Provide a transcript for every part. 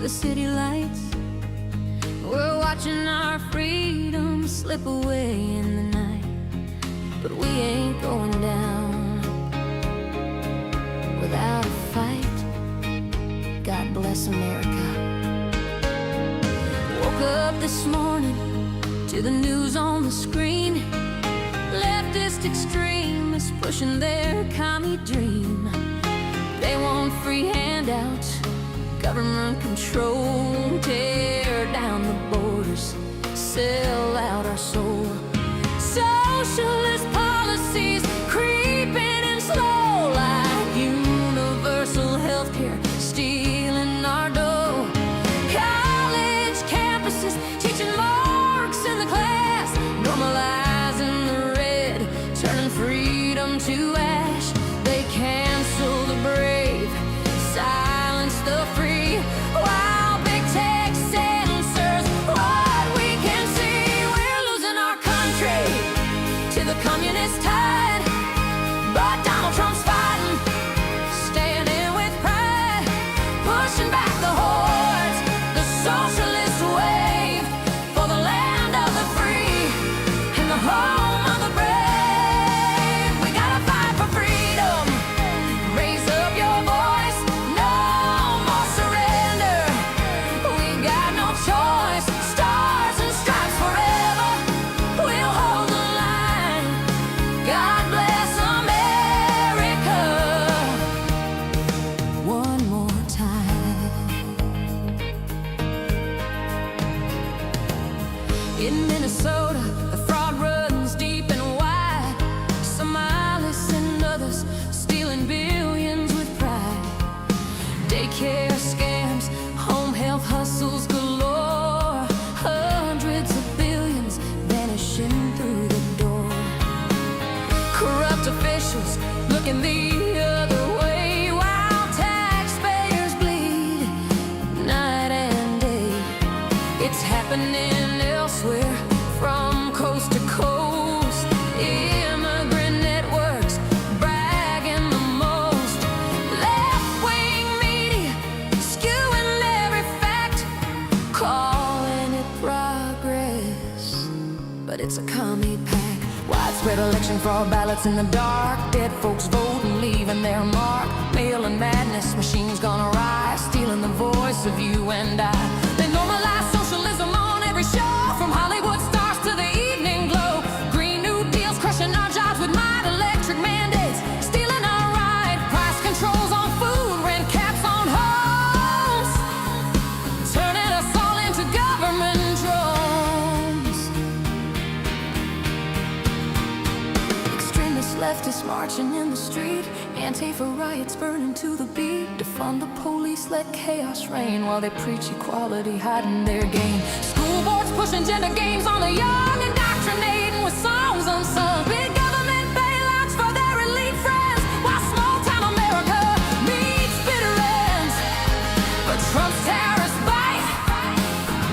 the city lights. We're watching our freedom slip away in the night, but we ain't going down without a fight. God bless America. Woke up this morning to the news on the screen. Leftist extremists pushing their commie dream. They want free handouts, government control, tear down the borders, sell out our soul. Socialist policies creeping in slow, like universal health care stealing our dough. College campuses teaching Marx in the class, normalizing the red, turning freedom to ash. They cancel the brave, silence the free, while big tech censors what we can see. We're losing our country to the communist tide, but Donald Trump's fighting, standing with pride, pushing back the hordes, the socialist wave, for the land of the free and the home of the brave. We gotta fight for freedom, raise up your voice, no more surrender. We got no choice, stars and stripes forever, we'll hold the line. God bless America. One more time. In Minnesota, the fraud runs deep and wide. Somalis and others stealing billions with pride. Daycare scams, home health hustles galore. Hundreds of billions vanishing through the door. Corrupt officials looking the other way, while taxpayers bleed night and day. It's happening elsewhere, from coast to coast. Immigrant networks bragging the most. Left-wing media skewing every fact, calling it progress, but it's a commie pack. Widespread election fraud, ballots in the dark, dead folks voting, leaving their mark. Mail-in madness, machines gone awry, stealing the voice of you and I. They normalize socialism on every show, from Hollywood stars to the evening glow. Green New Deals crushing our jobs with might, electric mandates stealing our ride. Price controls on food, rent caps on homes, turning us all into government drones. Extremist leftists marching in the street, Antifa riots burning to the beat. Defund the police, let chaos reign, while they preach equality, hiding their game. School boards pushing gender games on the young, indoctrinating with songs unsung. Big government bailouts for their elite friends, while small-town America meets bitter ends. But Trump's terrorists bite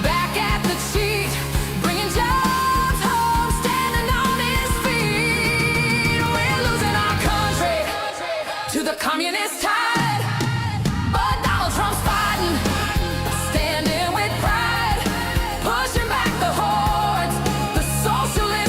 back at the cheat, bringing jobs home, standing on his feet. We're losing our country to the communist tide, but Donald Trump's fighting, standing with pride, pushing back the hordes, the socialist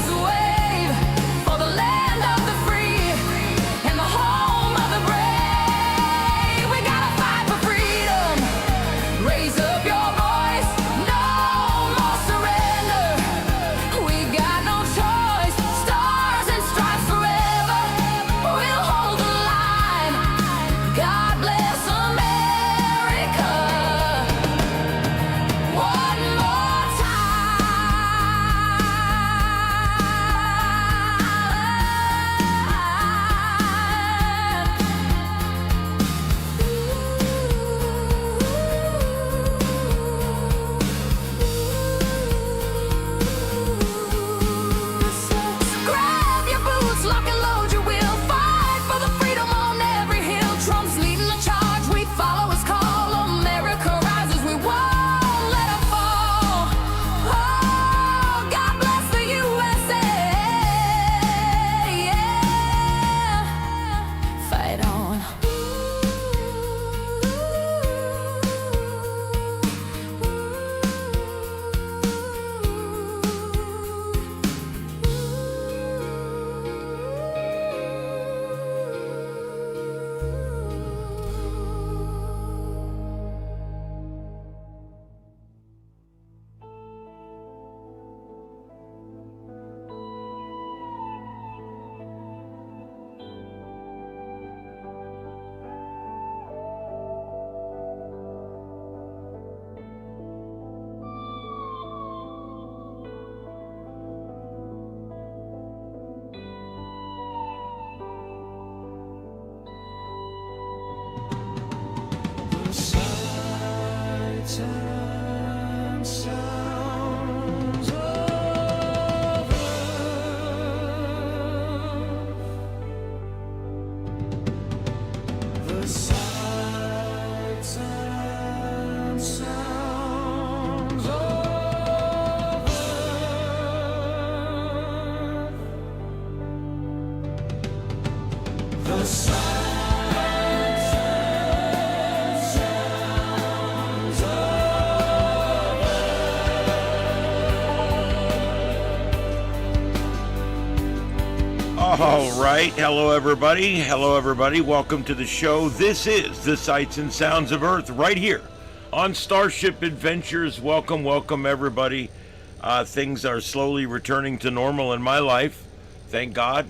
All right. Hello, everybody. Hello, everybody. Welcome to the show. This is the Sights and Sounds of Earth right here on Starship Adventures. Welcome, welcome, everybody. Things are slowly returning to normal in my life. Thank God.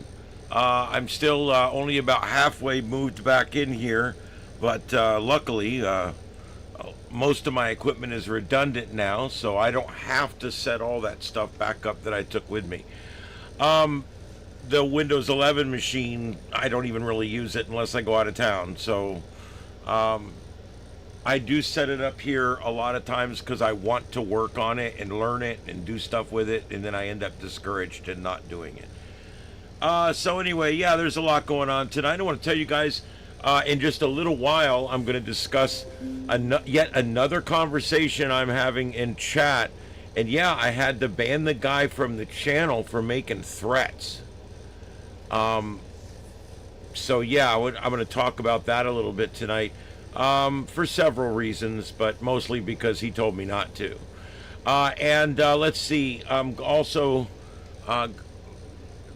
I'm still only about halfway moved back in here, but luckily, most of my equipment is redundant now, so I don't have to set all that stuff back up that I took with me. The Windows 11 machine, I don't even really use it unless I go out of town. So I do set it up here a lot of times because I want to work on it and learn it and do stuff with it, and then I end up discouraged and not doing it. So anyway, yeah, there's a lot going on tonight. I want to tell you guys in just a little while, I'm going to discuss yet another conversation I'm having in chat. And yeah, I had to ban the guy from the channel for making threats. So yeah, I'm going to talk about that a little bit tonight, for several reasons, but mostly because he told me not to. Let's see, also,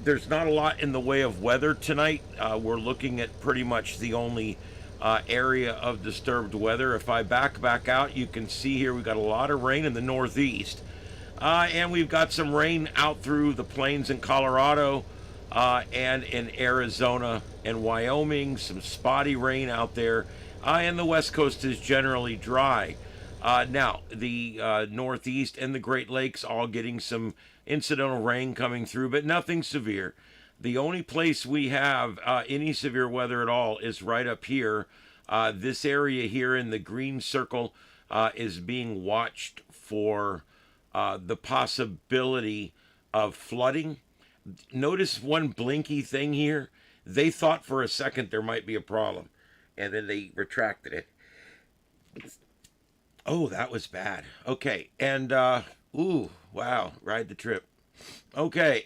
there's not a lot in the way of weather tonight. We're looking at pretty much the only, area of disturbed weather. If I back out, you can see here we've got a lot of rain in the northeast, and we've got some rain out through the plains in Colorado, and in Arizona and Wyoming, some spotty rain out there, and the West Coast is generally dry. Now, the Northeast and the Great Lakes all getting some incidental rain coming through, but nothing severe. The only place we have any severe weather at all is right up here. This area here in the green circle is being watched for the possibility of flooding. Notice one blinky thing here. They thought for a second there might be a problem, and then they retracted it. Oh, that was bad. Okay, and ooh, wow, ride the trip. Okay,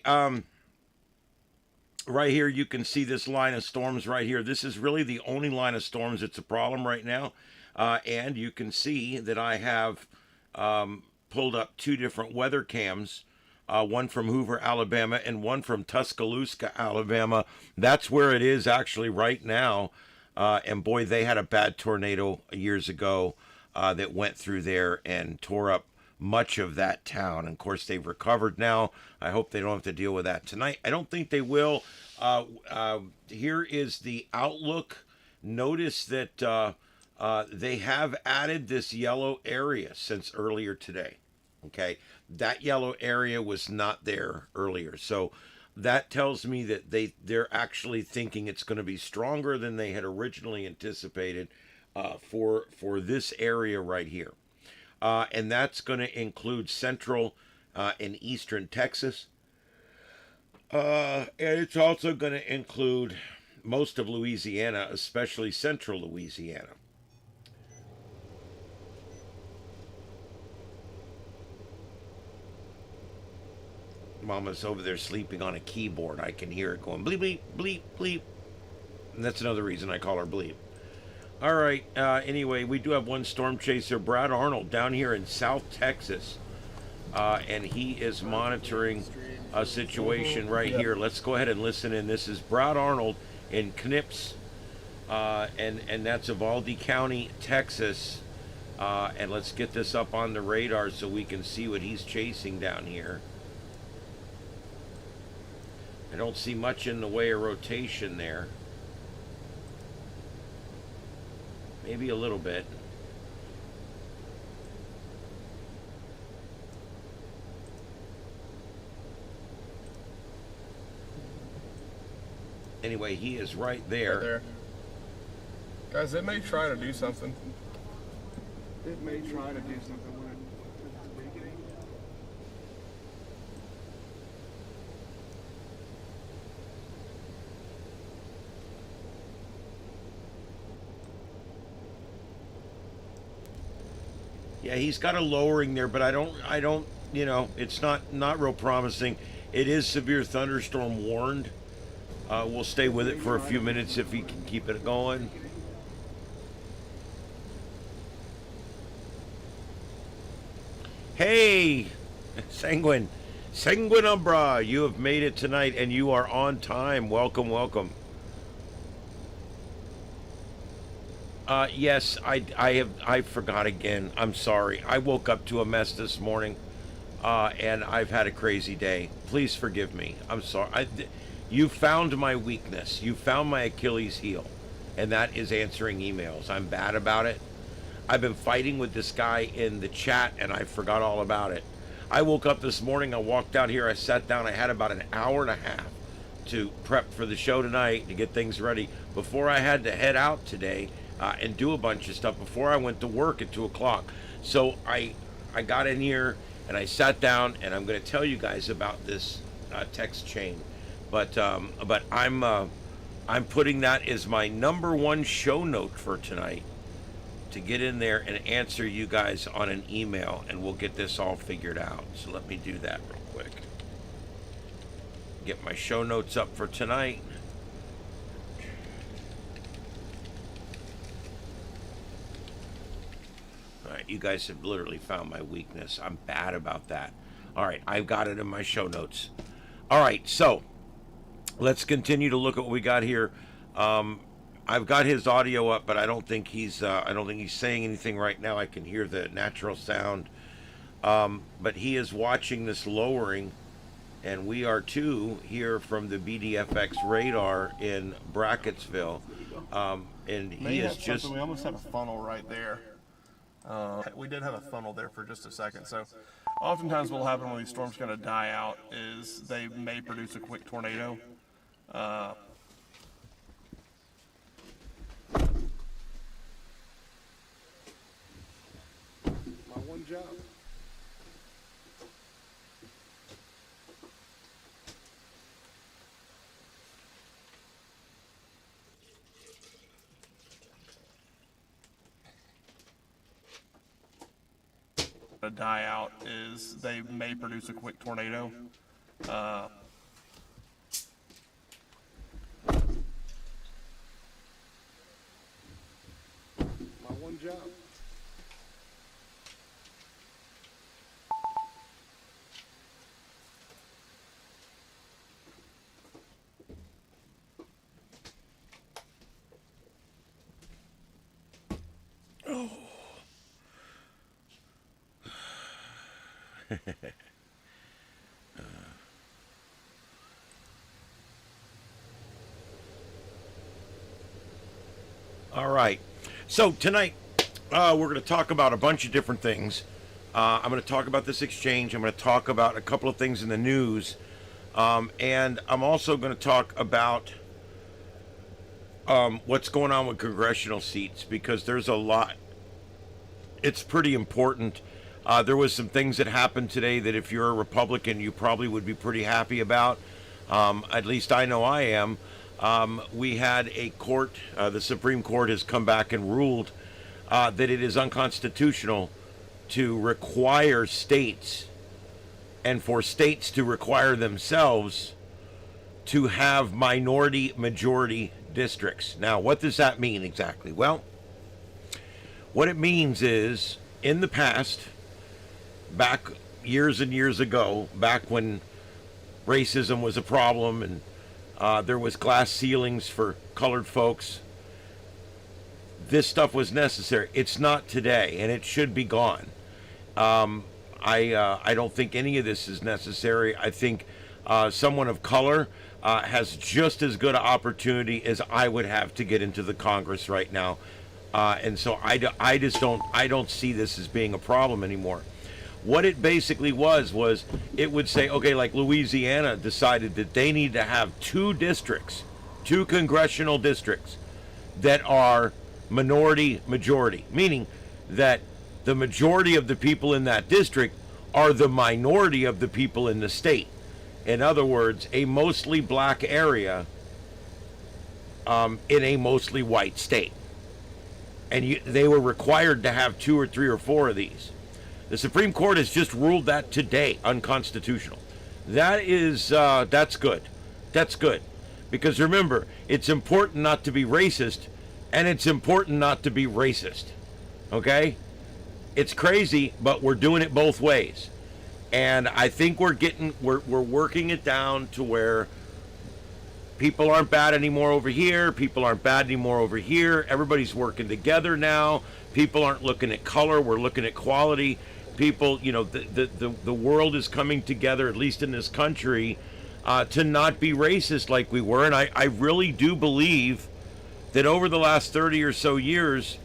right here you can see this line of storms right here. This is really the only line of storms that's a problem right now, and you can see that I have pulled up two different weather cams. One from Hoover, Alabama, and one from Tuscaloosa, Alabama. That's where it is actually right now. And boy, they had a bad tornado years ago that went through there and tore up much of that town. And of course, they've recovered now. I hope they don't have to deal with that tonight. I don't think they will. Here is the outlook. Notice that they have added this yellow area since earlier today. Okay, that yellow area was not there earlier, so that tells me that they're actually thinking it's going to be stronger than they had originally anticipated for this area right here, and that's going to include central and eastern Texas, and it's also going to include most of Louisiana, especially central Louisiana. Mama's over there sleeping on a keyboard. I can hear it going bleep, bleep, bleep, bleep. And that's another reason I call her bleep. All right. Anyway, we do have one storm chaser, Brad Arnold, down here in South Texas. And he is monitoring a situation right here. Let's go ahead and listen in. This is Brad Arnold in Knips. And that's Uvalde County, Texas. And let's get this up on the radar so we can see what he's chasing down here. I don't see much in the way of rotation there. Maybe a little bit. Anyway, he is right there. Right there. Guys, it may try to do something. It may try to do something. Yeah, he's got a lowering there, but I don't, you know, it's not real promising. It is severe thunderstorm warned. We'll stay with it for a few minutes if he can keep it going. Hey, Sanguine Umbra, you have made it tonight and you are on time. Welcome, welcome. Yes, I forgot again. I'm sorry. I woke up to a mess this morning, and I've had a crazy day. Please forgive me. I'm sorry. You found my weakness. You found my Achilles heel, and that is answering emails. I'm bad about it. I've been fighting with this guy in the chat, and I forgot all about it. I woke up this morning. I walked out here. I sat down. I had about an hour and a half to prep for the show tonight, to get things ready before I had to head out today. And do a bunch of stuff before I went to work at 2 o'clock. So I got in here and I sat down, and I'm going to tell you guys about this text chain. But I'm putting that as my #1 show note for tonight, to get in there and answer you guys on an email, and we'll get this all figured out. So let me do that real quick. Get my show notes up for tonight. You guys have literally found my weakness. I'm bad about that. All right, I've got it in my show notes. All right, so let's continue to look at what we got here. I've got his audio up, but I don't think he's saying anything right now. I can hear the natural sound, but he is watching this lowering, and we are too here from the BDFX radar in Brackettsville, and he is just. We almost have a funnel right there. We did have a funnel there for just a second. So oftentimes what will happen when these storms kind of die out is they may produce a quick tornado. My one job. Die out is they may produce a quick tornado. My one job. All right. So tonight, we're going to talk about a bunch of different things. I'm going to talk about this exchange. I'm going to talk about a couple of things in the news. And I'm also going to talk about what's going on with congressional seats, because there's a lot. It's pretty important. There was some things that happened today that if you're a Republican, you probably would be pretty happy about. At least I know I am. We had a court, the Supreme Court has come back and ruled that it is unconstitutional to require states, and for states to require themselves to have minority majority districts. Now, what does that mean exactly? Well, what it means is, in the past, back years and years ago, back when racism was a problem and there was glass ceilings for colored folks, this stuff was necessary. It's not today, and it should be gone. I don't think any of this is necessary. I think someone of color has just as good an opportunity as I would have to get into the Congress right now, and so I don't see this as being a problem anymore. What it basically was it would say, okay, like Louisiana decided that they need to have two congressional districts that are minority majority, meaning that the majority of the people in that district are the minority of the people in the state. In other words, a mostly black area in a mostly white state. And they were required to have 2 or 3 or 4 of these. The Supreme Court has just ruled that today unconstitutional. That is, that's good. That's good. Because remember, it's important not to be racist, and it's important not to be racist. Okay? It's crazy, but we're doing it both ways. And I think we're working it down to where people aren't bad anymore over here, people aren't bad anymore over here. Everybody's working together now. People aren't looking at color, we're looking at quality. People, you know, the world is coming together, at least in this country, to not be racist like we were. And I really do believe that over the last 30 or so years,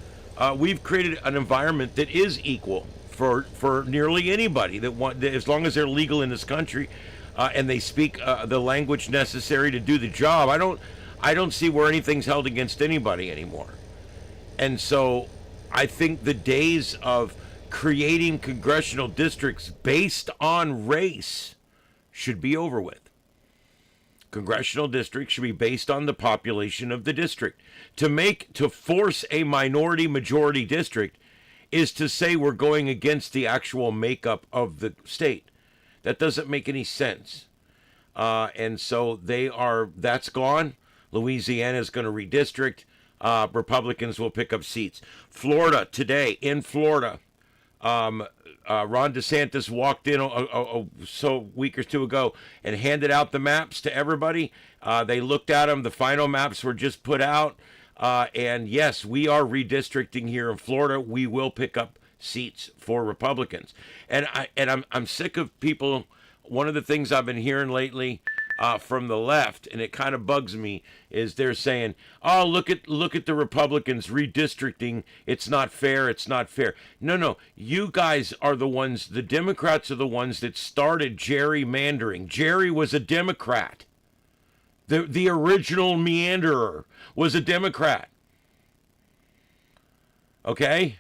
we've created an environment that is equal for nearly anybody that as long as they're legal in this country, and they speak the language necessary to do the job. I don't see where anything's held against anybody anymore. And so I think the days of creating congressional districts based on race should be over with. Congressional districts should be based on the population of the district. To force a minority majority district is to say we're going against the actual makeup of the state. That doesn't make any sense. And so that's gone. Louisiana is going to redistrict. Republicans will pick up seats. Florida today, in Florida, Ron DeSantis walked in a week or two ago and handed out the maps to everybody. They looked at them. The final maps were just put out. And yes, we are redistricting here in Florida. We will pick up seats for Republicans. And I'm sick of people. One of the things I've been hearing lately from the left, and it kind of bugs me, is they're saying, "Oh, look at the Republicans redistricting. It's not fair. It's not fair." No. You guys are the ones. The Democrats are the ones that started gerrymandering. Jerry was a Democrat. The original meanderer was a Democrat. Okay?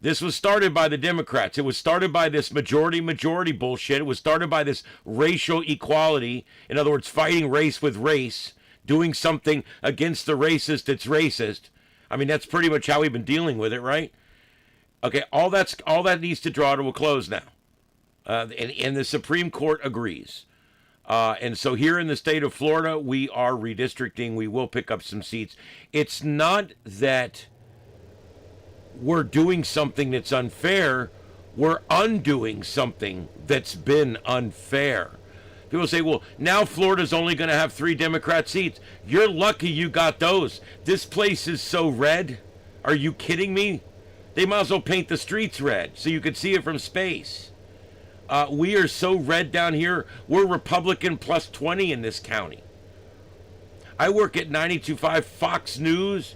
This was started by the Democrats. It was started by this majority bullshit. It was started by this racial equality. In other words, fighting race with race, doing something against the racist that's racist. I mean, that's pretty much how we've been dealing with it, right? Okay, all that needs to draw to a close now. And the Supreme Court agrees. And so here in the state of Florida, we are redistricting. We will pick up some seats. It's not that we're doing something that's unfair. We're undoing something that's been unfair. People say, well, now Florida's only going to have 3 Democrat seats. You're lucky you got those. This place is so red. Are you kidding me? They might as well paint the streets red so you could see it from space. We are so red down here. We're Republican plus 20 in this county. I work at 92.5 Fox News.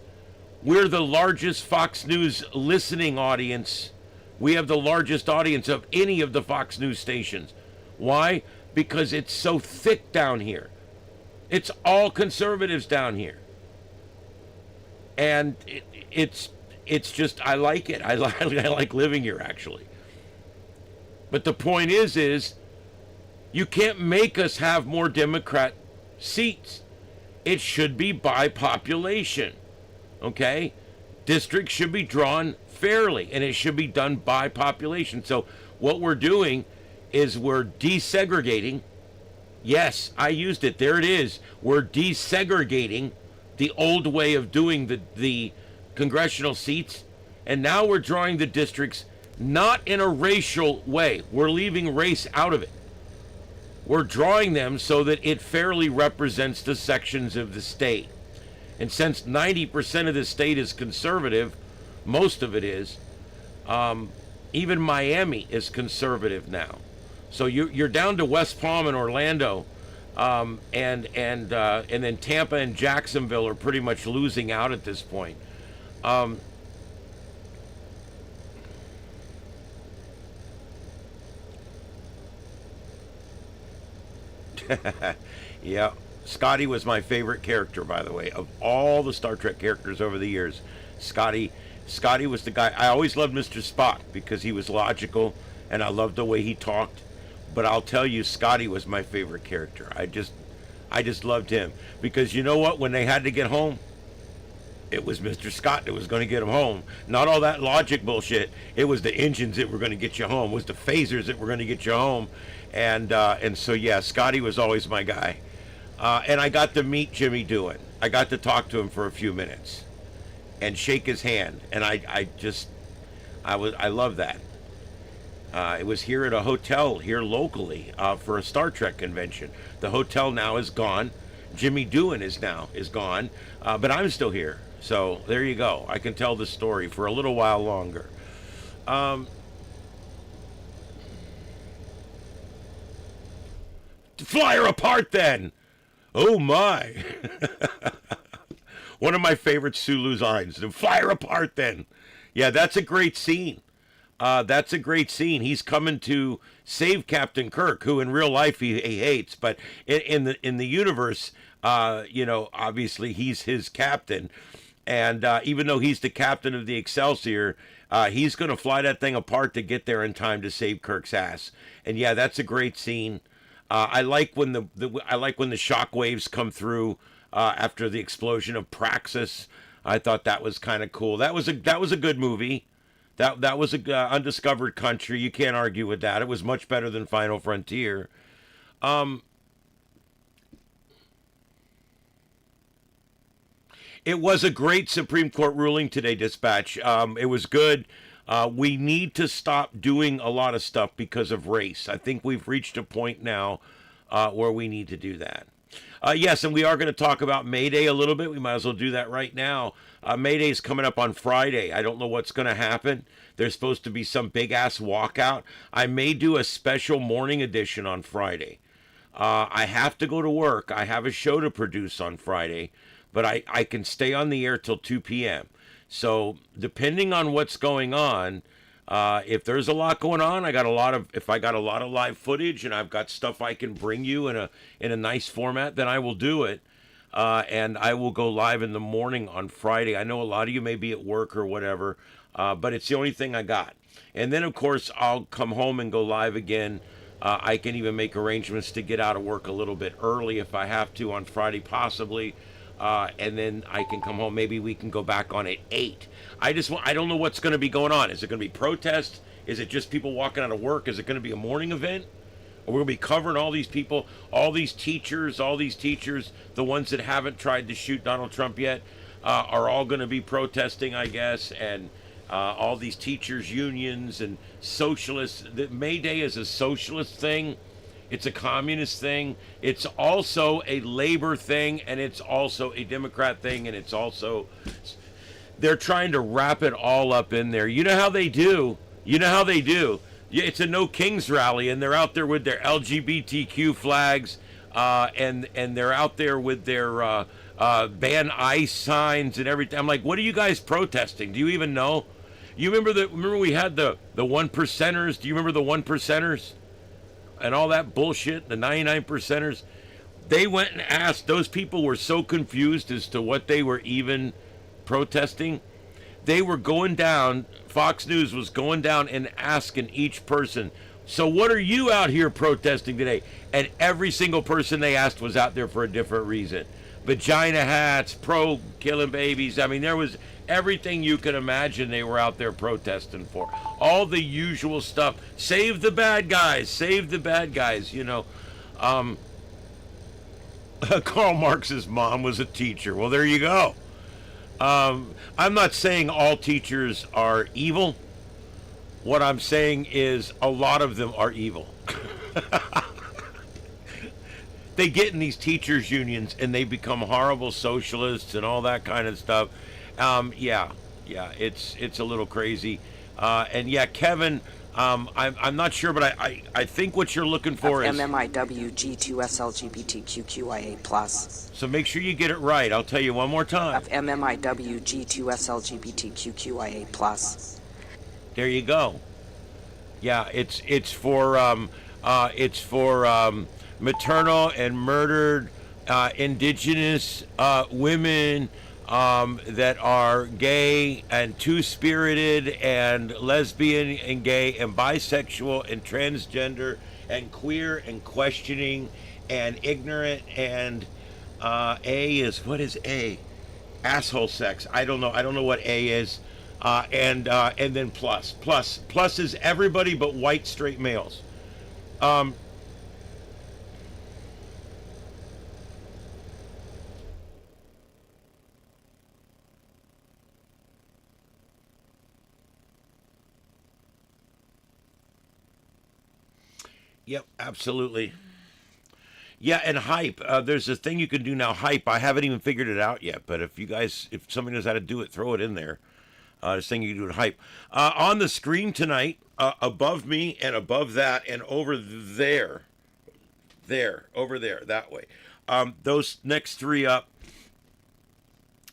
We're the largest Fox News listening audience. We have the largest audience of any of the Fox News stations. Why? Because it's so thick down here. It's all conservatives down here. And it's just, I like it. I like living here, actually. But the point is you can't make us have more Democrat seats. It should be by population. Okay? Districts should be drawn fairly, and it should be done by population. So what we're doing is we're desegregating. Yes, I used it. There it is. We're desegregating the old way of doing the congressional seats, and now we're drawing the districts not in a racial way. We're leaving race out of it. We're drawing them so that it fairly represents the sections of the state. And since 90% of the state is conservative, most of it is, even Miami is conservative now. So you're down to West Palm and Orlando, and then Tampa and Jacksonville are pretty much losing out at this point. Yeah, Scotty was my favorite character, by the way, of all the Star Trek characters over the years. Scotty was the guy. I always loved Mr. Spock because he was logical, and I loved the way he talked. But I'll tell you, Scotty was my favorite character. I just loved him because you know what? When they had to get home, it was Mr. Scott that was going to get them home. Not all that logic bullshit. It was the engines that were going to get you home. It was the phasers that were going to get you home. And so, yeah, Scotty was always my guy. And I got to meet Jimmy Doohan. I got to talk to him for a few minutes and shake his hand. And I love that. It was here at a hotel here locally for a Star Trek convention. The hotel now is gone. Jimmy Doohan is gone, but I'm still here. So there you go. I can tell the story for a little while longer. Fly her apart then. Oh my. One of my favorite Sulu lines. Fly her apart then. Yeah, that's a great scene. That's a great scene. He's coming to save Captain Kirk, who in real life he hates, but in the universe, obviously he's his captain, and even though he's the captain of the Excelsior, he's going to fly that thing apart to get there in time to save Kirk's ass. And yeah, that's a great scene. I like when the shockwaves come through after the explosion of Praxis. I thought that was kind of cool. That was a good movie. That was a Undiscovered Country. You can't argue with that. It was much better than Final Frontier. It was a great Supreme Court ruling today, Dispatch. It was good. We need to stop doing a lot of stuff because of race. I think we've reached a point now where we need to do that. Yes, and we are going to talk about May Day a little bit. We might as well do that right now. May Day is coming up on Friday. I don't know what's going to happen. There's supposed to be some big-ass walkout. I may do a special morning edition on Friday. I have to go to work. I have a show to produce on Friday, but I can stay on the air till 2 p.m. So depending on what's going on, if there's a lot going on, if I got a lot of live footage and I've got stuff I can bring you in a nice format, then I will do it. And I will go live in the morning on Friday. I know a lot of you may be at work or whatever, but it's the only thing I got. And then, of course, I'll come home and go live again. I can even make arrangements to get out of work a little bit early if I have to on Friday, possibly. And then I can come home. Maybe we can go back on at 8. I don't know what's going to be going on. Is it going to be protests? Is it just people walking out of work? Is it going to be a morning event? Or we're going to be covering all these people, all these teachers, the ones that haven't tried to shoot Donald Trump yet, are all going to be protesting, I guess, and all these teachers' unions and socialists. May Day is a socialist thing. It's a communist thing. It's also a labor thing, and it's also a Democrat thing, and it's also... They're trying to wrap it all up in there. You know how they do. Yeah, it's a No Kings rally, and they're out there with their LGBTQ flags, and they're out there with their ban ICE signs and everything. I'm like, what are you guys protesting? Do you even know? You remember we had the 1%ers? Do you remember the 1%ers? And all that bullshit, the 99%ers? They went and asked, those people were so confused as to what they were even protesting. They were going down, Fox News was going down and asking each person, so what are you out here protesting today? And every single person they asked was out there for a different reason. Vagina hats, pro killing babies. I mean, there was everything you could imagine they were out there protesting for. All the usual stuff. Save the bad guys, you know. Karl Marx's mom was a teacher. Well, there you go. I'm not saying all teachers are evil. What I'm saying is a lot of them are evil. They get in these teachers' unions and they become horrible socialists and all that kind of stuff. Yeah, it's a little crazy. And yeah, Kevin, I'm not sure, but I think what you're looking for is MMIW G2SLGBTQIA+. So make sure you get it right. I'll tell you one more time. MMIW G2SLGBTQIA+. There you go. Yeah, it's for maternal and murdered indigenous women that are gay and two-spirited and lesbian and gay and bisexual and transgender and queer and questioning and ignorant and A is, what is A? Asshole sex. I don't know what A is. And then plus. Plus is everybody but white straight males. Yep, absolutely. Yeah, and hype. There's a thing you can do now. Hype. I haven't even figured it out yet. But if somebody knows how to do it, throw it in there. This thing you can do it hype. On the screen tonight, above me and above that and over over there, that way. Those next three up.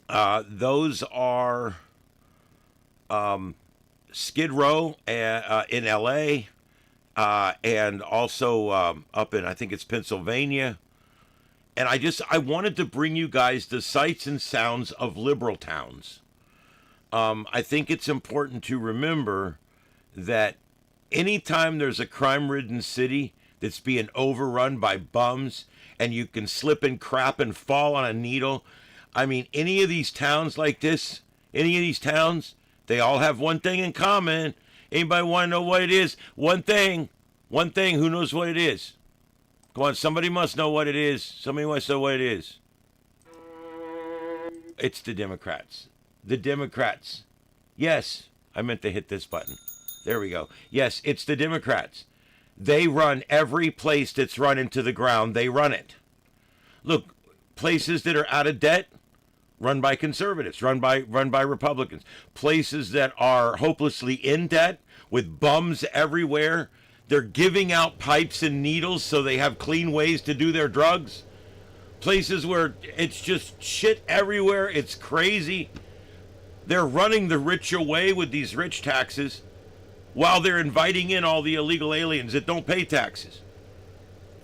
Those are Skid Row in L.A. And also up in, I think it's Pennsylvania. And I wanted to bring you guys the sights and sounds of liberal towns. I think it's important to remember that anytime there's a crime-ridden city that's being overrun by bums and you can slip and crap and fall on a needle, I mean, any of these towns like this, any of these towns, they all have one thing in common. Anybody want to know what it is? One thing. Who knows what it is? Come on, somebody must know what it is. Somebody must know what it is. It's the Democrats. The Democrats. Yes, I meant to hit this button. There we go. Yes, it's the Democrats. They run every place that's run into the ground. They run it. Look, places that are out of debt, run by conservatives, run by Republicans. Places that are hopelessly in debt with bums everywhere. They're giving out pipes and needles so they have clean ways to do their drugs. Places where it's just shit everywhere. It's crazy. They're running the rich away with these rich taxes while they're inviting in all the illegal aliens that don't pay taxes.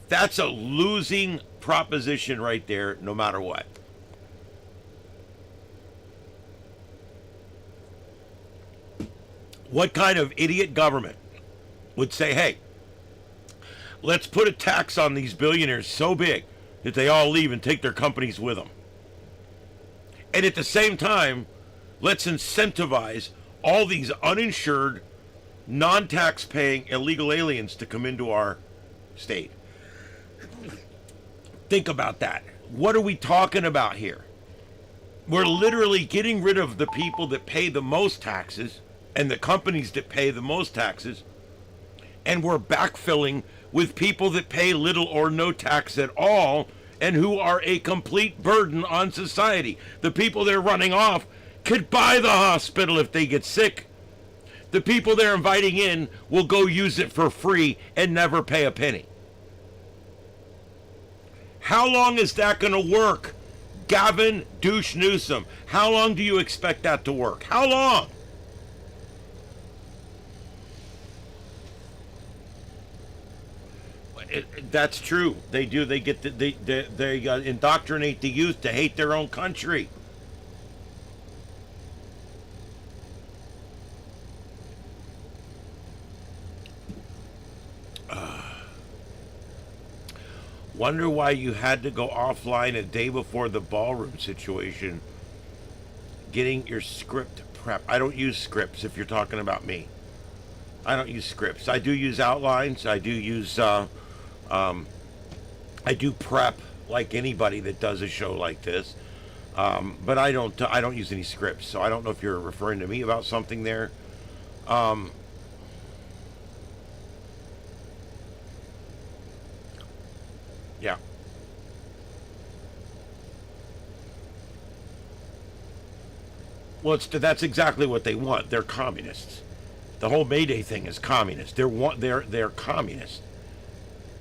That's a losing proposition right there, no matter what. What kind of idiot government would say, hey, let's put a tax on these billionaires so big that they all leave and take their companies with them? And at the same time, let's incentivize all these uninsured, non-tax paying illegal aliens to come into our state. Think about that. What are we talking about here? We're literally getting rid of the people that pay the most taxes and the companies that pay the most taxes, and we're backfilling with people that pay little or no tax at all and who are a complete burden on society. The people they're running off could buy the hospital if they get sick. The people they're inviting in will go use it for free and never pay a penny. How long is that going to work? Gavin Douche Newsom, how long do you expect that to work? How long? That's true. They do. They get they indoctrinate the youth to hate their own country. Wonder why you had to go offline a day before the ballroom situation. Getting your script prep. I don't use scripts if you're talking about me. I don't use scripts. I do use outlines. I do use I do prep like anybody that does a show like this, but I don't use any scripts. So I don't know if you're referring to me about something there. Yeah. Well, that's exactly what they want. They're communists. The whole Mayday thing is communist. They're communist.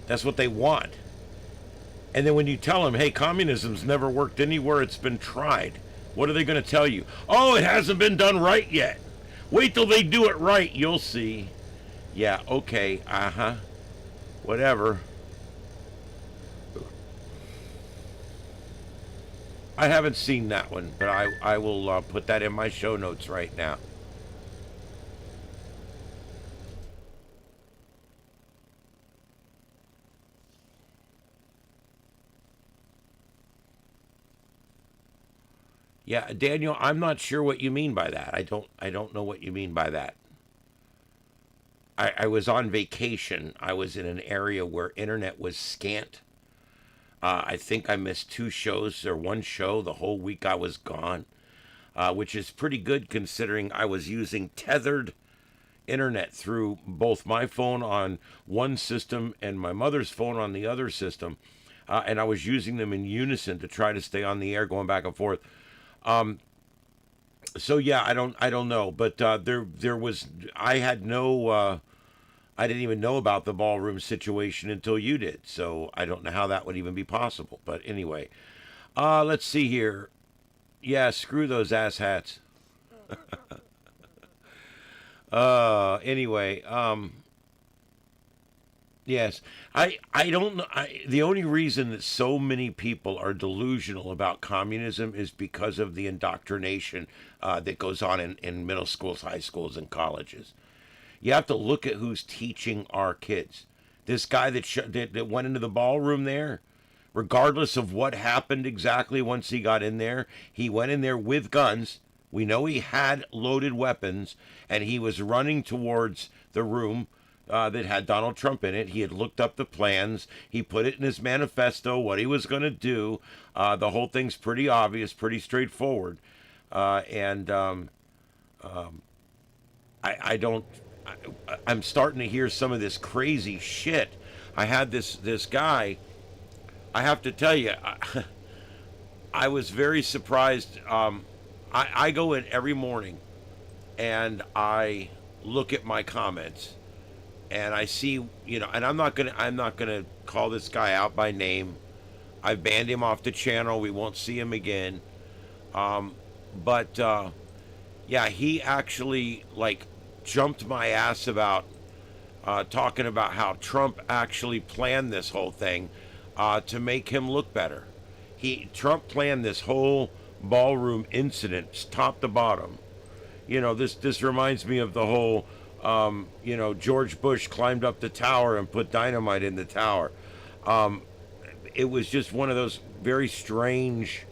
That's what they want. And then when you tell them, hey, communism's never worked anywhere it's been tried, what are they going to tell you? Oh, it hasn't been done right yet. Wait till they do it right, you'll see. Yeah, okay, whatever. I haven't seen that one, but I will put that in my show notes right now. Yeah, Daniel, I'm not sure what you mean by that. I don't know what you mean by that. I was on vacation. I was in an area where internet was scant. I think I missed 2 shows or 1 show the whole week I was gone, which is pretty good considering I was using tethered internet through both my phone on one system and my mother's phone on the other system, and I was using them in unison to try to stay on the air, going back and forth. So yeah, I don't know, but there was, I had no, I didn't even know about the ballroom situation until you did, so I don't know how that would even be possible. But anyway, let's see here. Yeah, screw those ass hats. Anyway, yes, I don't know. The only reason that so many people are delusional about communism is because of the indoctrination that goes on in middle schools, high schools, and colleges. You have to look at who's teaching our kids. This guy that went into the ballroom there, regardless of what happened exactly once he got in there, he went in there with guns. We know he had loaded weapons, and he was running towards the room that had Donald Trump in it. He had looked up the plans. He put it in his manifesto, what he was going to do. The whole thing's pretty obvious, pretty straightforward. I'm starting to hear some of this crazy shit. I had this guy, I have to tell you, I was very surprised. I go in every morning and I look at my comments and I see, and I'm not gonna call this guy out by name. I've banned him off the channel. We won't see him again. Yeah, he actually jumped my ass about talking about how Trump actually planned this whole thing to make him look better. Trump planned this whole ballroom incident, top to bottom. This reminds me of the whole, George Bush climbed up the tower and put dynamite in the tower. It was just one of those very strange,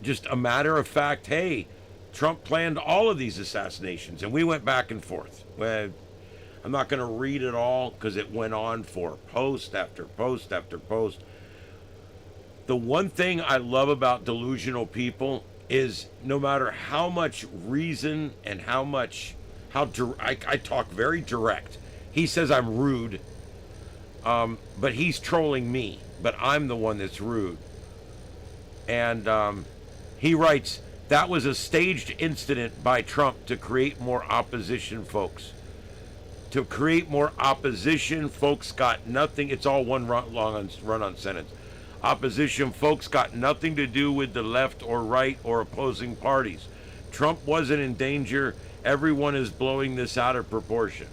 just a matter of fact, hey, Trump planned all of these assassinations, and we went back and forth. I'm not going to read it all because it went on for post after post after post. The one thing I love about delusional people is no matter how much reason and I talk very direct. He says I'm rude, but he's trolling me, but I'm the one that's rude. And he writes, that was a staged incident by Trump to create more opposition, folks. To create more opposition, folks got nothing. It's all one run-on sentence. Opposition folks got nothing to do with the left or right or opposing parties. Trump wasn't in danger. Everyone is blowing this out of proportion.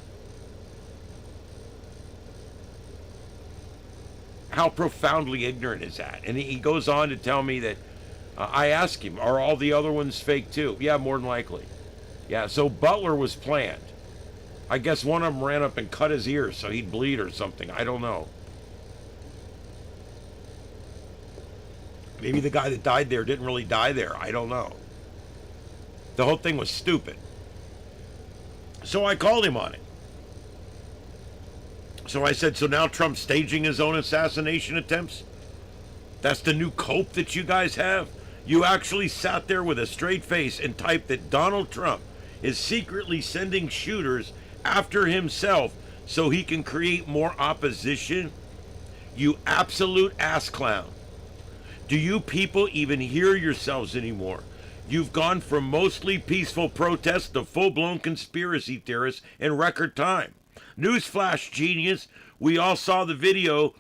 How profoundly ignorant is that? And he goes on to tell me that I asked him, are all the other ones fake too? Yeah, more than likely. Yeah, so Butler was planned. I guess one of them ran up and cut his ears so he'd bleed or something. I don't know. Maybe the guy that died there didn't really die there. I don't know. The whole thing was stupid. So I called him on it. So I said, so now Trump's staging his own assassination attempts? That's the new cope that you guys have? You actually sat there with a straight face and typed that Donald Trump is secretly sending shooters after himself so he can create more opposition? You absolute ass clown. Do you people even hear yourselves anymore? You've gone from mostly peaceful protests to full-blown conspiracy theorists in record time. Newsflash, genius. We all saw the video.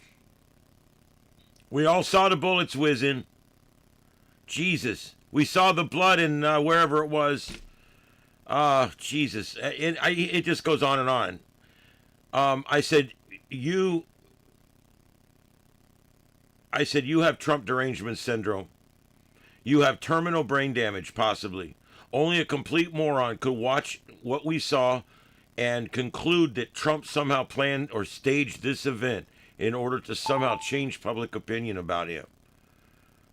We all saw the bullets whizzing. Jesus. We saw the blood in wherever it was. Jesus. It just goes on and on. I said, you have Trump derangement syndrome. You have terminal brain damage, possibly. Only a complete moron could watch what we saw and conclude that Trump somehow planned or staged this event in order to somehow change public opinion about him.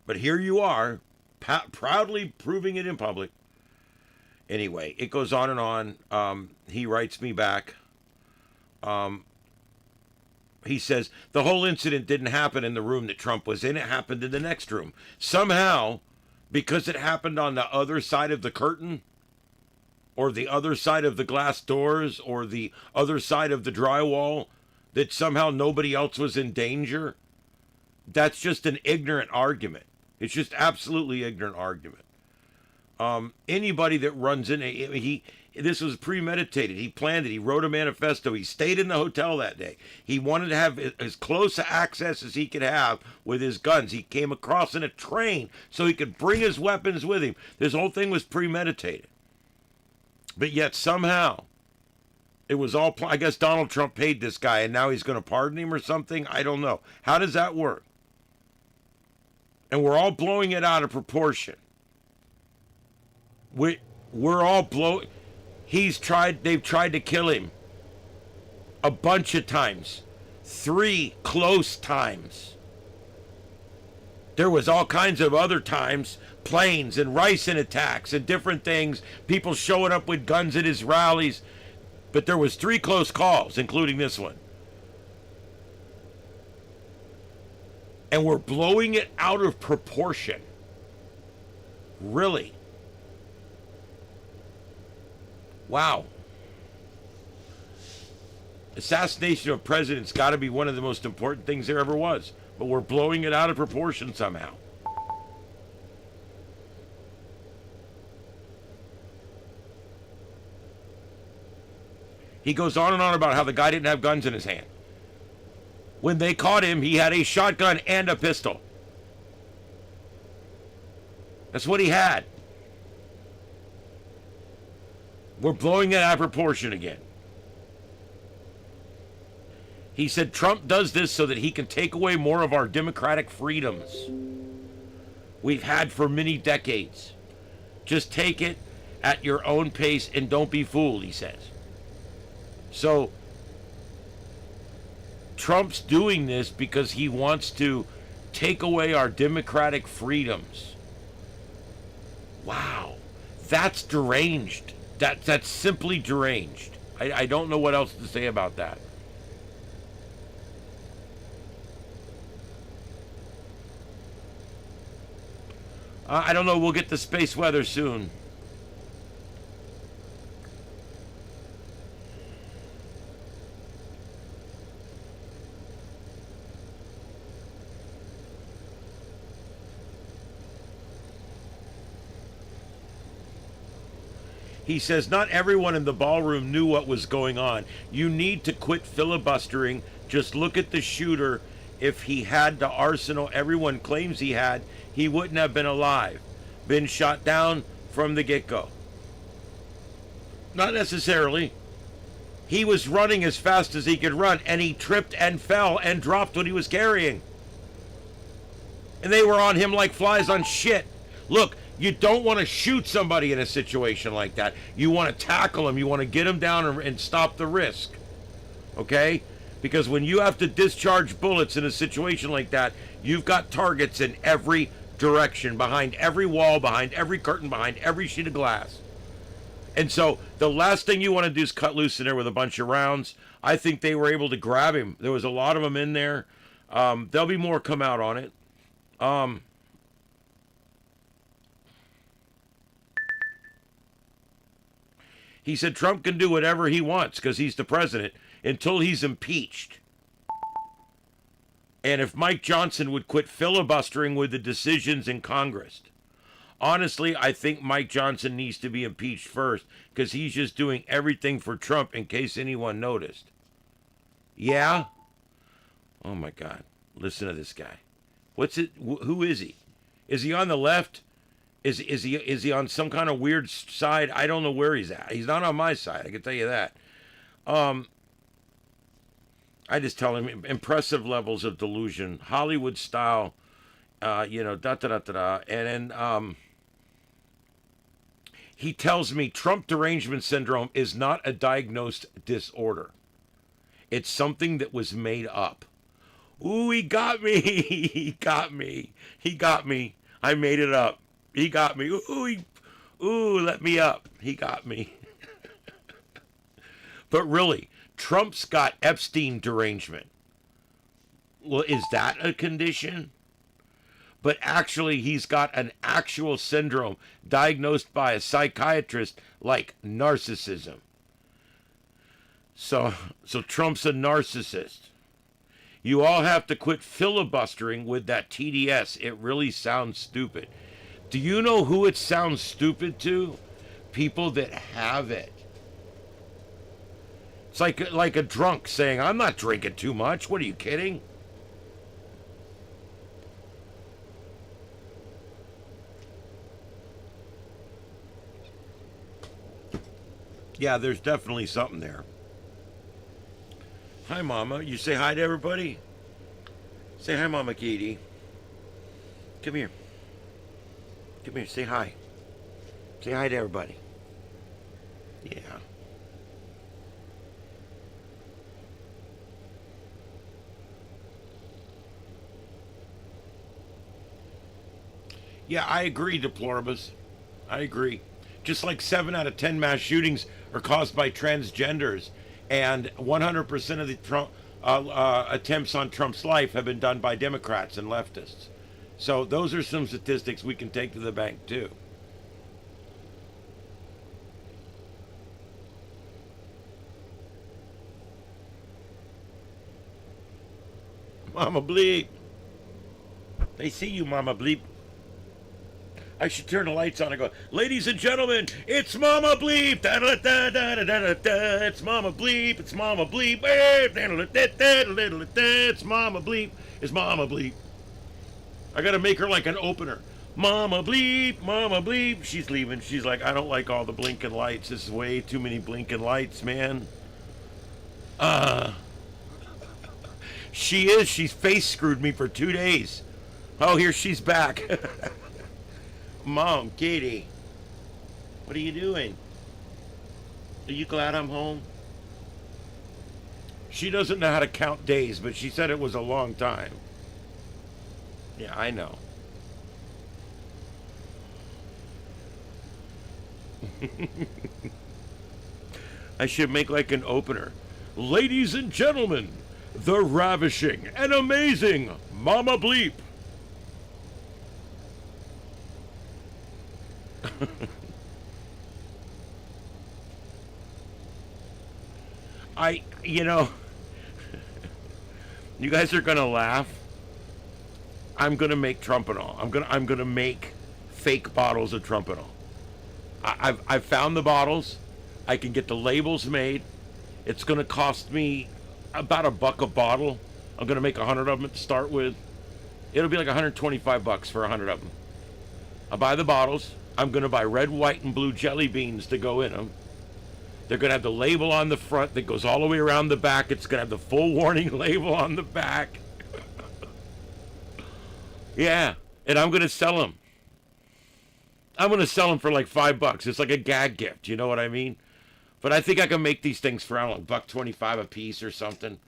But here you are, proudly proving it in public. Anyway, it goes on and on. He writes me back. He says, the whole incident didn't happen in the room that Trump was in. It happened in the next room. Somehow, because it happened on the other side of the curtain, or the other side of the glass doors or the other side of the drywall, that somehow nobody else was in danger? That's just an ignorant argument. It's just absolutely ignorant argument. Anybody that runs in, this was premeditated. He planned it. He wrote a manifesto. He stayed in the hotel that day. He wanted to have as close access as he could have with his guns. He came across in a train so he could bring his weapons with him. This whole thing was premeditated. But yet somehow, it was all, I guess Donald Trump paid this guy and now he's going to pardon him or something. I don't know. How does that work? And we're all blowing it out of proportion. We're all blowing. They've tried to kill him a bunch of times. 3 close times. There was all kinds of other times, planes and ricin attacks and different things, people showing up with guns at his rallies. But there was 3 close calls, including this one. And we're blowing it out of proportion. Really? Wow. Assassination of presidents got to be one of the most important things there ever was. But we're blowing it out of proportion somehow. He goes on and on about how the guy didn't have guns in his hand. When they caught him, he had a shotgun and a pistol. That's what he had. We're blowing it out of proportion again. He said Trump does this so that he can take away more of our democratic freedoms we've had for many decades. Just take it at your own pace and don't be fooled, he says. So Trump's doing this because he wants to take away our democratic freedoms. Wow. That's deranged. That's simply deranged. I don't know what else to say about that. I don't know. We'll get the space weather soon. He says, not everyone in the ballroom knew what was going on. You need to quit filibustering. Just look at the shooter. If he had the arsenal everyone claims he had, he wouldn't have been alive. Been shot down from the get-go. Not necessarily. He was running as fast as he could run, and he tripped and fell and dropped what he was carrying. And they were on him like flies on shit. Look, you don't want to shoot somebody in a situation like that. You want to tackle him. You want to get him down and stop the risk. Okay? Because when you have to discharge bullets in a situation like that, you've got targets in every direction, behind every wall, behind every curtain, behind every sheet of glass. And so the last thing you want to do is cut loose in there with a bunch of rounds. I think they were able to grab him. There was a lot of them in there. There'll be more come out on it. He said Trump can do whatever he wants because he's the president until he's impeached. And if Mike Johnson would quit filibustering with the decisions in Congress. Honestly, I think Mike Johnson needs to be impeached first because he's just doing everything for Trump in case anyone noticed. Yeah? Oh my God. Listen to this guy. What's it? Who is he? Is he on the left? Is he on some kind of weird side? I don't know where he's at. He's not on my side. I can tell you that. I just tell him impressive levels of delusion, Hollywood style. And then he tells me Trump derangement syndrome is not a diagnosed disorder. It's something that was made up. Ooh, he got me. He got me. He got me. I made it up. He got me. Ooh, let me up. He got me. But really, Trump's got Epstein derangement. Well, is that a condition? but actually he's got an actual syndrome diagnosed by a psychiatrist like narcissism. So Trump's a narcissist. You all have to quit filibustering with that TDS. It really sounds stupid. Do you know who it sounds stupid to? People that have it. It's like a drunk saying, I'm not drinking too much. What, are you kidding? Yeah, there's definitely something there. Hi, Mama. You say hi to everybody? Say hi, Mama Katie. Come here. Come here. Say hi. Say hi to everybody. Yeah. Yeah, I agree, Deploribus. I agree. Just like 7 out of 10 mass shootings are caused by transgenders, and 100% of the Trump attempts on Trump's life have been done by Democrats and leftists. So those are some statistics we can take to the bank too. Mama Bleep. They see you, Mama Bleep. I should turn the lights on and go, ladies and gentlemen, it's Mama Bleep. Da da da da da da da. It's Mama Bleep. It's Mama Bleep. It's Mama Bleep. It's Mama Bleep. I gotta make her like an opener. Mama Bleep. Mama Bleep. She's leaving. She's like, I don't like all the blinking lights. This is way too many blinking lights, man. She is. She's face screwed me for 2 days. Oh, here she's back. Mom, Katie, what are you doing? Are you glad I'm home? She doesn't know how to count days, but she said it was a long time. Yeah, I know. I should make like an opener. Ladies and gentlemen, the ravishing and amazing Mama Bleep. You guys are gonna laugh. I'm gonna make Trumpanol. I'm gonna make fake bottles of Trumpanol. I've found the bottles. I can get the labels made. It's gonna cost me about $1 a bottle. I'm gonna make 100 of them to start with. It'll be like $125 for 100 of them. I'll buy the bottles. I'm going to buy red, white, and blue jelly beans to go in them. They're going to have the label on the front that goes all the way around the back. It's going to have the full warning label on the back. Yeah, and I'm going to sell them. I'm going to sell them for like $5. It's like a gag gift, you know what I mean? But I think I can make these things for, I don't know, $1.25 a piece or something.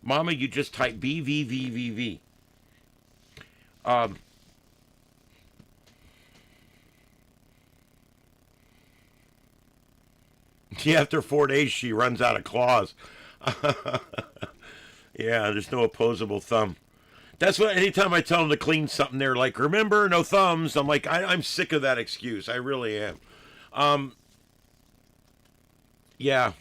Mama, you just type BVVVV. Yeah, after 4 days, she runs out of claws. Yeah, there's no opposable thumb. That's what, anytime I tell them to clean something, they're like, remember, no thumbs. I'm like, I'm sick of that excuse. I really am. Yeah.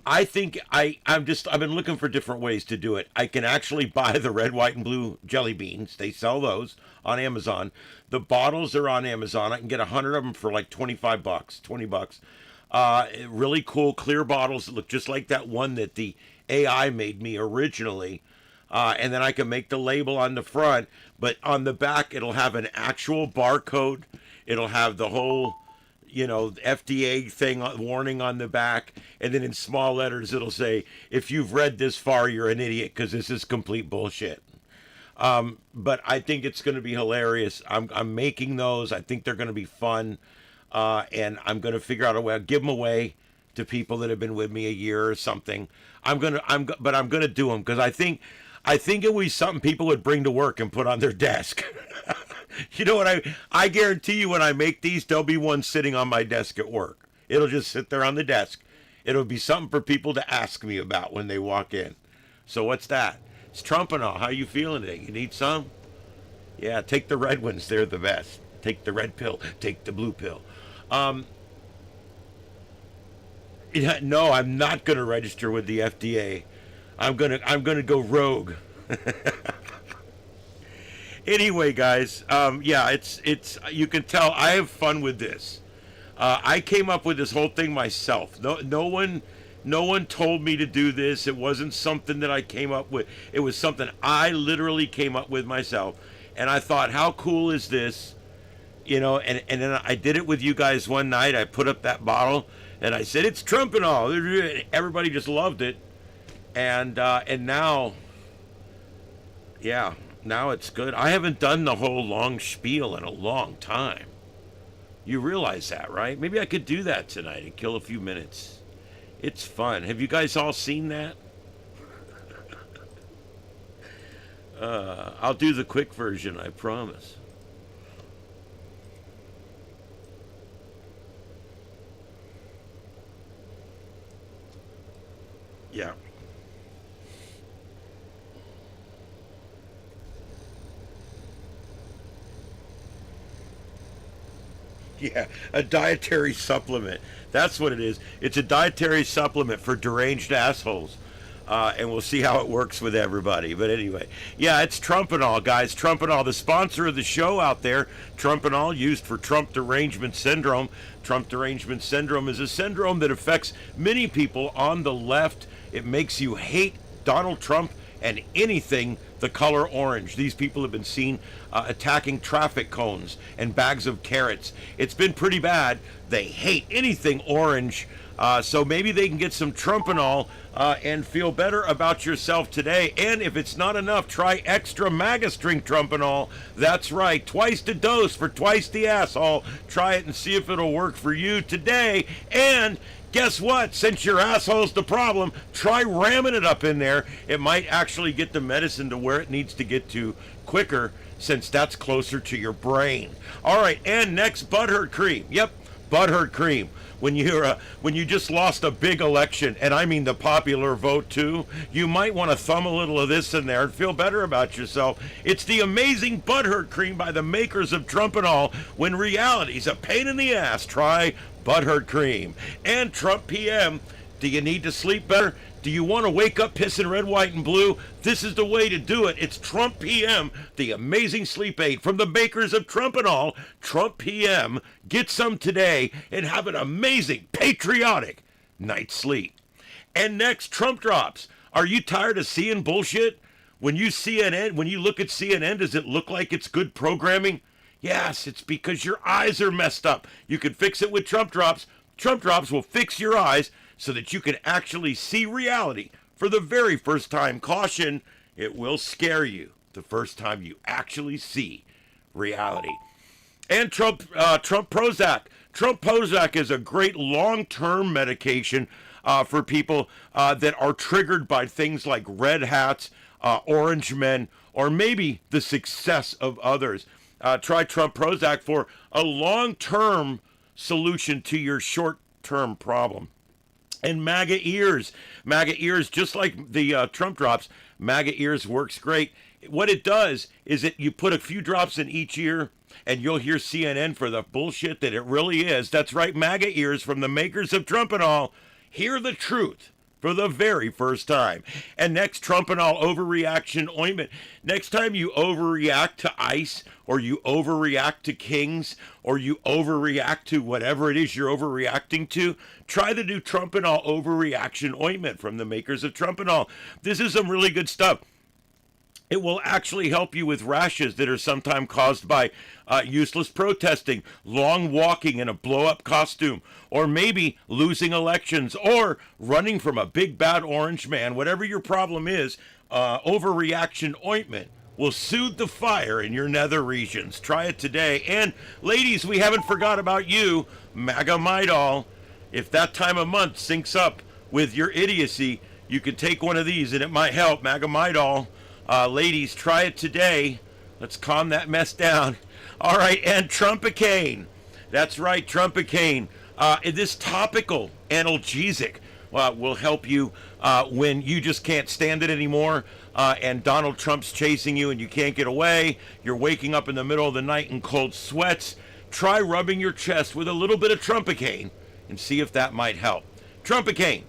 I think I've been looking for different ways to do it. I can actually buy the red, white, and blue jelly beans. They sell those on Amazon. The bottles are on Amazon. I can get 100 of them for like $25, $20. Really cool clear bottles that look just like that one that the AI made me originally. And then I can make the label on the front, but on the back it'll have an actual barcode. It'll have the whole, FDA thing, warning on the back, and then in small letters it'll say, if you've read this far, you're an idiot, because this is complete bullshit. But I think it's going to be hilarious. I'm making those. I think they're going to be fun. And I'm going to figure out a way. I'll give them away to people that have been with me a year or something. But I'm going to do them because I think it would be something people would bring to work and put on their desk. You know what? I guarantee you when I make these, there'll be one sitting on my desk at work. It'll just sit there on the desk. It'll be something for people to ask me about when they walk in. So what's that? It's Trumpanol. How you feeling today? You need some? Yeah, take the red ones. They're the best. Take the red pill. Take the blue pill. Yeah, no, I'm not going to register with the FDA. I'm gonna go rogue. Anyway, guys, yeah, it's you can tell I have fun with this. I came up with this whole thing myself. No one told me to do this. It wasn't something that I came up with. It was something I literally came up with myself. And I thought, how cool is this? And then I did it with you guys one night. I put up that bottle and I said, it's Trumpanol. Everybody just loved it. And now, yeah, now it's good. I haven't done the whole long spiel in a long time. You realize that, right? Maybe I could do that tonight and kill a few minutes. It's fun. Have you guys all seen that? I'll do the quick version, I promise. Yeah. Yeah, a dietary supplement. That's what it is. It's a dietary supplement for deranged assholes. And we'll see how it works with everybody. But anyway, yeah, it's Trumpanol, guys. Trumpanol, the sponsor of the show out there. Trumpanol, used for Trump derangement syndrome. Trump derangement syndrome is a syndrome that affects many people on the left. It makes you hate Donald Trump and anything the color orange. These people have been seen attacking traffic cones and bags of carrots. It's been pretty bad. They hate anything orange. So maybe they can get some Trumpanol and feel better about yourself today. And if it's not enough, try extra MAGA string Trumpanol. That's right, twice the dose for twice the asshole. Try it and see if it'll work for you today. And guess what? Since your asshole's the problem, try ramming it up in there. It might actually get the medicine to where it needs to get to quicker, since that's closer to your brain. All right, and next, butthurt cream. Yep, butthurt cream. When you just lost a big election, and I mean the popular vote too, you might want to thumb a little of this in there and feel better about yourself. It's the amazing butthurt cream by the makers of Trumpanol. When reality's a pain in the ass, try butthurt cream. And Trump PM, do you need to sleep better? Do you want to wake up pissing red, white, and blue? This is the way to do it. It's Trump PM, the amazing sleep aid from the makers of Trumpanol. Trump PM. Get some today and have an amazing, patriotic night's sleep. And next, Trump drops. Are you tired of seeing bullshit? When you look at CNN, does it look like it's good programming? Yes, it's because your eyes are messed up. You can fix it with Trump drops. Trump drops will fix your eyes so that you can actually see reality for the very first time. Caution, it will scare you the first time you actually see reality. And Trump Prozac. Trump Prozac is a great long-term medication for people that are triggered by things like red hats, orange men, or maybe the success of others. Try Trump Prozac for a long-term solution to your short-term problem. And MAGA ears, just like the Trump drops, MAGA ears works great. What it does is that you put a few drops in each ear, and you'll hear CNN for the bullshit that it really is. That's right, MAGA ears from the makers of Trumpanol. Hear the truth for the very first time. And next, Trumpanol overreaction ointment. Next time you overreact to ice, or you overreact to kings, or you overreact to whatever it is you're overreacting to, try the new Trumpanol overreaction ointment from the makers of Trumpanol. This is some really good stuff. It will actually help you with rashes that are sometimes caused by useless protesting, long walking in a blow-up costume, or maybe losing elections, or running from a big bad orange man. Whatever your problem is, overreaction ointment will soothe the fire in your nether regions. Try it today. And ladies, we haven't forgot about you, MAGA Midol. If that time of month syncs up with your idiocy, you can take one of these and it might help. MAGA Midol. Ladies, try it today. Let's calm that mess down. All right, and Trumpacaine. That's right, Trumpacaine. This topical analgesic will help you when you just can't stand it anymore. and Donald Trump's chasing you and you can't get away, you're waking up in the middle of the night in cold sweats, try rubbing your chest with a little bit of Trumpacaine and see if that might help. Trumpacaine,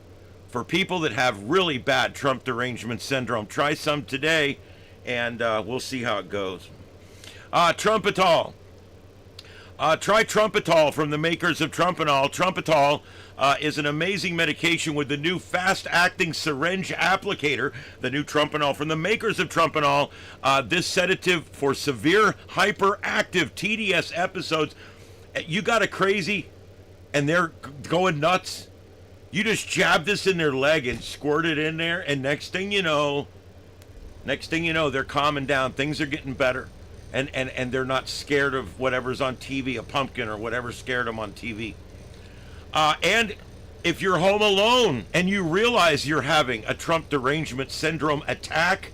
for people that have really bad Trump derangement syndrome, try some today and we'll see how it goes. Trumpanol. Try Trumpanol from the makers of Trumpanol. Trumpanol is an amazing medication with the new fast-acting syringe applicator. The new Trumpanol from the makers of Trumpanol. This sedative for severe hyperactive TDS episodes. You got a crazy and they're going nuts. You just jab this in their leg and squirt it in there, and next thing you know, they're calming down. Things are getting better. And they're not scared of whatever's on TV, a pumpkin or whatever scared them on TV. And if you're home alone and you realize you're having a Trump derangement syndrome attack,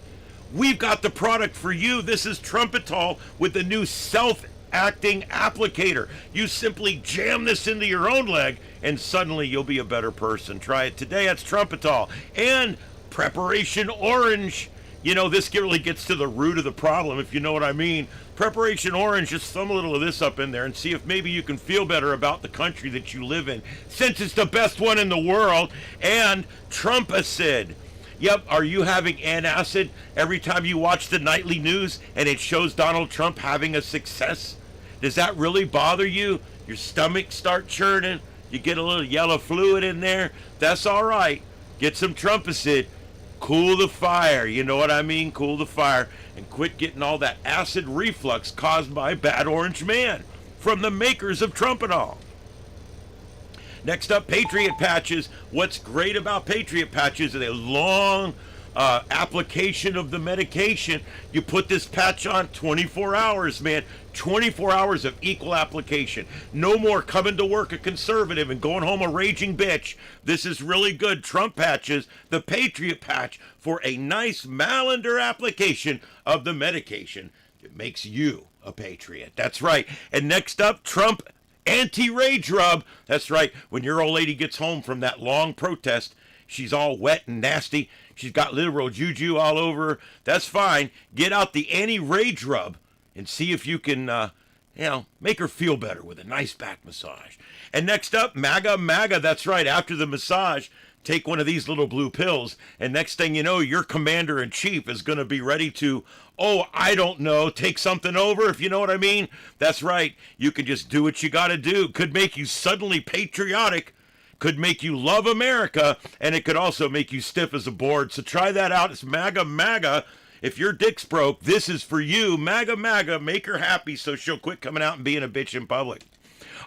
we've got the product for you. This is Trumpanol with the new self-acting applicator. You simply jam this into your own leg and suddenly you'll be a better person. Try it today. That's Trumpanol. And Preparation Orange. You know, this really gets to the root of the problem, if you know what I mean. Preparation Orange, just thumb a little of this up in there and see if maybe you can feel better about the country that you live in, since it's the best one in the world. And Trumpacid. Yep, are you having antacid every time you watch the nightly news and it shows Donald Trump having a success? Does that really bother you? Your stomach start churning? You get a little yellow fluid in there? That's all right. Get some Trumpacid. Cool the fire, you know what I mean? Cool the fire and quit getting all that acid reflux caused by Bad Orange Man from the makers of Trumpanol. Next up, Patriot Patches. What's great about Patriot Patches is a long application of the medication. You put this patch on 24 hours, man. 24 hours of equal application. No more coming to work a conservative and going home a raging bitch. This is really good. Trump Patches, the Patriot Patch, for a nice malender application of the medication that makes you a patriot. That's right. And next up, Trump Anti-Rage Rub. That's right. When your old lady gets home from that long protest, she's all wet and nasty. She's got literal juju all over her. That's fine. Get out the anti-rage rub and see if you can, make her feel better with a nice back massage. And next up, MAGA. That's right. After the massage, take one of these little blue pills. And next thing you know, your commander-in-chief is going to be ready to, take something over, if you know what I mean. That's right. You can just do what you got to do. Could make you suddenly patriotic. Could make you love America, and it could also make you stiff as a board. So try that out. It's MAGA. If your dick's broke, this is for you. MAGA. Make her happy so she'll quit coming out and being a bitch in public.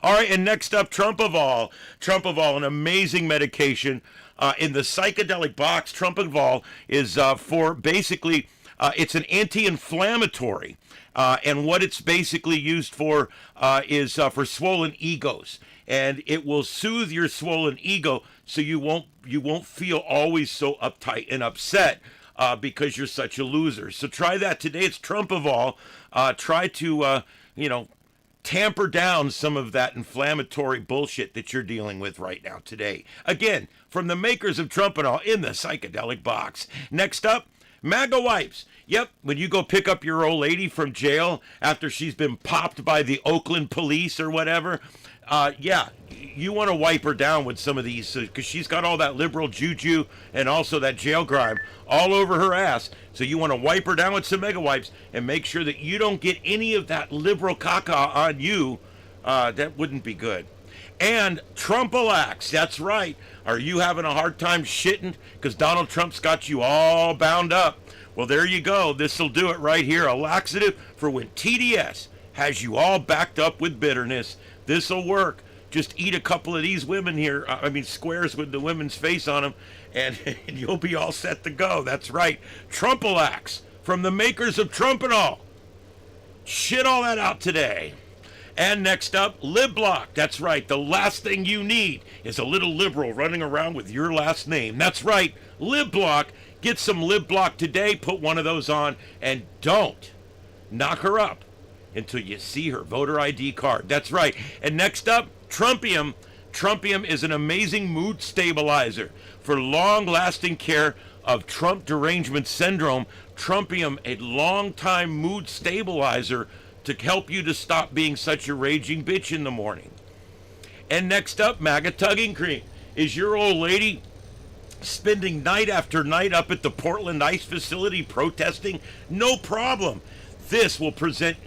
All right, and next up, Trumpanol. Trumpanol, an amazing medication. In the psychedelic box, Trumpanol is for basically, it's an anti-inflammatory. And what it's basically used for is for swollen egos. And it will soothe your swollen ego so you won't feel always so uptight and upset because you're such a loser. So try that today. It's Trumpanol. Try to, tamper down some of that inflammatory bullshit that you're dealing with right now today. Again, from the makers of Trumpanol in the psychedelic box. Next up, MAGA wipes. Yep, when you go pick up your old lady from jail after she's been popped by the Oakland police or whatever, you want to wipe her down with some of these because she's got all that liberal juju and also that jail grime all over her ass. So you want to wipe her down with some mega wipes and make sure that you don't get any of that liberal caca on you. That wouldn't be good. And Trumpalax, that's right. Are you having a hard time shitting because Donald Trump's got you all bound up? Well, there you go. This'll do it right here. A laxative for when TDS has you all backed up with bitterness. This'll work. Just eat a couple of these women here, squares with the women's face on them, and you'll be all set to go. That's right. Trumpalax from the makers of Trumpanol. Shit all that out today. And next up, LibBlock. That's right. The last thing you need is a little liberal running around with your last name. That's right. LibBlock. Get some LibBlock today. Put one of those on, and don't knock her up until you see her voter ID card. That's right. And next up, Trumpium. Trumpium is an amazing mood stabilizer for long-lasting care of Trump derangement syndrome, Trumpium, a long-time mood stabilizer to help you to stop being such a raging bitch in the morning. And next up, MAGA tugging cream. Is your old lady spending night after night up at the Portland ICE facility protesting? No problem. This will prevent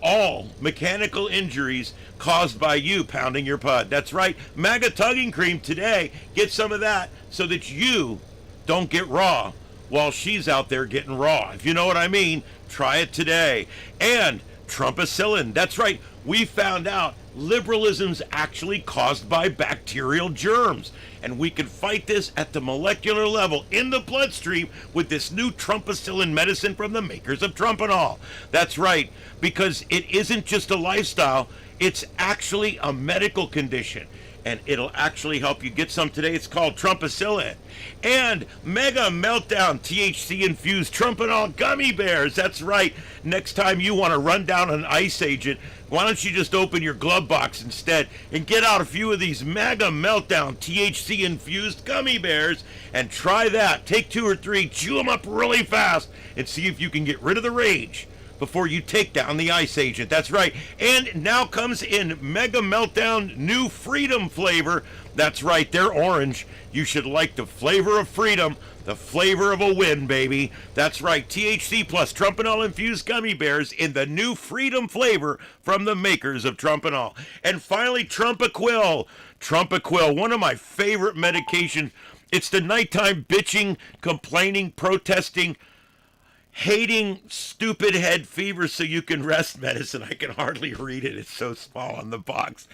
all mechanical injuries caused by you pounding your pud. That's right, MAGA tugging cream today. Get some of that so that you don't get raw while she's out there getting raw. If you know what I mean, try it today. And Trumpicillin. That's right, we found out liberalism's actually caused by bacterial germs. And we can fight this at the molecular level in the bloodstream with this new Trumpicillin medicine from the makers of Trumpanol. That's right, because it isn't just a lifestyle, it's actually a medical condition. And it'll actually help you get some today. It's called Trumpicillin. And Mega Meltdown THC-infused Trumpanol gummy bears. That's right. Next time you want to run down an ICE agent, why don't you just open your glove box instead and get out a few of these Mega Meltdown THC-infused gummy bears and try that. Take 2 or 3, chew them up really fast, and see if you can get rid of the rage before you take down the ICE agent. That's right. And now comes in Mega Meltdown new freedom flavor. That's right, they're orange. You should like the flavor of freedom, the flavor of a win, baby. That's right, THC plus Trumpanol infused gummy bears in the new freedom flavor from the makers of Trumpanol. And finally, Trumpaquil. Trumpaquil, one of my favorite medications. It's the nighttime bitching, complaining, protesting, hating stupid head fever so you can rest medicine. I can hardly read it. It's so small on the box.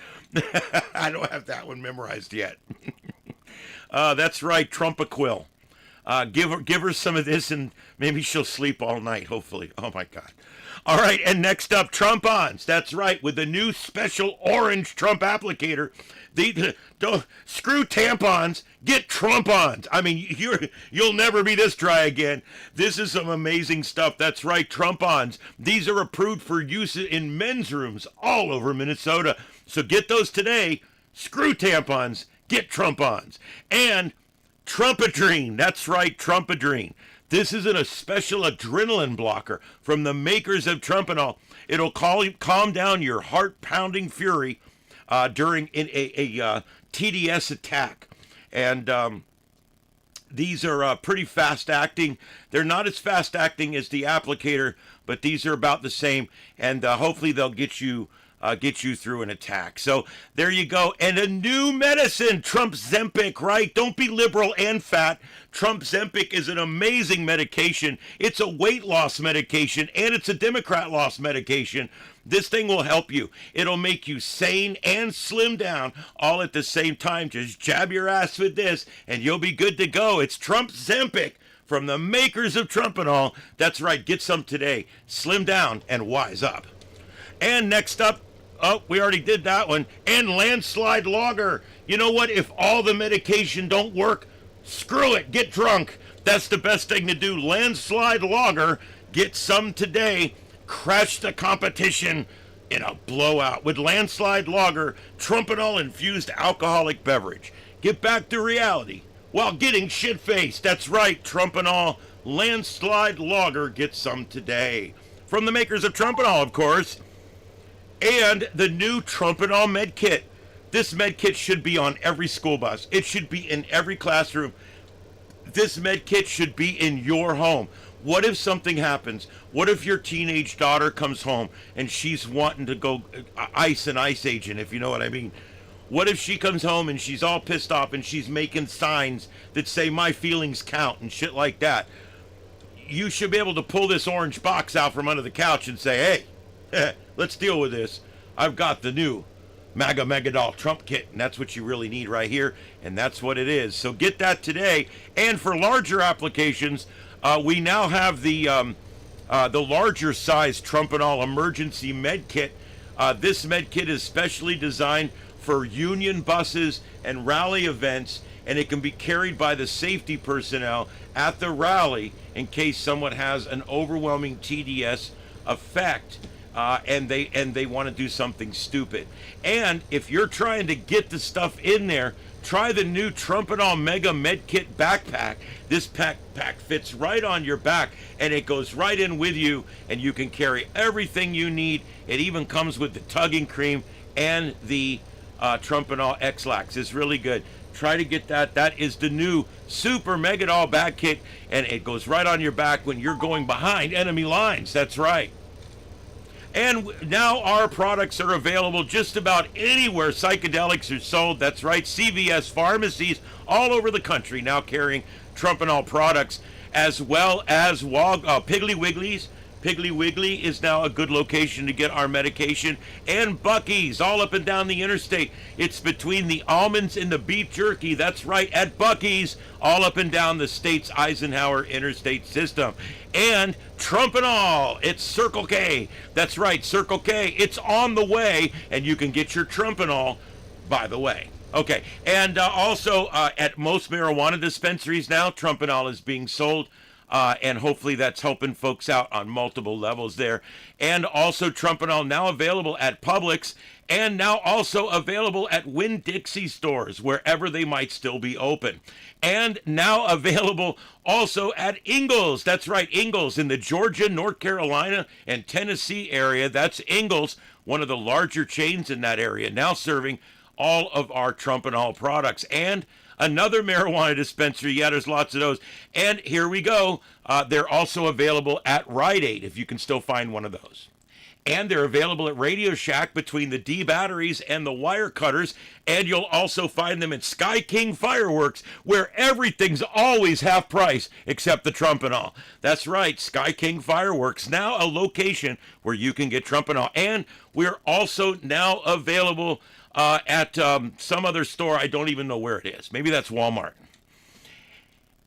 I don't have that one memorized yet. That's right, Trumpaquil. Give her some of this and maybe she'll sleep all night, hopefully. Oh my God. All right, and next up, Trumpons. That's right, with the new special orange Trump applicator. Don't screw tampons, get Trumpons. I mean, you'll never be this dry again. This is some amazing stuff. That's right, Trumpons. These are approved for use in men's rooms all over Minnesota. So get those today. Screw tampons, get Trumpons. And Trumpadrine. That's right, Trumpadrine. This is a special adrenaline blocker from the makers of Trumpanol. It'll calm down your heart-pounding fury during a TDS attack. And these are pretty fast-acting. They're not as fast-acting as the applicator, but these are about the same. And hopefully they'll get you through an attack. So there you go. And a new medicine, Trumpzempic, right? Don't be liberal and fat. Trumpzempic is an amazing medication. It's a weight loss medication, and it's a Democrat loss medication. This thing will help you. It'll make you sane and slim down all at the same time. Just jab your ass with this, and you'll be good to go. It's Trumpzempic from the makers of Trumpanol. That's right. Get some today. Slim down and wise up. And next up, oh, we already did that one. And landslide logger. You know what? If all the medication don't work, screw it. Get drunk. That's the best thing to do. Landslide logger. Get some today. Crash the competition in a blowout with landslide logger, Trumpanol infused alcoholic beverage. Get back to reality while getting shit-faced. That's right, Trumpanol landslide logger. Get some today. From the makers of Trumpanol, of course. And the new Trumpanol med kit. This med kit should be on every school bus. It should be in every classroom. This med kit should be in your home. What if something happens? What if your teenage daughter comes home and she's wanting to go ice an ICE agent, if you know what I mean? What if she comes home and she's all pissed off and she's making signs that say my feelings count and shit like that? You should be able to pull this orange box out from under the couch and say, hey, let's deal with this. I've got the new MAGA Megadol Trump kit, and that's what you really need right here, and that's what it is. So get that today. And for larger applications, we now have the larger size Trumpanol emergency med kit. This med kit is specially designed for union buses and rally events, and it can be carried by the safety personnel at the rally in case someone has an overwhelming TDS effect. And they want to do something stupid. And if you're trying to get the stuff in there try the new Trumpanol Mega Medkit backpack. This pack fits right on your back, and it goes right in with you, and you can carry everything you need. It even comes with the tugging cream and the Trumpanol X-Lax. It's really good. Try to get that. That is the new Super Megadol back kit, and it goes right on your back when you're going behind enemy lines. That's right. And now our products are available just about anywhere psychedelics are sold. That's right, CVS pharmacies all over the country now carrying Trumpanol products, as well as Piggly Wiggly's. Piggly Wiggly is now a good location to get our medication. And Buc-ee's, all up and down the interstate. It's between the almonds and the beef jerky. That's right, at Buc-ee's, all up and down the state's Eisenhower interstate system. And Trumpanol, it's Circle K. That's right, Circle K. It's on the way, and you can get your Trumpanol by the way. Okay, and also at most marijuana dispensaries now, Trumpanol is being sold. And hopefully that's helping folks out on multiple levels there. And also Trumpanol now available at Publix, and now also available at Winn-Dixie stores, wherever they might still be open. And now available also at Ingles. That's right, Ingles in the Georgia, North Carolina, and Tennessee area. That's Ingles, one of the larger chains in that area, now serving all of our Trumpanol products. And another marijuana dispensary. Yeah, there's lots of those. And here we go. They're also available at Rite Aid, if you can still find one of those. And they're available at Radio Shack between the D batteries and the wire cutters. And you'll also find them at Sky King Fireworks, where everything's always half price except the Trumpanol. That's right, Sky King Fireworks, now a location where you can get Trumpanol. And we're also now available at some other store. I don't even know where it is. Maybe that's Walmart.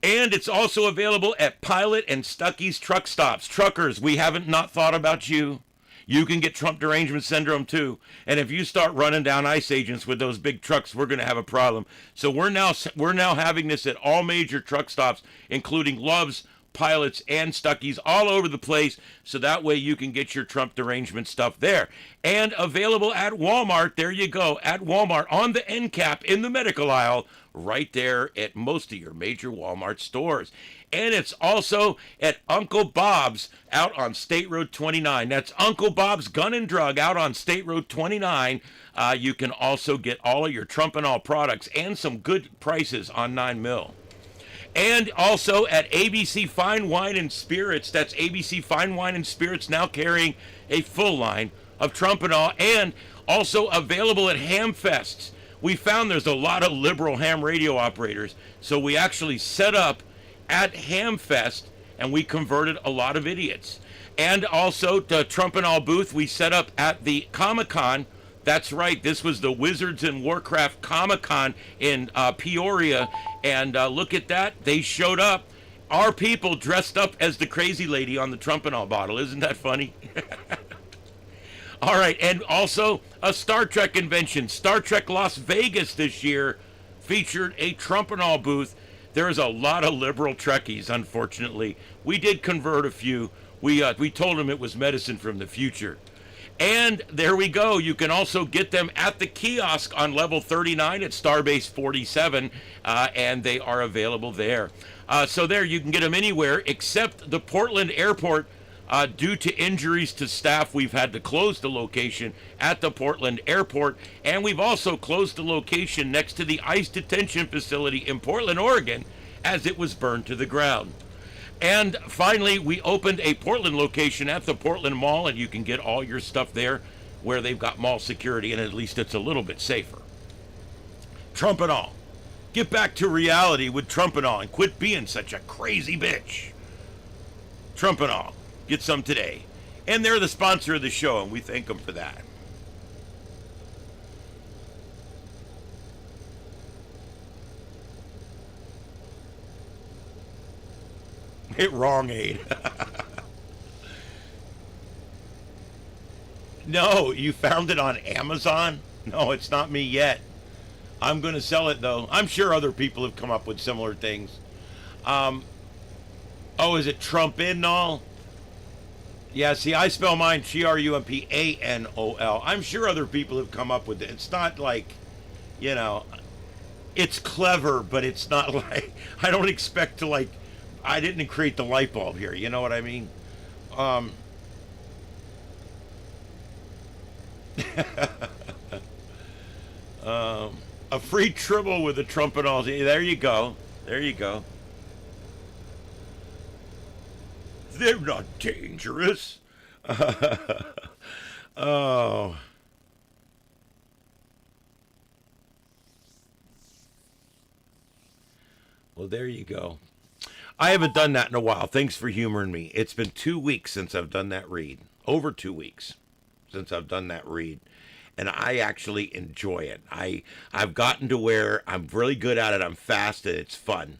And it's also available at Pilot and Stuckey's truck stops. Truckers, we haven't not thought about you. You can get Trump derangement syndrome too. And if you start running down ICE agents with those big trucks, we're going to have a problem. So we're now having this at all major truck stops, including Love's, Pilots, and Stuckey's all over the place, so that way you can get your Trump derangement stuff there. And available at Walmart, there you go, at Walmart, on the end cap in the medical aisle, right there at most of your major Walmart stores. And it's also at Uncle Bob's out on State Road 29. That's Uncle Bob's Gun and Drug out on State Road 29. You can also get all of your Trumpanol products and some good prices on 9mm. And also at ABC Fine Wine and Spirits. That's ABC Fine Wine and Spirits, now carrying a full line of Trumpanol. And also available at Hamfests. We found there's a lot of liberal ham radio operators, so we actually set up at Hamfest, and we converted a lot of idiots. And also the Trumpanol booth we set up at the Comic-Con. That's right, this was the Wizards and Warcraft Comic-Con in Peoria, and look at that, they showed up. Our people dressed up as the crazy lady on the Trumpanol bottle. Isn't that funny? All right, and also a Star Trek convention. Star Trek Las Vegas this year featured a Trumpanol booth. There's a lot of liberal Trekkies, unfortunately. We did convert a few. We told them it was medicine from the future. And there we go. You can also get them at the kiosk on level 39 at Starbase 47, and they are available there. So there, you can get them anywhere except the Portland airport. Due to injuries to staff, we've had to close the location at the Portland airport, and we've also closed the location next to the ICE detention facility in Portland, Oregon, as it was burned to the ground. And finally, we opened a Portland location at the Portland Mall, and you can get all your stuff there where they've got mall security, and at least it's a little bit safer. Trumpanol. Get back to reality with Trumpanol and quit being such a crazy bitch. Trumpanol. Get some today. And they're the sponsor of the show, and we thank them for that. Hit wrong, Aid. No, you found it on Amazon? No, it's not me yet. I'm going to sell it, though. I'm sure other people have come up with similar things. Oh, is it Trumpanol? Yeah, see, I spell mine Trumpanol. I'm sure other people have come up with it. It's not like, you know, it's clever, but it's not like I don't expect to like. I didn't create the light bulb here. You know what I mean? Um, a free tribble with a Trumpanol. There you go. There you go. They're not dangerous. Oh. Well, there you go. I haven't done that in a while. Thanks for humoring me. It's been 2 weeks since I've done that read. Over 2 weeks since I've done that read. And I actually enjoy it. I've gotten to where I'm really good at it. I'm fast and it's fun.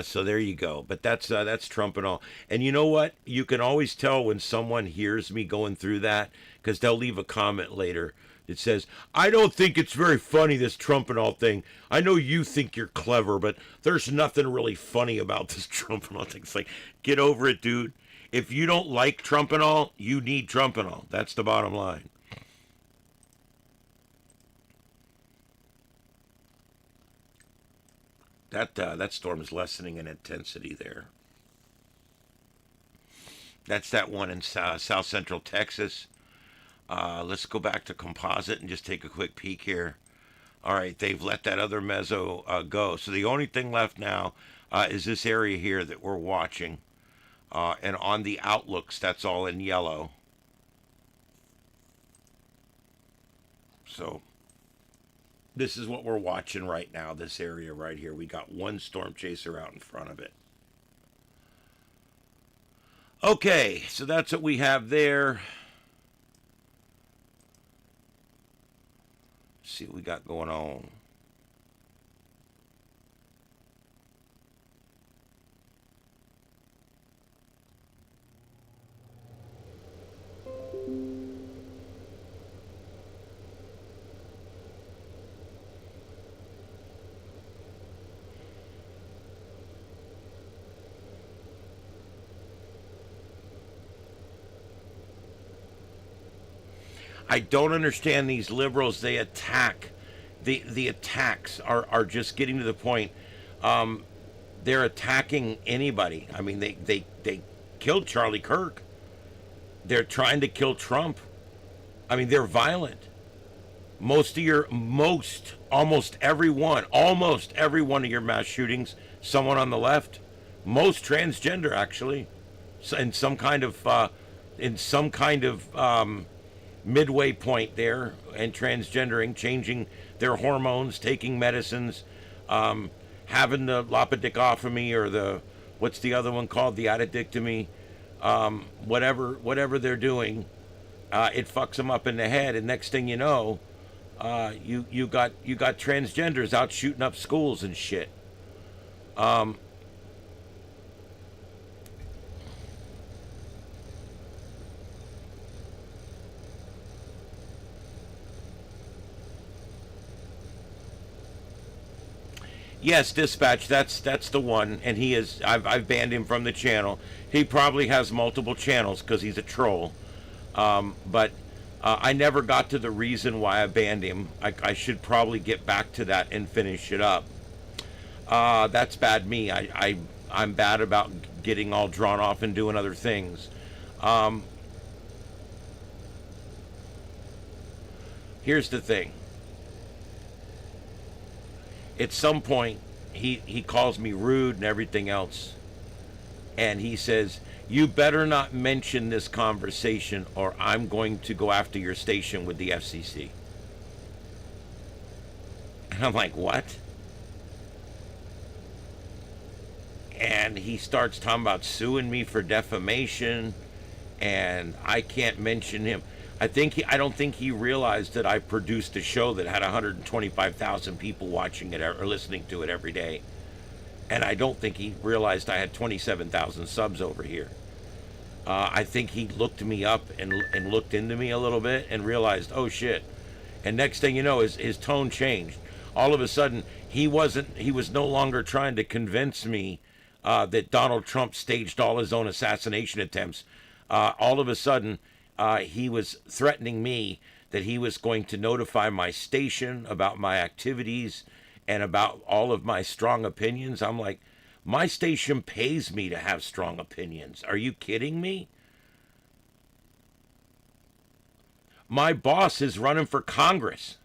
So there you go. But that's Trump and all. And you know what? You can always tell when someone hears me going through that because they'll leave a comment later. It says, I don't think it's very funny, this Trump and all thing. I know you think you're clever, but there's nothing really funny about this Trump and all thing. It's like, get over it, dude. If you don't like Trump and all, you need Trump and all. That's the bottom line. That storm is lessening in intensity there. That's that one in South Central Texas. Let's go back to composite and just take a quick peek here. All right, they've let that other mezzo go. So the only thing left now is this area here that we're watching. And on the outlooks, that's all in yellow. So this is what we're watching right now, this area right here. We got one storm chaser out in front of it. Okay, so that's what we have there. Let's see what we got going on. I don't understand these liberals. They attack. The attacks are just getting to the point. They're attacking anybody. I mean, they killed Charlie Kirk. They're trying to kill Trump. I mean, they're violent. Almost every one of your mass shootings, someone on the left, most transgender actually, in some kind of midway point there, and transgendering, changing their hormones, taking medicines, having the lopidectomy or the, what's the other one called, the addictomy, whatever they're doing, it fucks them up in the head, and next thing you know, you got transgenders out shooting up schools and shit. Yes, Dispatch, that's the one, and he is. I've banned him from the channel. He probably has multiple channels because he's a troll. But I never got to the reason why I banned him. I should probably get back to that and finish it up. That's bad me. I'm bad about getting all drawn off and doing other things. Here's the thing. At some point, he calls me rude and everything else. And he says, you better not mention this conversation or I'm going to go after your station with the FCC. And I'm like, what? And he starts talking about suing me for defamation, and I can't mention him. I don't think he realized that I produced a show that had 125,000 people watching it or listening to it every day. And I don't think he realized I had 27,000 subs over here. I think he looked me up and looked into me a little bit and realized, oh shit. And next thing you know, his tone changed. All of a sudden, he was no longer trying to convince me that Donald Trump staged all his own assassination attempts. All of a sudden, he was threatening me that he was going to notify my station about my activities and about all of my strong opinions. I'm like, my station pays me to have strong opinions. Are you kidding me? My boss is running for Congress.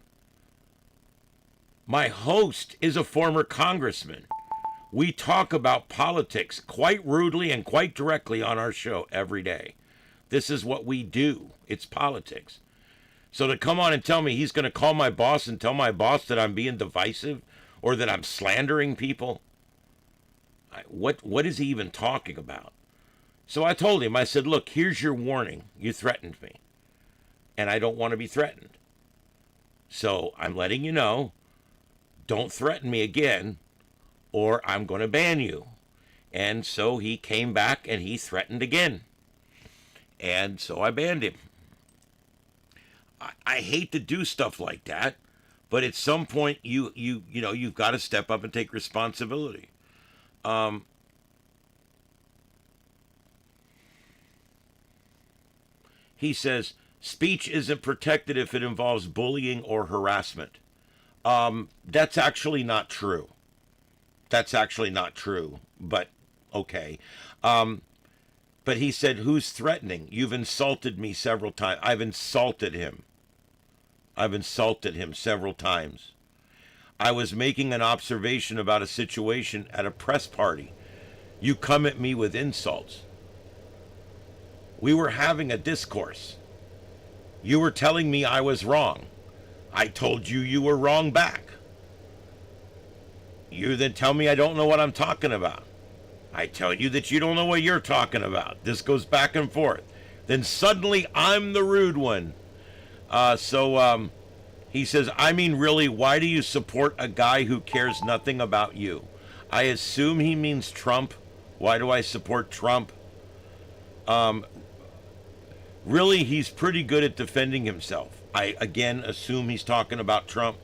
My host is a former congressman. We talk about politics quite rudely and quite directly on our show every day. This is what we do. It's politics. So to come on and tell me he's going to call my boss and tell my boss that I'm being divisive or that I'm slandering people, what is he even talking about? So I told him, I said, look, here's your warning. You threatened me, and I don't want to be threatened. So I'm letting you know, don't threaten me again, or I'm going to ban you. And so he came back and he threatened again. And so I banned him. I hate to do stuff like that, but at some point you've got to step up and take responsibility. He says, speech isn't protected if it involves bullying or harassment. That's actually not true. That's actually not true, but okay. But he said, who's threatening? You've insulted me several times. I've insulted him. I've insulted him several times. I was making an observation about a situation at a press party. You come at me with insults. We were having a discourse. You were telling me I was wrong. I told you you were wrong back. You then tell me I don't know what I'm talking about. I tell you that you don't know what you're talking about. This goes back and forth. Then suddenly I'm the rude one. He says, I mean, really, why do you support a guy who cares nothing about you? I assume he means Trump. Why do I support Trump? Really, he's pretty good at defending himself. I, again, assume he's talking about Trump.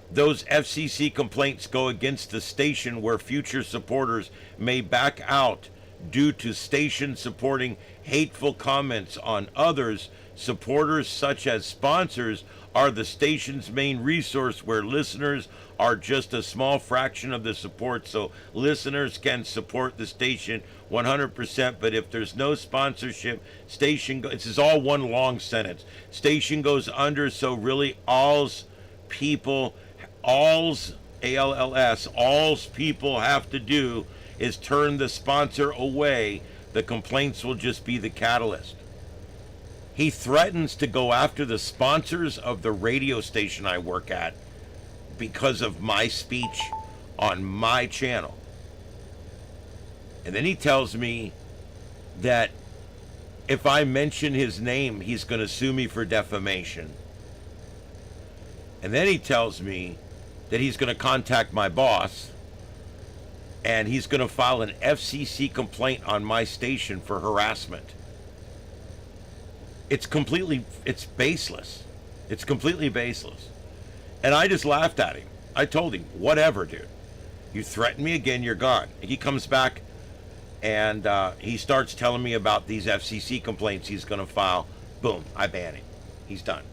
Those FCC complaints go against the station where future supporters may back out due to station supporting hateful comments on others. Supporters, such as sponsors, are the station's main resource where listeners are just a small fraction of the support. So listeners can support the station 100%, but if there's no sponsorship, this is all one long sentence. Station goes under, so really all's people have to do is turn the sponsor away. The complaints will just be the catalyst. He threatens to go after the sponsors of the radio station I work at because of my speech on my channel. And then he tells me that if I mention his name, he's going to sue me for defamation. And then he tells me that he's going to contact my boss and he's going to file an FCC complaint on my station for harassment. It's baseless. It's completely baseless. And I just laughed at him. I told him, whatever, dude. You threaten me again, you're gone. He comes back and he starts telling me about these FCC complaints he's going to file. Boom, I ban him. He's done.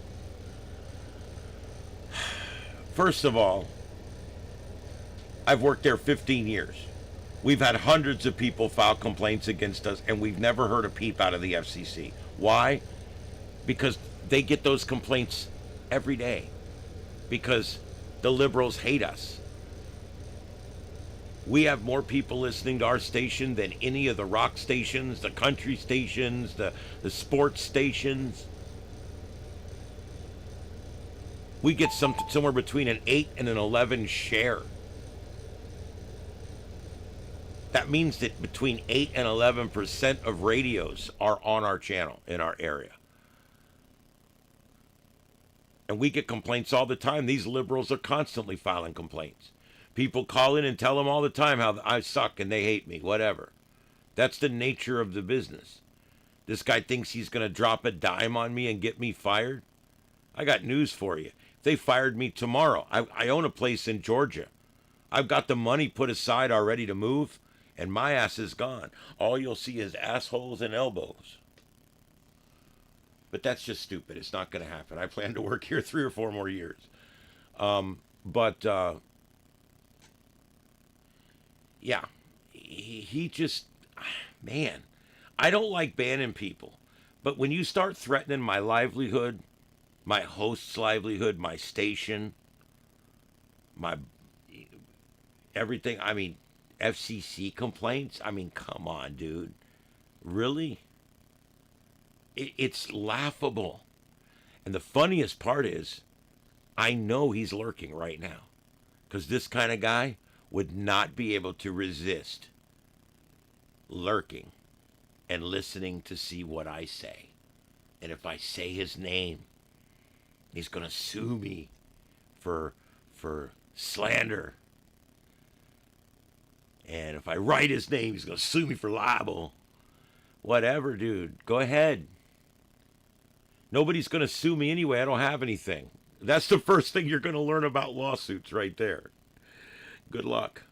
First of all, I've worked there 15 years. We've had hundreds of people file complaints against us, and we've never heard a peep out of the FCC. Why? Because they get those complaints every day. Because the liberals hate us. We have more people listening to our station than any of the rock stations, the country stations, the sports stations. We get somewhere between an 8 and an 11 share. That means that between 8 and 11% of radios are on our channel in our area. And we get complaints all the time. These liberals are constantly filing complaints. People call in and tell them all the time how I suck and they hate me, whatever. That's the nature of the business. This guy thinks he's going to drop a dime on me and get me fired. I got news for you. If they fired me tomorrow, I own a place in Georgia. I've got the money put aside already to move, and my ass is gone. All you'll see is assholes and elbows. But that's just stupid. It's not going to happen. I plan to work here 3 or 4 more years. But yeah, he just, man, I don't like banning people, but when you start threatening my livelihood, my host's livelihood, my station, my everything, I mean, FCC complaints, I mean, come on, dude. Really? It's laughable. And the funniest part is, I know he's lurking right now. Because this kind of guy would not be able to resist lurking and listening to see what I say. And if I say his name, he's going to sue me for slander. And if I write his name, he's going to sue me for libel. Whatever, dude. Go ahead. Nobody's going to sue me anyway. I don't have anything. That's the first thing you're going to learn about lawsuits right there. Good luck.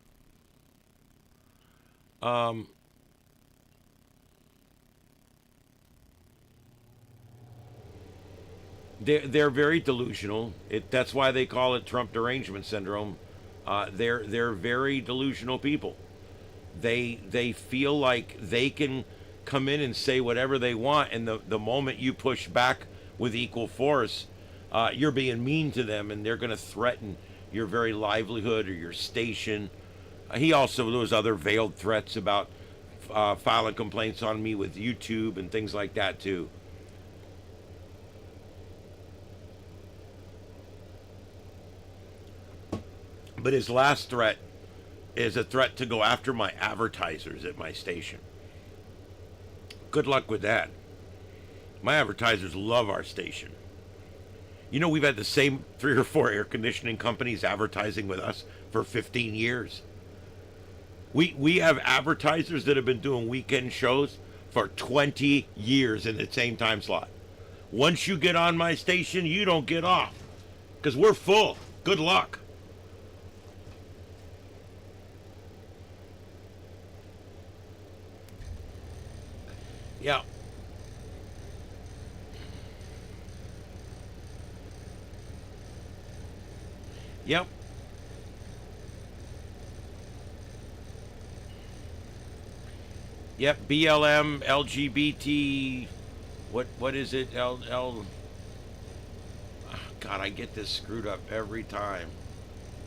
They're very delusional. That's why they call it Trump derangement syndrome. They're very delusional people. They feel like they can come in and say whatever they want, and the moment you push back with equal force, you're being mean to them, and they're going to threaten your very livelihood or your station. He also, there was other veiled threats about filing complaints on me with YouTube and things like that too. But his last threat is a threat to go after my advertisers at my station. Good luck with that. My advertisers love our station. You know, we've had the same 3 or 4 air conditioning companies advertising with us for 15 years. We have advertisers that have been doing weekend shows for 20 years in the same time slot. Once you get on my station, you don't get off because we're full. Good luck. Yeah. Yep. Yep. BLM, LGBT. What is it? Oh, God, I get this screwed up every time.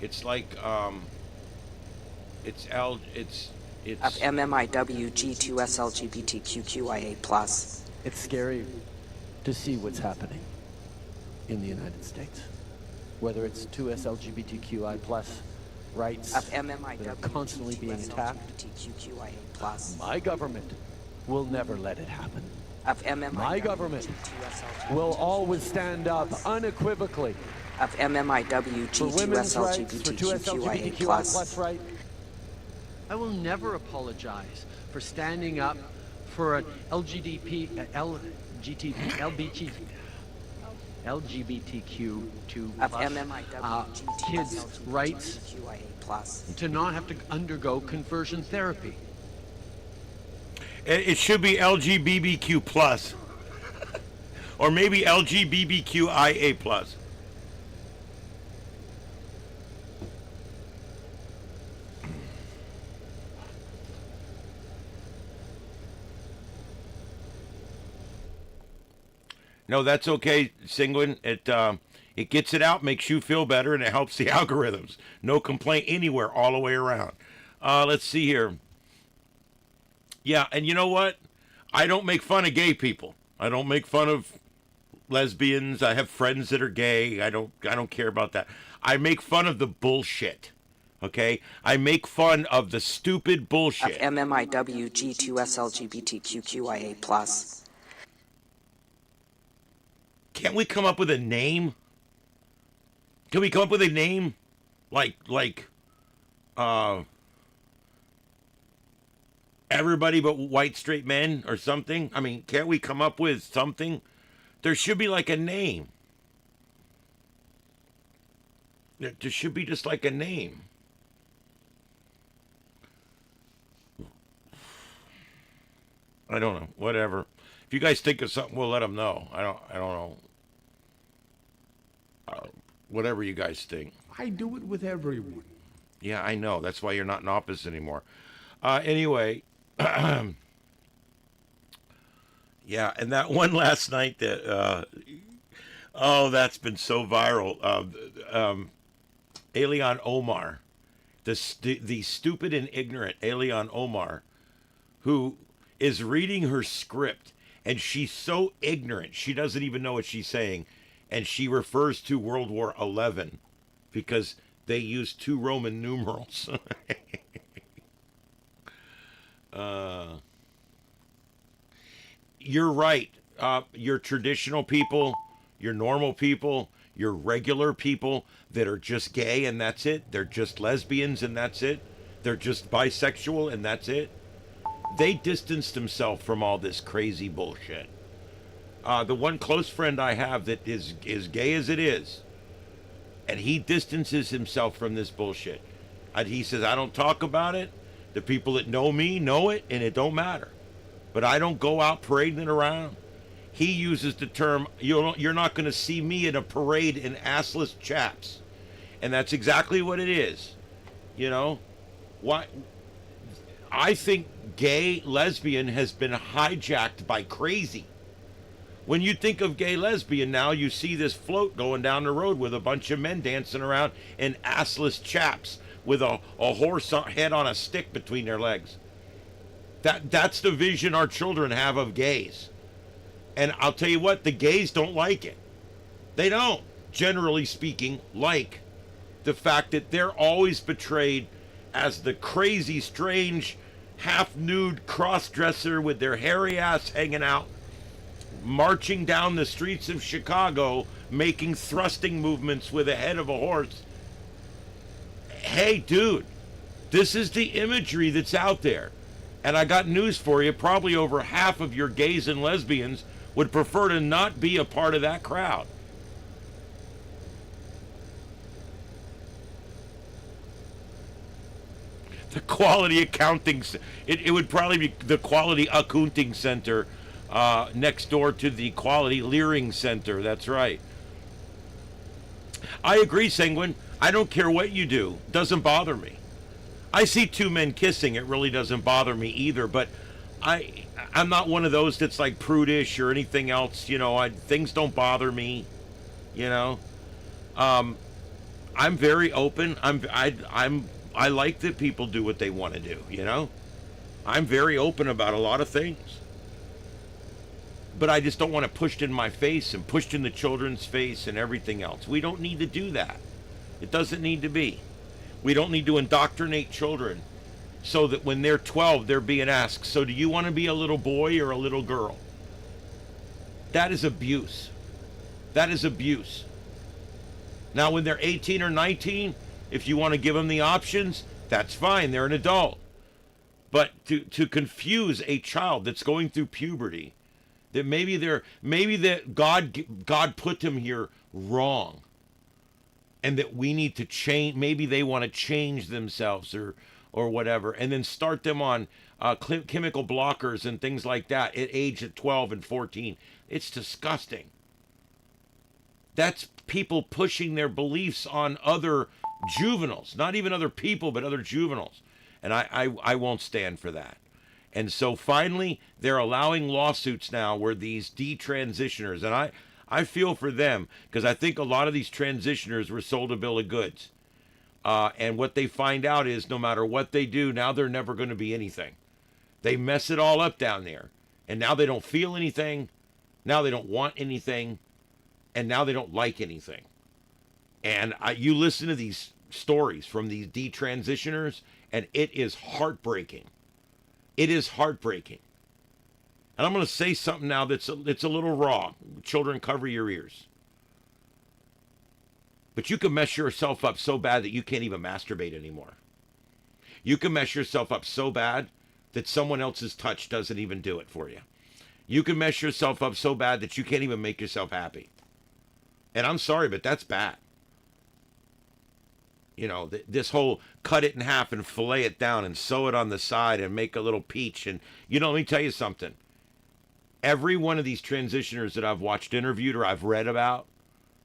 It's like it's FMMIWG2SLGBTQQIA+. It's scary to see what's happening in the United States. Whether it's 2SLGBTQI plus rights that are constantly being attacked, my government will never let it happen. My government will always stand up unequivocally for women's rights, for 2SLGBTQI plus rights. I will never apologize for standing up for an LGBTQ2 kids' rights to not have to undergo conversion therapy. It should be LGBTQ plus, or maybe LGBTQIA plus. No, that's okay, Singwin. It gets it out, makes you feel better, and it helps the algorithms. No complaint anywhere, all the way around. Let's see here. Yeah, and you know what? I don't make fun of gay people. I don't make fun of lesbians. I have friends that are gay. I don't care about that. I make fun of the bullshit. Okay? I make fun of the stupid bullshit. FMMIWG2SLGBTQQIA+. Can't we come up with a name? Can we come up with a name? Like, everybody but white straight men or something? I mean, can't we come up with something? There should be like a name. There should be just like a name. I don't know. Whatever. If you guys think of something, we'll let them know. I don't know. Whatever you guys think. I do it with everyone. Yeah, I know. That's why you're not in office anymore. Anyway, yeah, and that one last night that, oh, that's been so viral. Elian Omar, the stupid and ignorant Elian Omar, who is reading her script, and she's so ignorant, she doesn't even know what she's saying, and she refers to World War XI because they use 2 Roman numerals. You're right. Your traditional people, your normal people, your regular people that are just gay and that's it. They're just lesbians and that's it. They're just bisexual and that's it. They distanced themselves from all this crazy bullshit. The one close friend I have that is gay as it is, and he distances himself from this bullshit. He says, I don't talk about it. The people that know me know it, and it don't matter. But I don't go out parading it around. He uses the term, you're not going to see me in a parade in assless chaps. And that's exactly what it is. You know? Why? I think gay lesbian has been hijacked by crazy. When you think of gay lesbian now, you see this float going down the road with a bunch of men dancing around in assless chaps with a horse head on a stick between their legs. That's the vision our children have of gays. And I'll tell you what, the gays don't like it. They don't, generally speaking, like the fact that they're always portrayed as the crazy, strange, half-nude cross-dresser with their hairy ass hanging out, marching down the streets of Chicago, making thrusting movements with the head of a horse. Hey, dude, this is the imagery that's out there. And I got news for you. Probably over half of your gays and lesbians would prefer to not be a part of that crowd. The quality accounting, it would probably be the quality accounting center next door to the quality leering center. That's right. I agree, Sanguine. I don't care what you do. Doesn't bother me. I see 2 men kissing. It really doesn't bother me either. But I'm not one of those that's like prudish or anything else. You know, things don't bother me. You know, I'm very open. I like that people do what they want to do. You know, I'm very open about a lot of things. But I just don't want it pushed in my face and pushed in the children's face and everything else. We don't need to do that. It doesn't need to be. We don't need to indoctrinate children so that when they're 12, they're being asked, so do you want to be a little boy or a little girl? That is abuse. That is abuse. Now, when they're 18 or 19, if you want to give them the options, that's fine. They're an adult. But to confuse a child that's going through puberty, that maybe that God put them here wrong, and that we need to change. Maybe they want to change themselves or whatever, and then start them on chemical blockers and things like that at age of 12 and 14. It's disgusting. That's people pushing their beliefs on other juveniles, not even other people, but other juveniles, and I won't stand for that. And so finally, they're allowing lawsuits now where these detransitioners, and I feel for them because I think a lot of these transitioners were sold a bill of goods. And what they find out is no matter what they do, now they're never going to be anything. They mess it all up down there. And now they don't feel anything. Now they don't want anything. And now they don't like anything. And you listen to these stories from these detransitioners, and it is heartbreaking. It is heartbreaking. And I'm going to say something now that's a little raw. Children, cover your ears. But you can mess yourself up so bad that you can't even masturbate anymore. You can mess yourself up so bad that someone else's touch doesn't even do it for you. You can mess yourself up so bad that you can't even make yourself happy. And I'm sorry, but that's bad. You know, this whole cut it in half and fillet it down and sew it on the side and make a little peach. And, you know, let me tell you something. Every one of these transitioners that I've watched interviewed or I've read about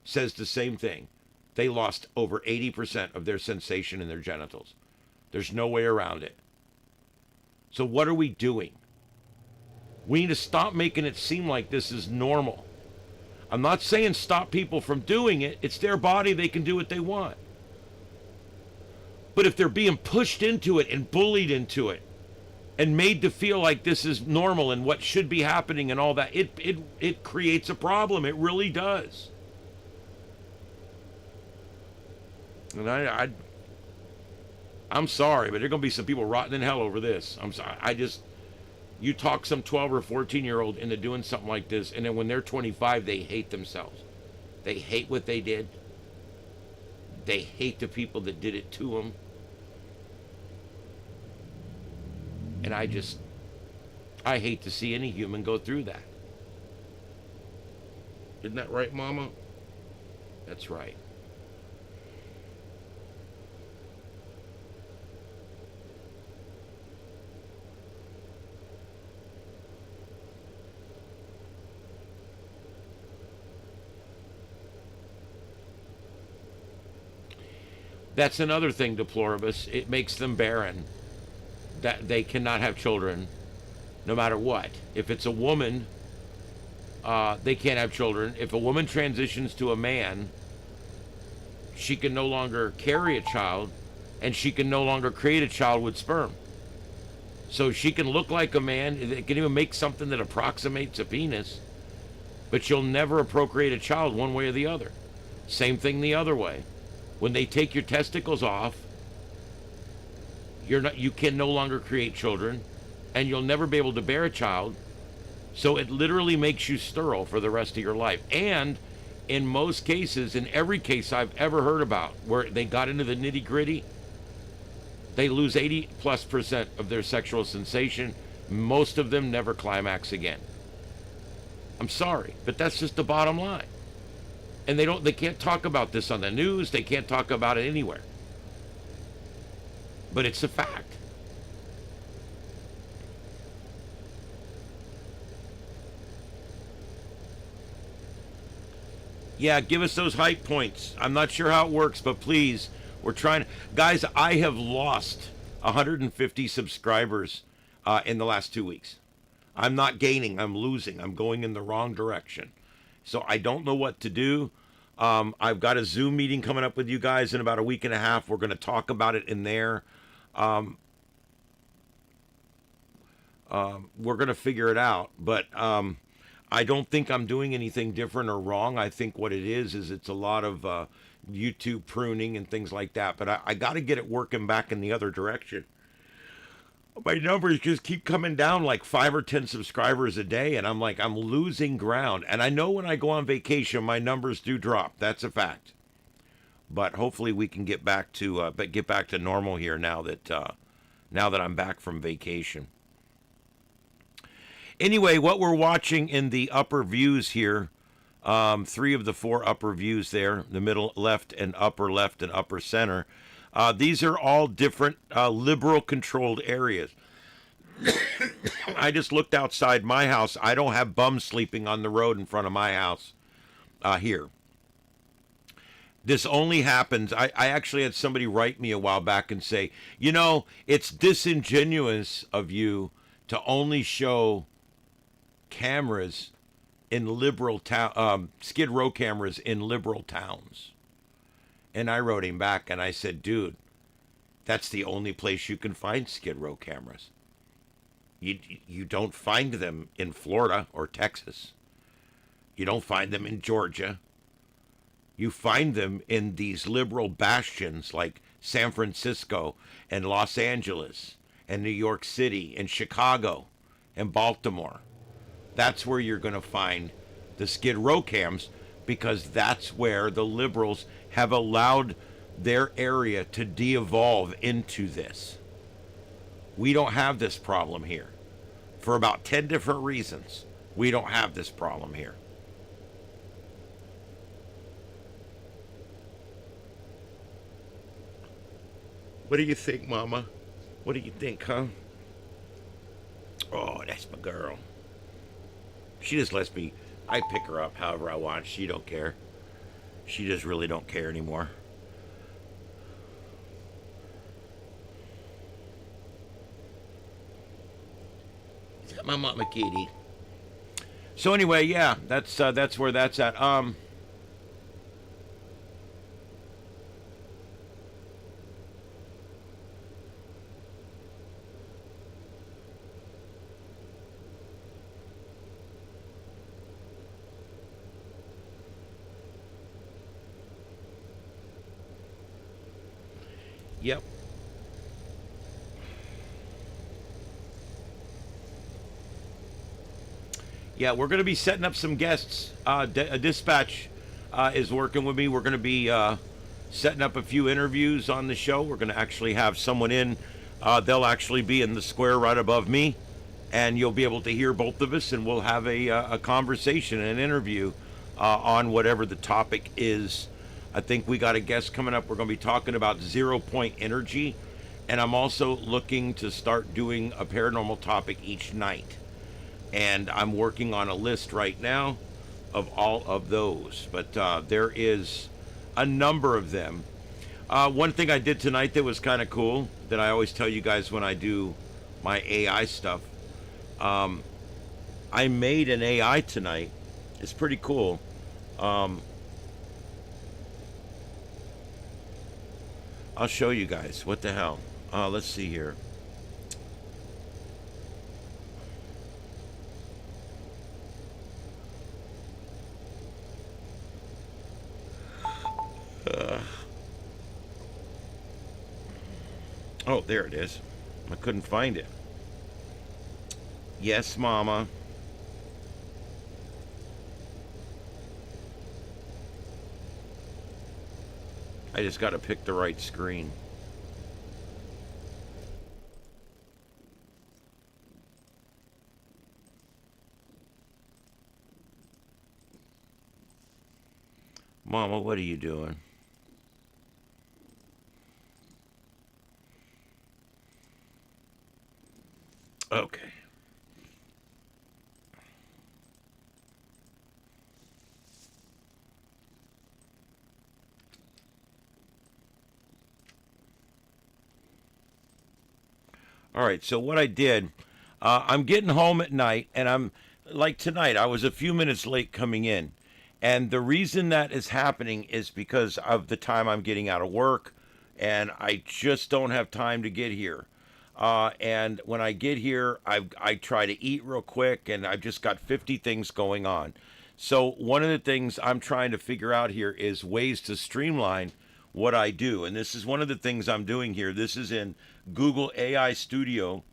says the same thing. they lost over 80% of their sensation in their genitals. There's no way around it. So what are we doing? We need to stop making it seem like this is normal. I'm not saying stop people from doing it. It's their body. They can do what they want. But if they're being pushed into it and bullied into it and made to feel like this is normal and what should be happening and all that, it creates a problem. It really does. And I'm sorry, but there are going to be some people rotting in hell over this. I'm sorry. You talk some 12 or 14-year-old into doing something like this, and then when they're 25, they hate themselves. They hate what they did. They hate the people that did it to them. And I hate to see any human go through that. Isn't that right, Mama? That's right. That's another thing, deploribus. It makes them barren. That they cannot have children, no matter what. If it's a woman, they can't have children. If a woman transitions to a man, she can no longer carry a child, and she can no longer create a child with sperm. So she can look like a man. It can even make something that approximates a penis, but she'll never procreate a child one way or the other. Same thing the other way. When they take your testicles off, you can no longer create children, and you'll never be able to bear a child. So it literally makes you sterile for the rest of your life. And in most cases, in every case I've ever heard about where they got into the nitty-gritty, they lose 80+% of their sexual sensation. Most of them never climax again. I'm sorry, but that's just the bottom line. And they can't talk about this on the news. They can't talk about it anywhere. But it's a fact. Yeah, give us those hype points. I'm not sure how it works, but please, we're trying. Guys, I have lost 150 subscribers in the last 2 weeks. I'm not gaining, I'm losing. I'm going in the wrong direction. So I don't know what to do. I've got a Zoom meeting coming up with you guys in about a week and a half. We're going to talk about it in there. We're going to figure it out. But I don't think I'm doing anything different or wrong. I think what it is it's a lot of YouTube pruning and things like that. But I got to get it working back in the other direction. My numbers just keep coming down like 5 or 10 subscribers a day, and I'm losing ground. And I know when I go on vacation, my numbers do drop. That's a fact. But hopefully we can get back to normal here now that I'm back from vacation. Anyway, what we're watching in the upper views here, 3 of the 4 upper views there, the middle left and upper center. These are all different liberal-controlled areas. I just looked outside my house. I don't have bums sleeping on the road in front of my house here. This only happens. I actually had somebody write me a while back and say, you know, it's disingenuous of you to only show cameras in liberal town, Skid Row cameras in liberal towns. And I wrote him back and I said, dude, that's the only place you can find Skid Row cameras. You don't find them in Florida or Texas. You don't find them in Georgia. You find them in these liberal bastions like San Francisco and Los Angeles and New York City and Chicago and Baltimore. That's where you're going to find the Skid Row cams, because that's where the liberals have allowed their area to de-evolve into this. We don't have this problem here. For about 10 different reasons, we don't have this problem here. What do you think, Mama? What do you think, huh? Oh, that's my girl. She just lets me, I pick her up however I want. She don't care. She just really don't care anymore. Is that my mama kitty? So anyway, yeah, that's where that's at. Yep. Yeah, we're going to be setting up some guests. Dispatch is working with me. We're going to be setting up a few interviews on the show. We're going to actually have someone in. They'll actually be in the square right above me, and you'll be able to hear both of us, and we'll have a conversation, an interview on whatever the topic is. I think we got a guest coming up. We're going to be talking about 0-point energy, and I'm also looking to start doing a paranormal topic each night. And I'm working on a list right now of all of those, but there is a number of them. One thing I did tonight that was kind of cool, that I always tell you guys when I do my AI stuff, I made an AI tonight. It's pretty cool. I'll show you guys. What the hell? Let's see here. Oh, there it is. I couldn't find it. Yes, Mama. I just got to pick the right screen. Mama, what are you doing? Okay. All right, so what I did, I'm getting home at night, and I'm, like tonight, I was a few minutes late coming in. And the reason that is happening is because of the time I'm getting out of work, and I just don't have time to get here. And when I get here, I try to eat real quick, and I've just got 50 things going on. So one of the things I'm trying to figure out here is ways to streamline what I do. And this is one of the things I'm doing here. This is in Google AI Studio.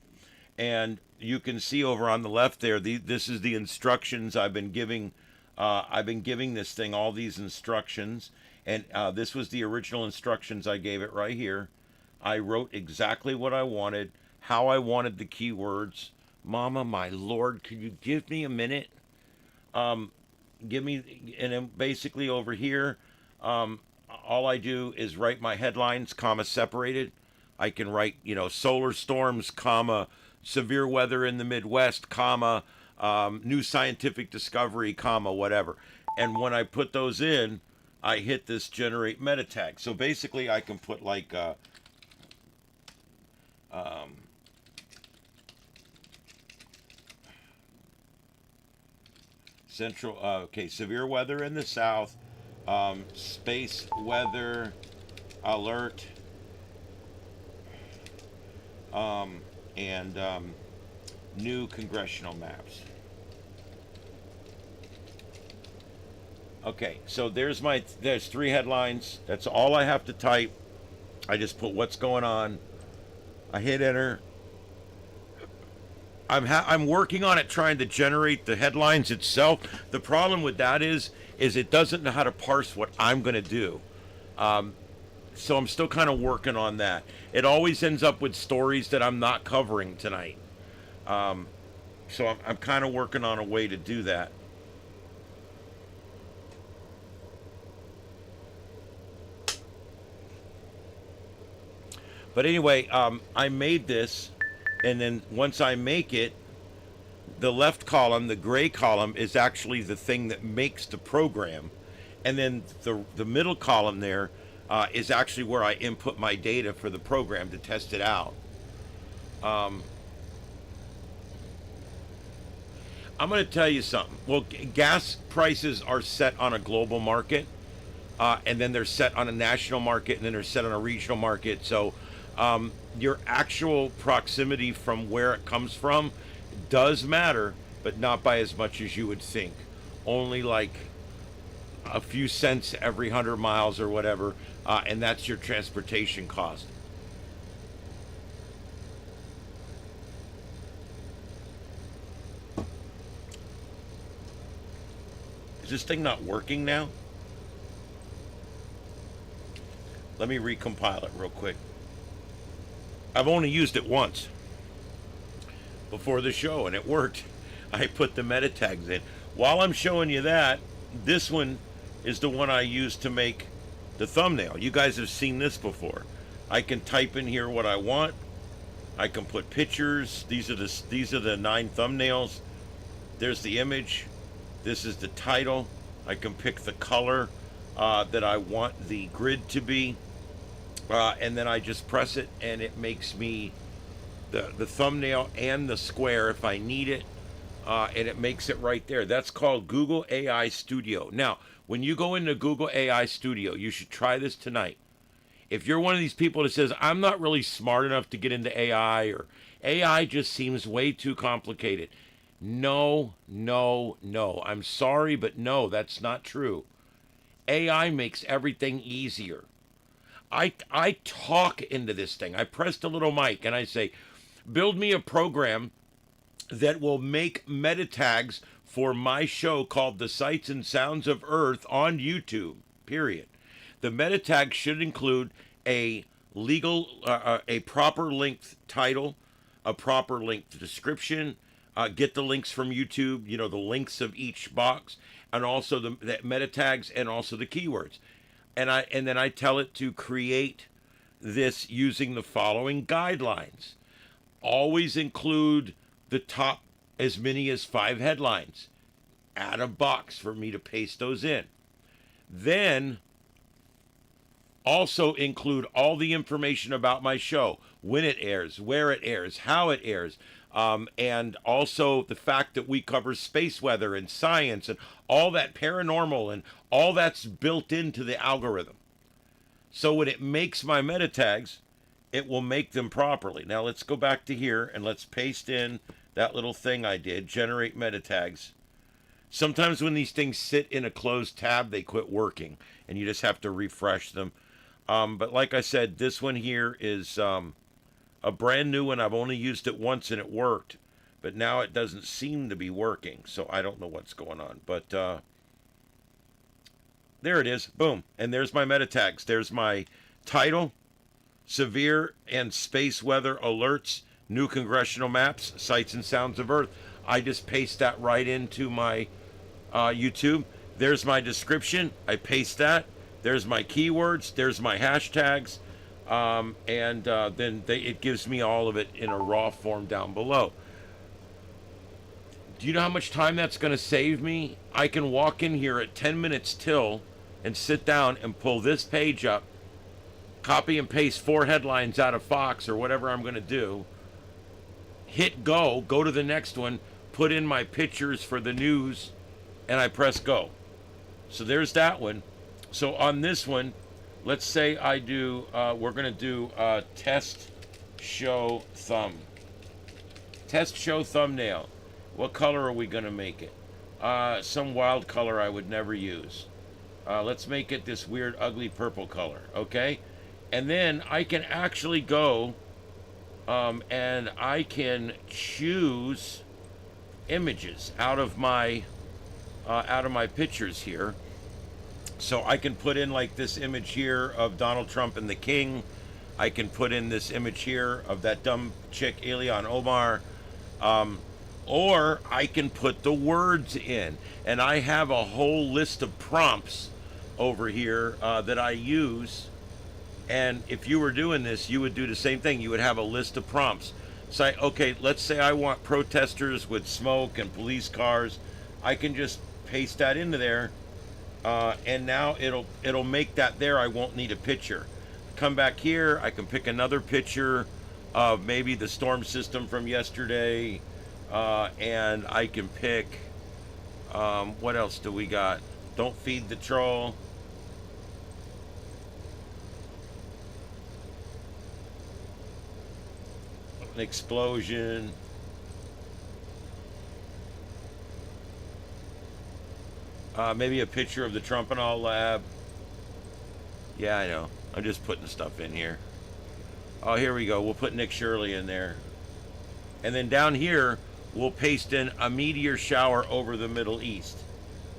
And you can see over on the left there, this is the instructions I've been giving. I've been giving this thing all these instructions. And this was the original instructions. I gave it right here. I wrote exactly what I wanted, how I wanted the keywords. Mama, my Lord, could you give me a minute? Give me, and then basically over here, all I do is write my headlines, comma, separated. I can write, solar storms, comma, severe weather in the Midwest, comma, new scientific discovery, comma, whatever. And when I put those in, I hit this generate meta tag. So basically I can put like, severe weather in the south, space weather alert, and new congressional maps. Okay, so there's 3 headlines. That's all I have to type. I just put what's going on. I hit enter. I'm working on it, trying to generate the headlines itself. The problem with that is it doesn't know how to parse what I'm going to do. So I'm still kind of working on that. It always ends up with stories that I'm not covering tonight. So I'm kind of working on a way to do that. But anyway, I made this, and then once I make it, the left column, the gray column, is actually the thing that makes the program. And then the middle column there is actually where I input my data for the program to test it out. I'm going to tell you something. Well, gas prices are set on a global market, and then they're set on a national market, and then they're set on a regional market. So your actual proximity from where it comes from does matter, but not by as much as you would think. Only like a few cents every 100 miles or whatever, and that's your transportation cost. Is this thing not working now? Let me recompile it real quick. I've only used it once before the show, and it worked. I put the meta tags in. While I'm showing you that, this one is the one I used to make the thumbnail. You guys have seen this before. I can type in here what I want. I can put pictures. These are the 9 thumbnails. There's the image. This is the title. I can pick the color that I want the grid to be. And then I just press it, and it makes me the thumbnail and the square if I need it. And it makes it right there. That's called Google AI Studio. Now, when you go into Google AI Studio, you should try this tonight. If you're one of these people that says, I'm not really smart enough to get into AI, or AI just seems way too complicated. No, no, no. I'm sorry, but no, that's not true. AI makes everything easier. I talk into this thing. I pressed a little mic and I say, build me a program that will make meta tags for my show called The Sights and Sounds of Earth on YouTube, period. The meta tag should include a proper length title, a proper length description, get the links from YouTube, the links of each box, and also the meta tags and also the keywords. And then I tell it to create this using the following guidelines. Always include the top as many as 5 headlines. Add a box for me to paste those in. Then also include all the information about my show, when it airs, where it airs, how it airs, and also the fact that we cover space weather and science and all that paranormal, and all that's built into the algorithm. So when it makes my meta tags, it will make them properly. Now let's go back to here and let's paste in that little thing I did, generate meta tags. Sometimes when these things sit in a closed tab, they quit working, and you just have to refresh them. But like I said, this one here is a brand new one. I've only used it once and it worked, but now it doesn't seem to be working, so I don't know what's going on. But there it is. Boom. And there's my meta tags. There's my title, severe and space weather alerts, new congressional maps, sights and sounds of Earth. I just paste that right into my YouTube. There's my description. I paste that. There's my keywords. There's my hashtags. And then it gives me all of it in a raw form down below. Do you know how much time that's going to save me? I can walk in here at 10 minutes till and sit down and pull this page up, copy and paste 4 headlines out of Fox or whatever I'm going to do, hit go to the next one, put in my pictures for the news, and I press go. So there's that one. So on this one, let's say I do, we're going to do test show thumbnail. What color are we going to make it? Some wild color I would never use. Let's make it this weird, ugly purple color, okay? And then I can actually go and I can choose images out of my pictures here. So I can put in like this image here of Donald Trump and the King. I can put in this image here of that dumb chick, Ilhan Omar. Or I can put the words in. And I have a whole list of prompts over here that I use. And if you were doing this, you would do the same thing. You would have a list of prompts. Say, okay, let's say I want protesters with smoke and police cars. I can just paste that into there. and now it'll make that there. I won't need a picture. Come back here, I can pick another picture of maybe the storm system from yesterday, and I can pick, what else do we got? Don't feed the troll. An explosion. Maybe a picture of the Trumpanol lab. Yeah, I know. I'm just putting stuff in here. Oh, here we go. We'll put Nick Shirley in there. And then down here, we'll paste in a meteor shower over the Middle East,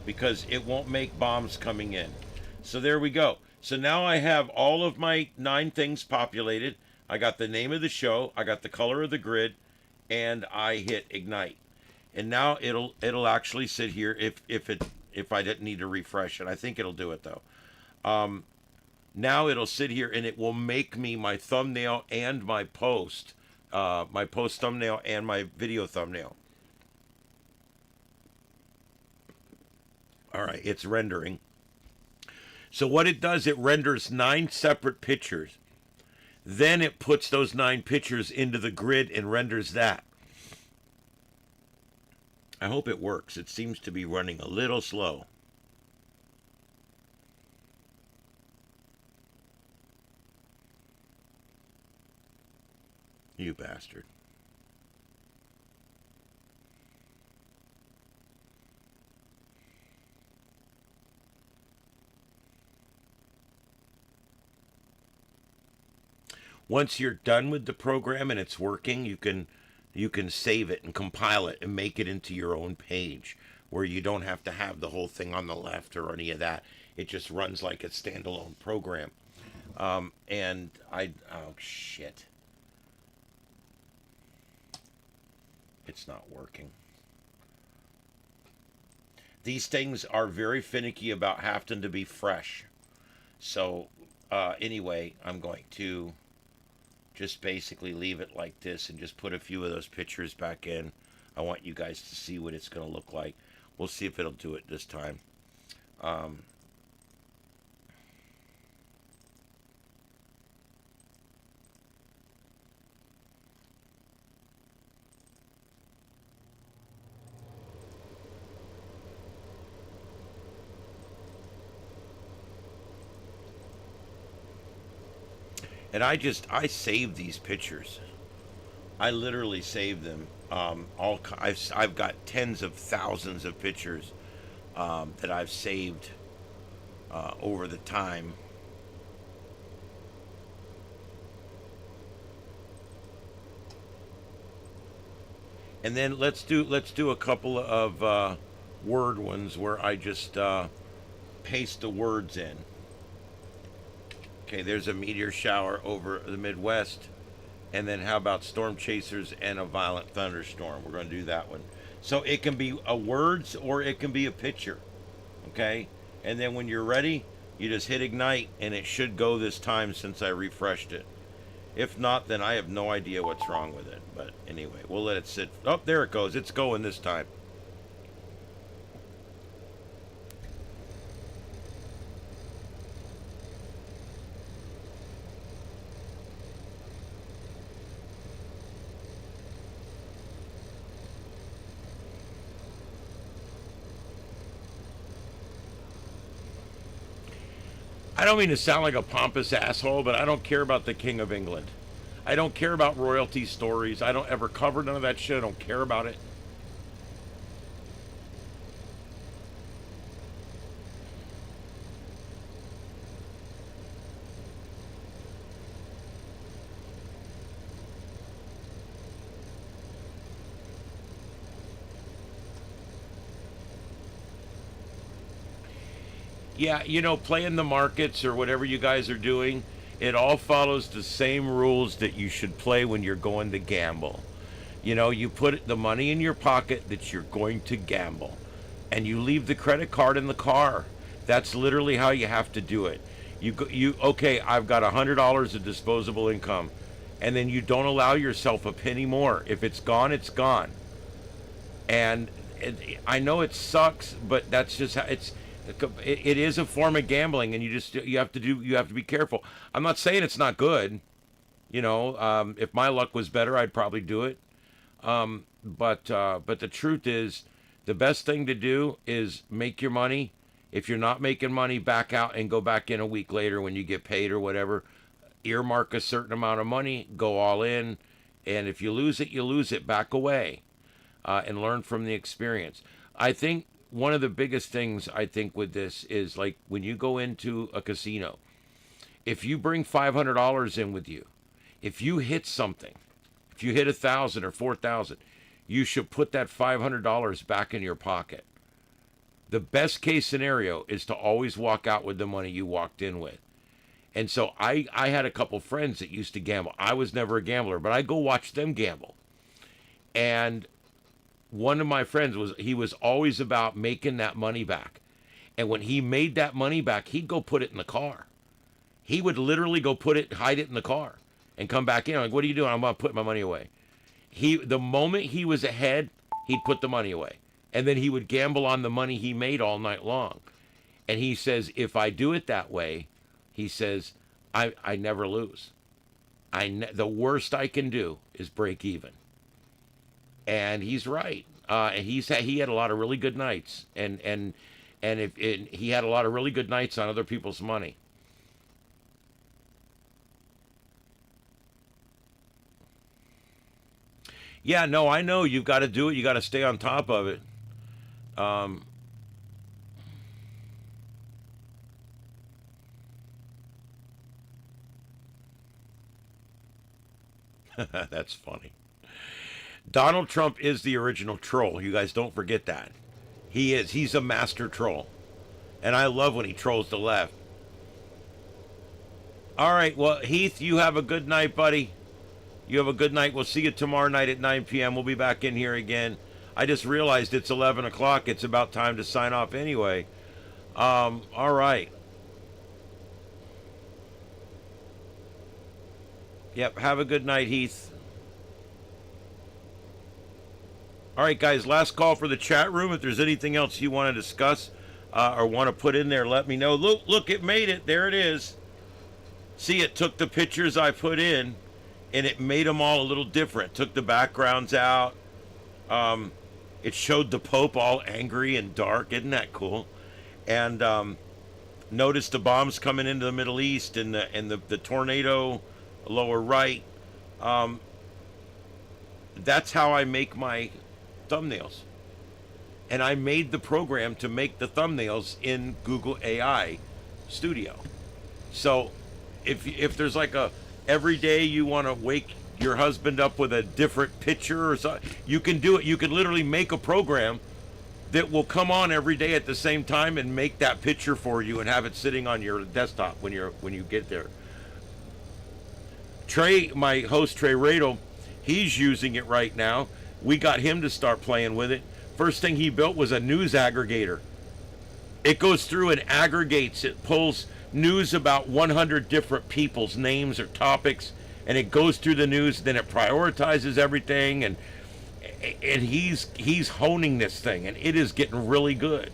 because it won't make bombs coming in. So there we go. So now I have all of my 9 things populated. I got the name of the show, I got the color of the grid, and I hit ignite. And now it'll actually sit here if I didn't need to refresh it. I think it'll do it though. Now it'll sit here and it will make me my thumbnail and my post thumbnail and my video thumbnail. All right, it's rendering. So what it does, it renders 9 separate pictures. Then it puts those 9 pictures into the grid and renders that. I hope it works. It seems to be running a little slow. You bastard. Once you're done with the program and it's working, you can save it and compile it and make it into your own page where you don't have to have the whole thing on the left or any of that. It just runs like a standalone program. Oh shit. It's not working. These things are very finicky about having to be fresh. So anyway, I'm going to just basically leave it like this and just put a few of those pictures back in. I want you guys to see what it's going to look like. We'll see if it'll do it this time. And I save these pictures. I literally save them. I've got tens of thousands of pictures that I've saved over the time. And then let's do a couple of word ones where I just paste the words in. Okay, there's a meteor shower over the Midwest. And then how about storm chasers and a violent thunderstorm? We're going to do that one. So it can be a words or it can be a picture. Okay? And then when you're ready, you just hit ignite and it should go this time since I refreshed it. If not, then I have no idea what's wrong with it. But anyway, we'll let it sit. Oh, there it goes. It's going this time. I don't mean to sound like a pompous asshole, but I don't care about the King of England. I don't care about royalty stories. I don't ever cover none of that shit. I don't care about it. Yeah, you know, playing the markets or whatever you guys are doing, it all follows the same rules that you should play when you're going to gamble. You know, you put the money in your pocket that you're going to gamble, and you leave the credit card in the car. That's literally how you have to do it. Okay, I've got $100 of disposable income, and then you don't allow yourself a penny more. If it's gone, it's gone. And I know it sucks, but that's just how it's. It is a form of gambling, and you have to be careful. I'm not saying it's not good. You know, if my luck was better, I'd probably do it. But the truth is, the best thing to do is make your money. If you're not making money, back out and go back in a week later when you get paid or whatever. Earmark a certain amount of money, go all in, and if you lose it, you lose it. Back away, and learn from the experience. I think one of the biggest things I think with this is, like, when you go into a casino, if you bring $500 in with you, if you hit something, if you hit 1,000 or 4,000, you should put that $500 back in your pocket. The best case scenario is to always walk out with the money you walked in with. And so I had a couple friends that used to gamble. I was never a gambler, but I go watch them gamble. And one of my friends was always about making that money back. And when he made that money back, he'd go put it in the car. He would literally go hide it in the car and come back in. I'm like, what are you doing? I'm going to put my money away. The moment he was ahead, he'd put the money away. And then he would gamble on the money he made all night long. And he says, if I do it that way, he says, I never lose. The worst I can do is break even. And he's right. He had a lot of really good nights. And he had a lot of really good nights on other people's money. Yeah, no, I know. You've got to do it. You got to stay on top of it. That's funny. Donald Trump is the original troll. You guys don't forget that. He is. He's a master troll. And I love when he trolls the left. All right, well, Heath, you have a good night, buddy. You have a good night. We'll see you tomorrow night at 9 p.m. We'll be back in here again. I just realized it's 11 o'clock. It's about time to sign off anyway. All right. Yep, have a good night, Heath. All right, guys, last call for the chat room. If there's anything else you want to discuss or want to put in there, let me know. Look, it made it. There it is. See, it took the pictures I put in, and it made them all a little different. Took the backgrounds out. It showed the Pope all angry and dark. Isn't that cool? And notice the bombs coming into the Middle East and the tornado lower right. That's how I make my thumbnails. And I made the program to make the thumbnails in Google AI Studio. So if there's like every day you want to wake your husband up with a different picture or something, you can do it. You can literally make a program that will come on every day at the same time and make that picture for you and have it sitting on your desktop when you get there. Trey, my host Trey Radel, he's using it right now. We got him to start playing with it. First thing he built was a news aggregator. It goes through and aggregates. It pulls news about 100 different people's names or topics, and it goes through the news. Then it prioritizes everything, and he's honing this thing, and it is getting really good.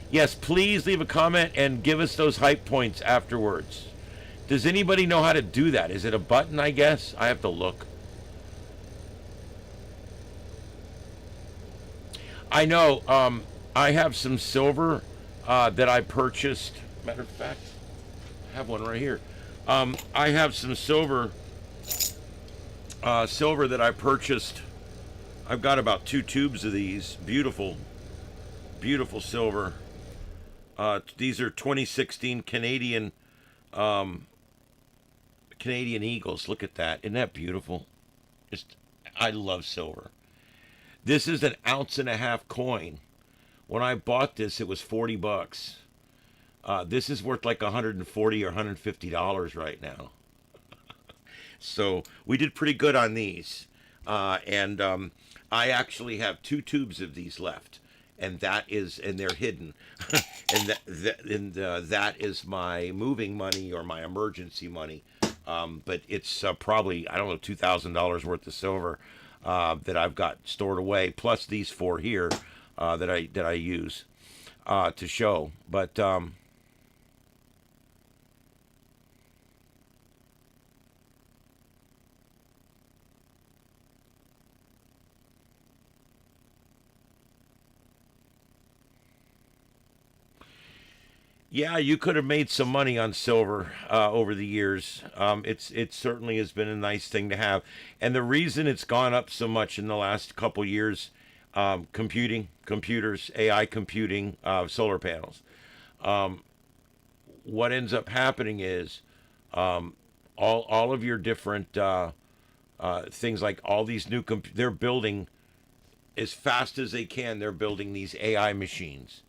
Yes, please leave a comment and give us those hype points afterwards. Does anybody know how to do that? Is it a button, I guess? I have to look. I know, I have some silver that I purchased. Matter of fact, I have one right here. I have some silver that I purchased. I've got about 2 tubes of these. Beautiful, beautiful silver. These are 2016 Canadian Eagles. Look at that. Isn't that beautiful? I love silver. This is 1.5 ounce coin. When I bought this, it was $40. This is worth like $140 or $150 right now. So we did pretty good on these. And I actually have 2 tubes of these left. And they're hidden. and that is my moving money or my emergency money. But it's probably, I don't know, $2,000 worth of silver that I've got stored away, plus these 4 here. that I use to show. But yeah, you could have made some money on silver over the years. It certainly has been a nice thing to have, and the reason it's gone up so much in the last couple years, computers, AI computing, solar panels. What ends up happening is all of your different things, like all these new they're building as fast as they can. They're building these AI machines,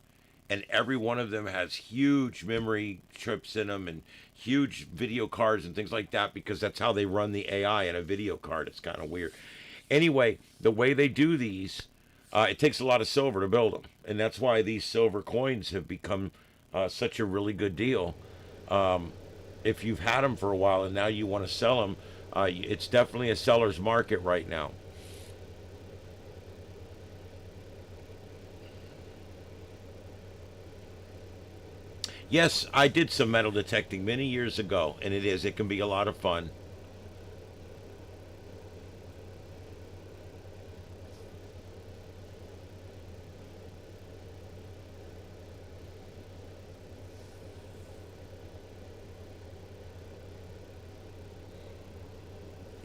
and every one of them has huge memory chips in them and huge video cards and things like that, because that's how they run the AI in a video card. It's kind of weird. Anyway, the way they do these, it takes a lot of silver to build them, and that's why these silver coins have become such a really good deal. If you've had them for a while and now you want to sell them, it's definitely a seller's market right now. Yes, I did some metal detecting many years ago, and it can be a lot of fun.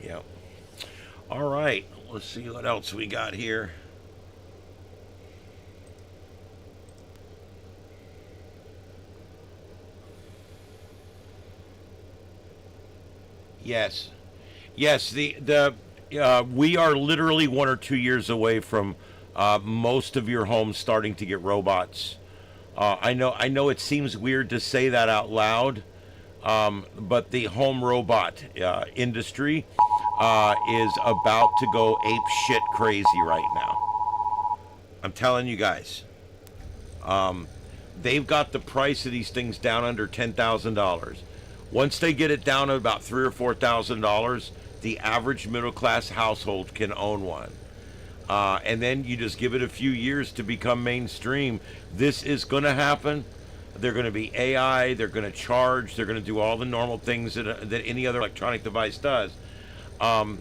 Yep. All right, let's see what else we got here. Yes. Yes, the we are literally 1 or 2 years away from most of your homes starting to get robots. I know it seems weird to say that out loud, but the home robot industry is about to go ape shit crazy right now. I'm telling you guys, they've got the price of these things down under $10,000. Once they get it down to about $3,000 or $4,000, the average middle class household can own one. And then you just give it a few years to become mainstream. This is going to happen. They're going to be AI. They're going to charge. They're going to do all the normal things that any other electronic device does. Um,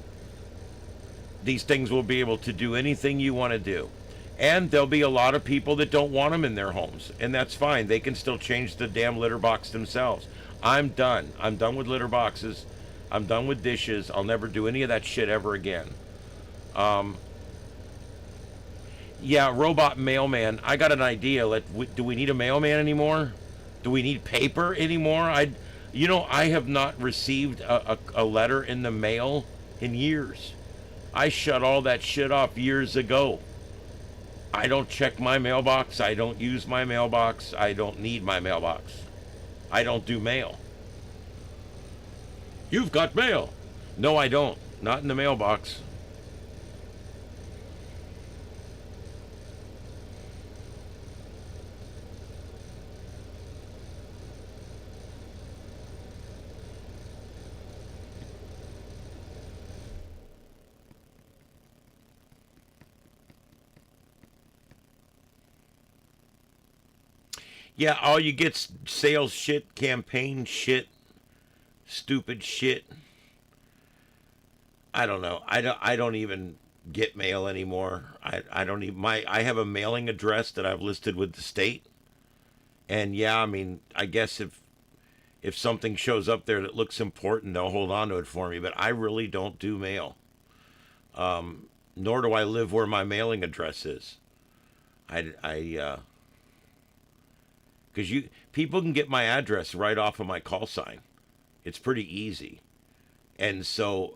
these things will be able to do anything you want to do. And there'll be a lot of people that don't want them in their homes, and that's fine. They can still change the damn litter box themselves. I'm done. I'm done with litter boxes. I'm done with dishes. I'll never do any of that shit ever again. Um, yeah, robot mailman. I got an idea. Do we need a mailman anymore? Do we need paper anymore? I have not received a letter in the mail in years. I shut all that shit off years ago. I don't check my mailbox. I don't use my mailbox. I don't need my mailbox. I don't do mail. You've got mail. No, I don't. Not in the mailbox. Yeah, all you get's sales shit, campaign shit, stupid shit. I don't know. I don't even get mail anymore. I don't even I have a mailing address that I've listed with the state. And yeah, I mean, I guess if something shows up there that looks important, they'll hold on to it for me, but I really don't do mail. Nor do I live where my mailing address is. I because you people can get my address right off of my call sign. It's pretty easy. And so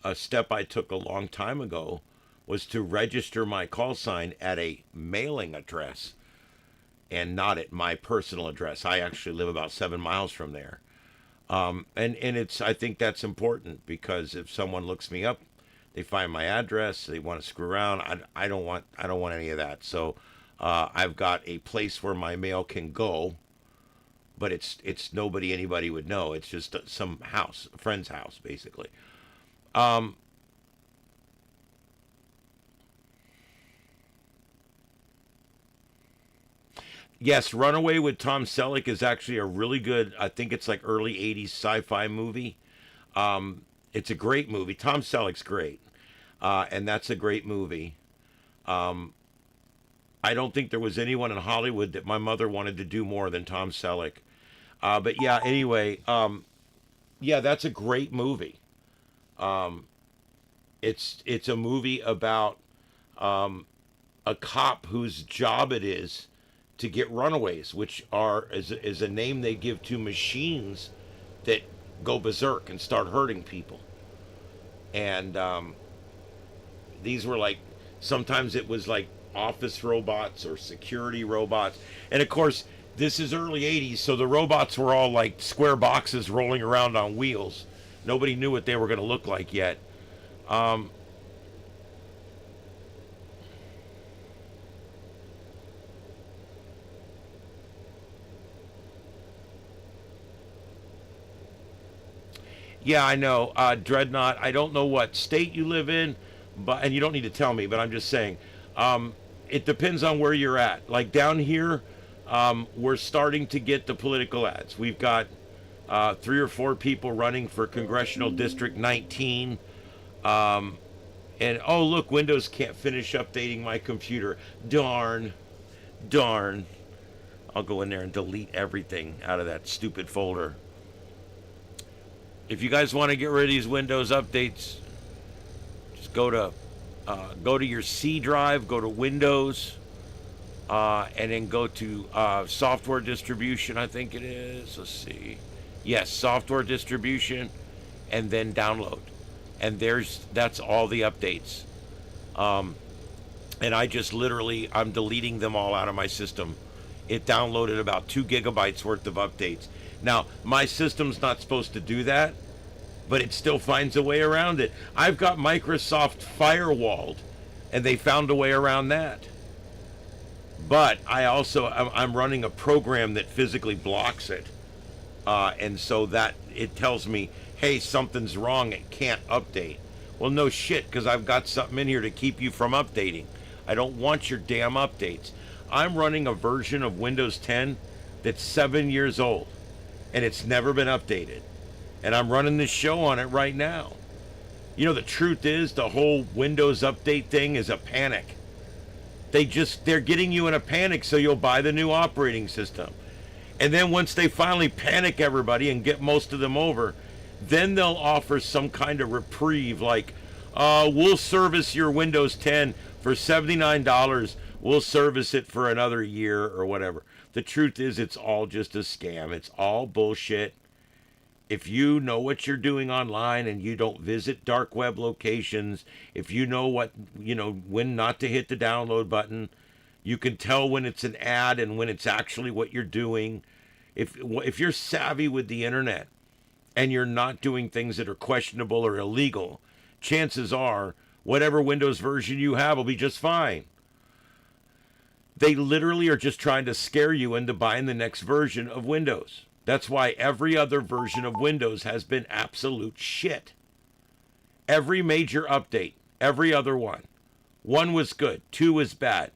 a step I took a long time ago was to register my call sign at a mailing address and not at my personal address. I actually live about 7 miles from there. And it's I think that's important, because if someone looks me up, they find my address, they want to screw around. I don't want any of that. So I've got a place where my mail can go, but it's nobody anybody would know. It's just some house, a friend's house, basically. Um, Yes, Runaway with Tom Selleck is actually a really good, I think it's like early 80s sci-fi movie. It's a great movie. Tom Selleck's great. And that's a great movie. I don't think there was anyone in Hollywood that my mother wanted to do more than Tom Selleck. But yeah, anyway, yeah, that's a great movie. It's a movie about a cop whose job it is to get runaways, which is a name they give to machines that go berserk and start hurting people. And these were like, sometimes it was like office robots or security robots. And of course, this is early 80s, so the robots were all like square boxes rolling around on wheels. Nobody knew what they were going to look like yet. Yeah, I know. Dreadnought, I don't know what state you live in, and you don't need to tell me, but I'm just saying, it depends on where you're at. Like down here, we're starting to get the political ads. We've got 3 or 4 people running for Congressional District 19. And oh, look, Windows can't finish updating my computer. Darn. I'll go in there and delete everything out of that stupid folder. If you guys want to get rid of these Windows updates, just go to your C drive, go to Windows, and then go to software distribution, I think it is. Let's see. Yes, software distribution, and then download. And that's all the updates. And I just literally, I'm deleting them all out of my system. It downloaded about 2 gigabytes worth of updates. Now, my system's not supposed to do that, but it still finds a way around it. I've got Microsoft firewalled, and they found a way around that. But I'm running a program that physically blocks it. And so that it tells me, hey, something's wrong, it can't update. Well, no shit, because I've got something in here to keep you from updating. I don't want your damn updates. I'm running a version of Windows 10 that's 7 years old, and it's never been updated. And I'm running this show on it right now. You know, the truth is, the whole Windows update thing is a panic. They're getting you in a panic so you'll buy the new operating system. And then once they finally panic everybody and get most of them over, then they'll offer some kind of reprieve, like, we'll service your Windows 10 for $79. We'll service it for another year or whatever. The truth is, it's all just a scam. It's all bullshit. If you know what you're doing online and you don't visit dark web locations, if you know when not to hit the download button, you can tell when it's an ad and when it's actually what you're doing. If you're savvy with the internet and you're not doing things that are questionable or illegal, chances are whatever Windows version you have will be just fine. They literally are just trying to scare you into buying the next version of Windows. That's why every other version of Windows has been absolute shit. Every major update, every other one. 1 was good, 2 was bad.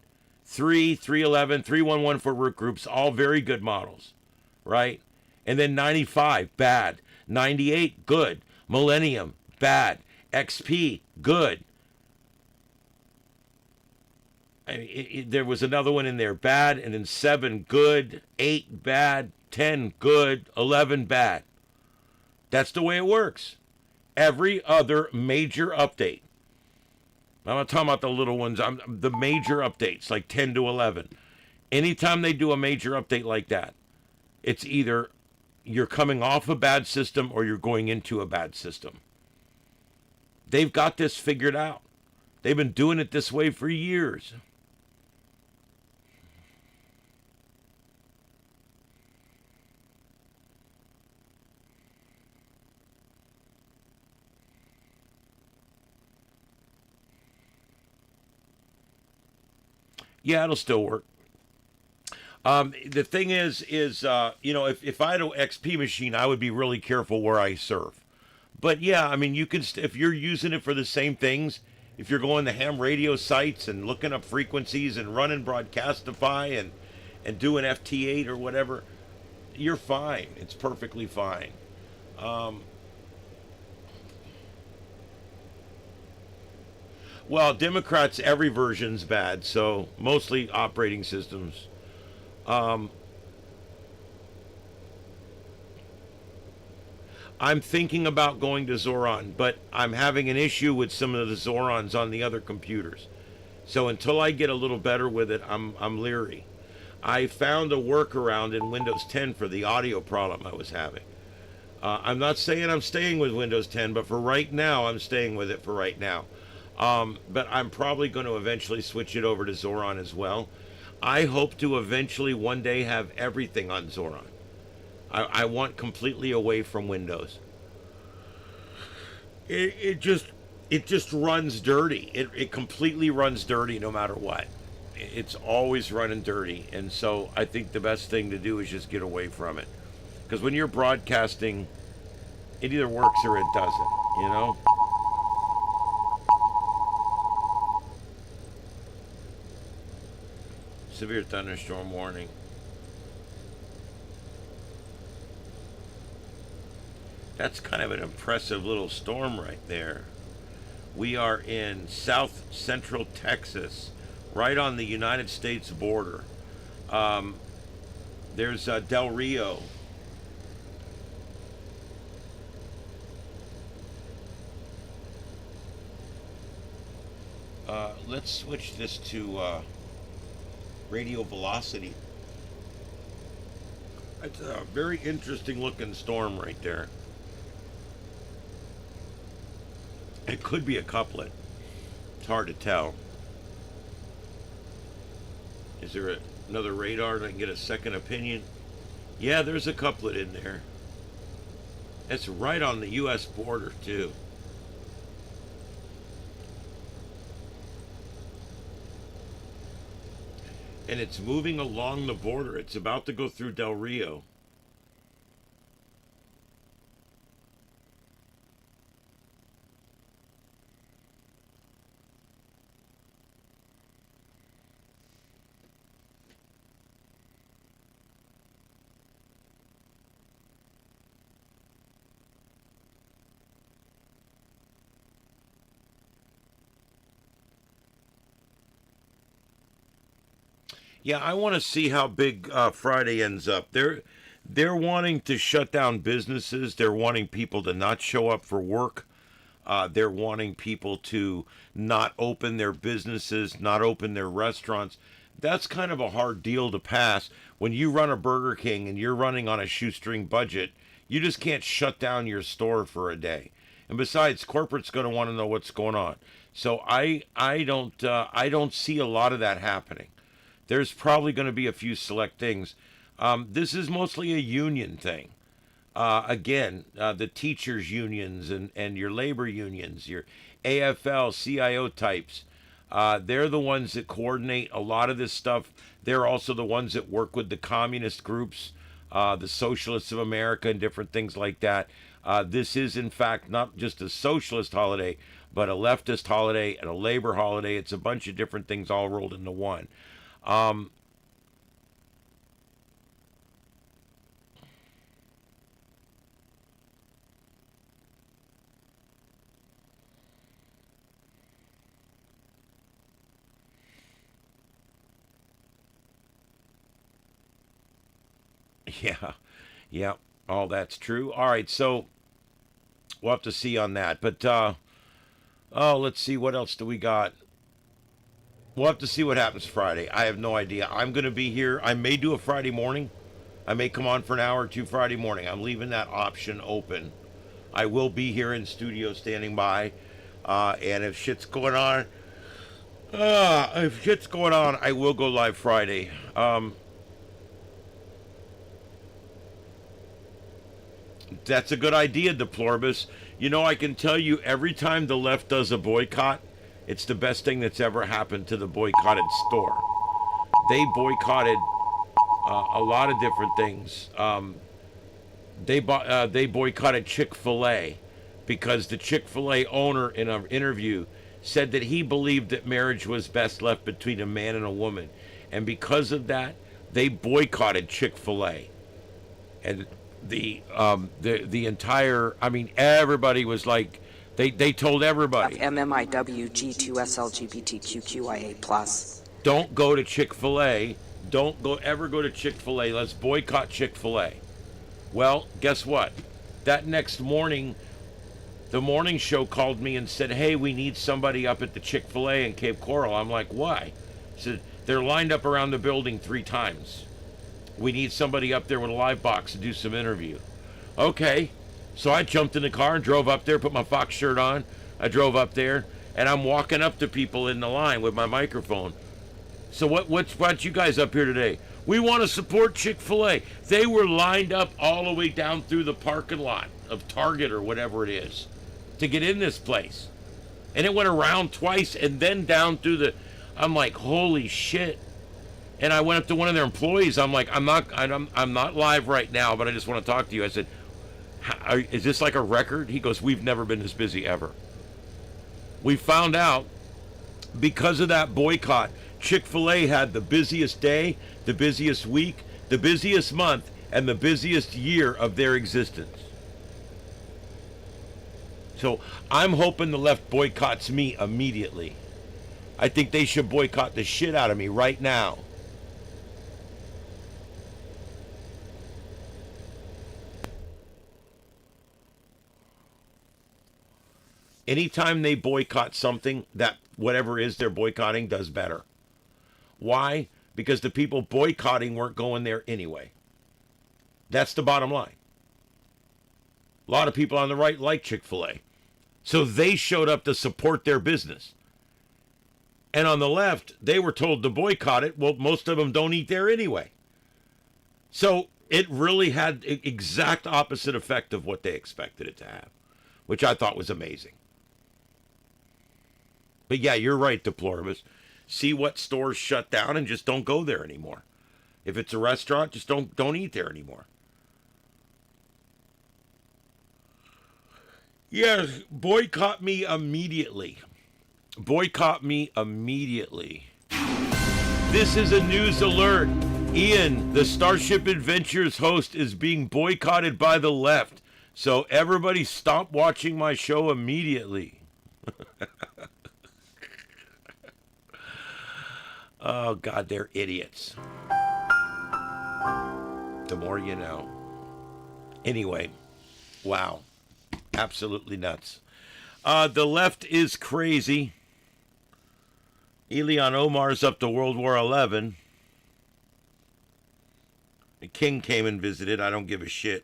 3, 3.11, 3.11 for work groups, all very good models, right? And then 95, bad. 98, good. Millennium, bad. XP, good. There was another one in there, bad, and then 7, good. 8, bad. 10, good. 11, bad. That's the way it works. Every other major update. I'm not talking about the little ones. The major updates, like 10 to 11. Anytime they do a major update like that, it's either you're coming off a bad system or you're going into a bad system. They've got this figured out. They've been doing it this way for years. Yeah, it'll still work. The thing is, if I had an XP machine, I would be really careful where I serve. But yeah, I mean, you can if you're using it for the same things, if you're going to ham radio sites and looking up frequencies and running Broadcastify and do an FT8 or whatever, you're fine. It's perfectly fine. Well, Democrats, every version's bad, so mostly operating systems. Um, I'm thinking about going to Zoron, but I'm having an issue with some of the Zorons on the other computers. So until I get a little better with it, I'm leery. I found a workaround in Windows 10 for the audio problem I was having. I'm not saying I'm staying with Windows 10, but for right now, I'm staying with it for right now. But I'm probably going to eventually switch it over to Zoron as well. I hope to eventually one day have everything on Zoron. I want completely away from Windows. It just runs dirty. It completely runs dirty no matter what. It's always running dirty, and so I think the best thing to do is just get away from it. Because when you're broadcasting, it either works or it doesn't, you know? Severe thunderstorm warning. That's kind of an impressive little storm right there. We are in south central Texas, right on the United States border. There's Del Rio. Let's switch this to radio velocity. It's a very interesting looking storm right there. It could be a couplet. It's hard to tell. Is there another radar that I can get a second opinion? Yeah, there's a couplet in there. It's right on the U.S. border, too. And it's moving along the border. It's about to go through Del Rio. Yeah, I want to see how big Friday ends up. They're wanting to shut down businesses. They're wanting people to not show up for work. They're wanting people to not open their businesses, not open their restaurants. That's kind of a hard deal to pass. When you run a Burger King and you're running on a shoestring budget, you just can't shut down your store for a day. And besides, corporate's going to want to know what's going on. So I don't see a lot of that happening. There's probably going to be a few select things. This is mostly a union thing. Again, the teachers' unions and your labor unions, your AFL, CIO types, they're the ones that coordinate a lot of this stuff. They're also the ones that work with the communist groups, the Socialists of America and different things like that. This is, in fact, not just a socialist holiday, but a leftist holiday and a labor holiday. It's a bunch of different things all rolled into one. Yeah, yeah, all that's true. All right, so we'll have to see on that. But, let's see, what else do we got? We'll have to see what happens Friday. I have no idea. I'm going to be here. I may do a Friday morning. I may come on for an hour or two Friday morning. I'm leaving that option open. I will be here in studio standing by. And if shit's going on, I will go live Friday. That's a good idea, Deploribus. You know, I can tell you every time the left does a boycott, it's the best thing that's ever happened to the boycotted store. They boycotted a lot of different things. They boycotted Chick-fil-A because the Chick-fil-A owner in an interview said that he believed that marriage was best left between a man and a woman. And because of that, they boycotted Chick-fil-A, and the entire, I mean, everybody was like, they told everybody, MMIWG2SLGBTQQIA+. don't go to Chick-fil-A, don't ever go to Chick-fil-A, let's boycott Chick-fil-A. Well, guess what? That next morning, the morning show called me and said, hey, we need somebody up at the Chick-fil-A in Cape Coral. I'm like, why? He said, they're lined up around the building 3 times. We need somebody up there with a live box to do some interview. Okay. So I jumped in the car and drove up there, put my Fox shirt on. I drove up there, and I'm walking up to people in the line with my microphone. So what brought you guys up here today? We want to support Chick-fil-A. They were lined up all the way down through the parking lot of Target or whatever it is to get in this place. And it went around twice and then down through the, I'm like, holy shit. And I went up to one of their employees. I'm like, I'm not live right now, but I just want to talk to you. I said, is this like a record? He goes, we've never been this busy ever. We found out because of that boycott, Chick-fil-A had the busiest day, the busiest week, the busiest month, and the busiest year of their existence. So I'm hoping the left boycotts me immediately. I think they should boycott the shit out of me right now. Anytime they boycott something, that whatever it is they're boycotting does better. Why? Because the people boycotting weren't going there anyway. That's the bottom line. A lot of people on the right like Chick-fil-A. So they showed up to support their business. And on the left, they were told to boycott it. Well, most of them don't eat there anyway. So it really had the exact opposite effect of what they expected it to have, which I thought was amazing. But yeah, you're right, Deploribus. See what stores shut down and just don't go there anymore. If it's a restaurant, just don't eat there anymore. Yes, boycott me immediately. Boycott me immediately. This is a news alert. Ian, the Starship Adventures host, is being boycotted by the left. So everybody stop watching my show immediately. Oh, God, they're idiots. The more you know. Anyway, wow. Absolutely nuts. The left is crazy. Ilhan Omar's up to World War XI. The king came and visited. I don't give a shit.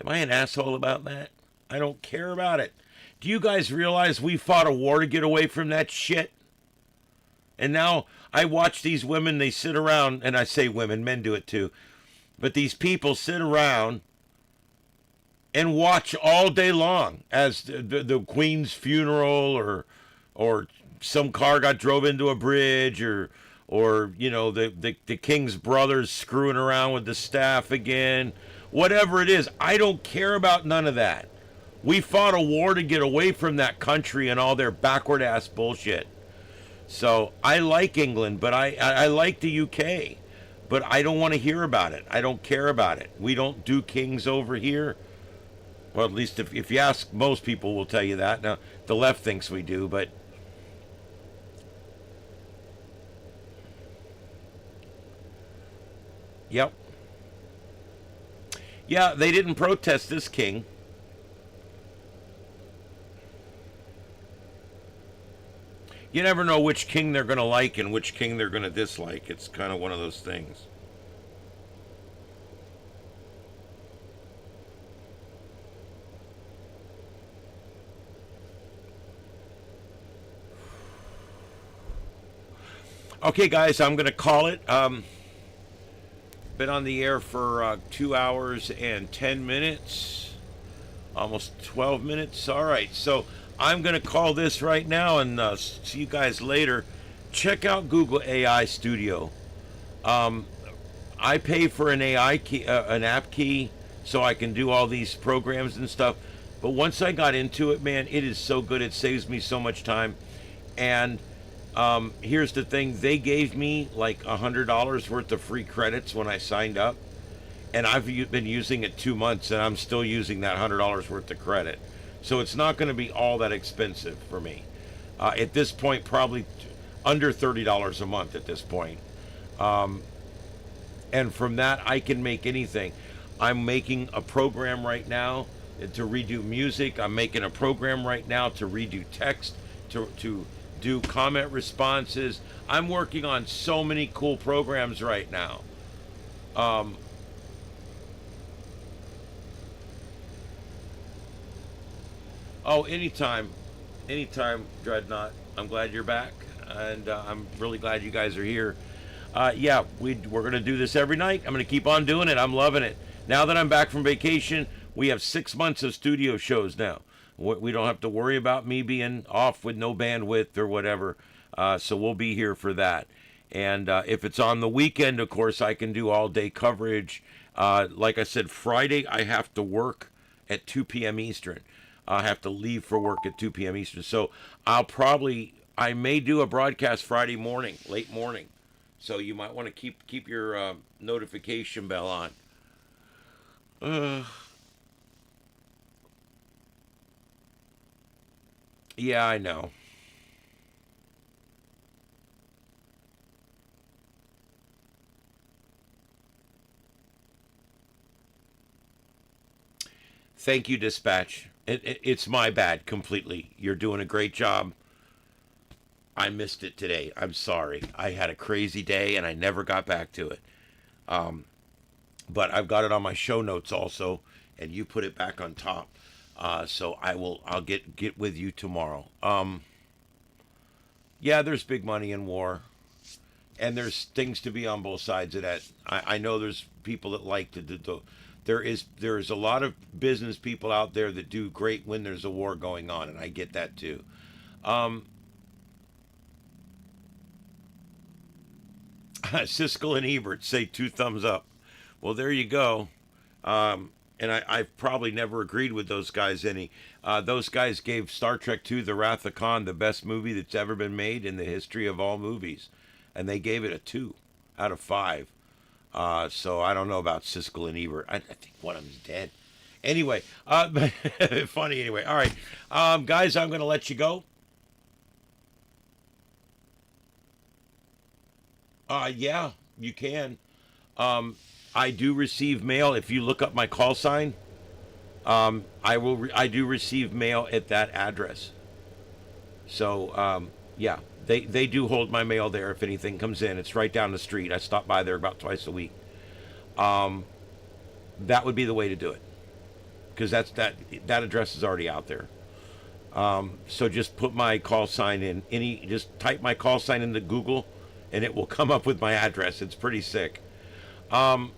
Am I an asshole about that? I don't care about it. Do you guys realize we fought a war to get away from that shit? And now I watch these women, they sit around, and I say women, men do it too, but these people sit around and watch all day long as the Queen's funeral or some car got drove into a bridge or you know, the King's brothers screwing around with the staff again. Whatever it is, I don't care about none of that. We fought a war to get away from that country and all their backward-ass bullshit. So I like England, but I like the UK, but I don't want to hear about it. I don't care about it. We don't do kings over here. Well, at least if you ask, most people will tell you that. Now, the left thinks we do, but... Yep. Yeah, they didn't protest this king. You never know which king they're going to like and which king they're going to dislike. It's kind of one of those things. Okay, guys, I'm going to call it. Been on the air for 2 hours and 10 minutes. Almost 12 minutes. All right, so... I'm going to call this right now and see you guys later. Check out Google AI Studio. I pay for an AI key, an app key, so I can do all these programs and stuff. But once I got into it, man, it is so good. It saves me so much time. And Here's the thing. They gave me like $100 worth of free credits when I signed up. And I've been using it 2 months, and I'm still using that $100 worth of credit. So it's not going to be all that expensive for me. At this point, probably under $30 a month at this point. And from that, I can make anything. I'm making a program right now to redo music. I'm making a program right now to redo text, to do comment responses. I'm working on so many cool programs right now. Oh, anytime, Dreadnought. I'm glad you're back, and I'm really glad you guys are here. Yeah, we're gonna do this every night. I'm gonna keep on doing it. I'm loving it. Now that I'm back from vacation, we have 6 months of studio shows now. We don't have to worry about me being off with no bandwidth or whatever. So we'll be here for that. And if it's on the weekend, of course, I can do all day coverage. Like I said, Friday I have to work at 2 p.m. Eastern. I have to leave for work at 2 p.m. Eastern. So I may do a broadcast Friday morning, late morning. So you might want to keep your notification bell on. Yeah, I know. Thank you, Dispatch. It's my bad completely. You're doing a great job. I missed it today. I'm sorry. I had a crazy day and I never got back to it. But I've got it on my show notes also, and you put it back on top. So I'll get with you tomorrow. Yeah, there's big money in war, and there's things to be on both sides of that. I know there's people that like to do. There is a lot of business people out there that do great when there's a war going on, and I get that too. Siskel and Ebert say 2 thumbs up. Well, there you go. And I've probably never agreed with those guys any. Those guys gave Star Trek II: The Wrath of Khan the best movie that's ever been made in the history of all movies. And they gave it a 2 out of 5. So I don't know about Siskel and Ebert. I think one of them's dead. Anyway, funny anyway. All right, guys, I'm going to let you go. Yeah, you can. I do receive mail. If you look up my call sign, I do receive mail at that address. So, yeah, they do hold my mail there if anything comes in. It's right down the street. I stop by there about twice a week. That would be the way to do it, because that address is already out there. So just put my call sign in. Just type my call sign into Google, and it will come up with my address. It's pretty sick. And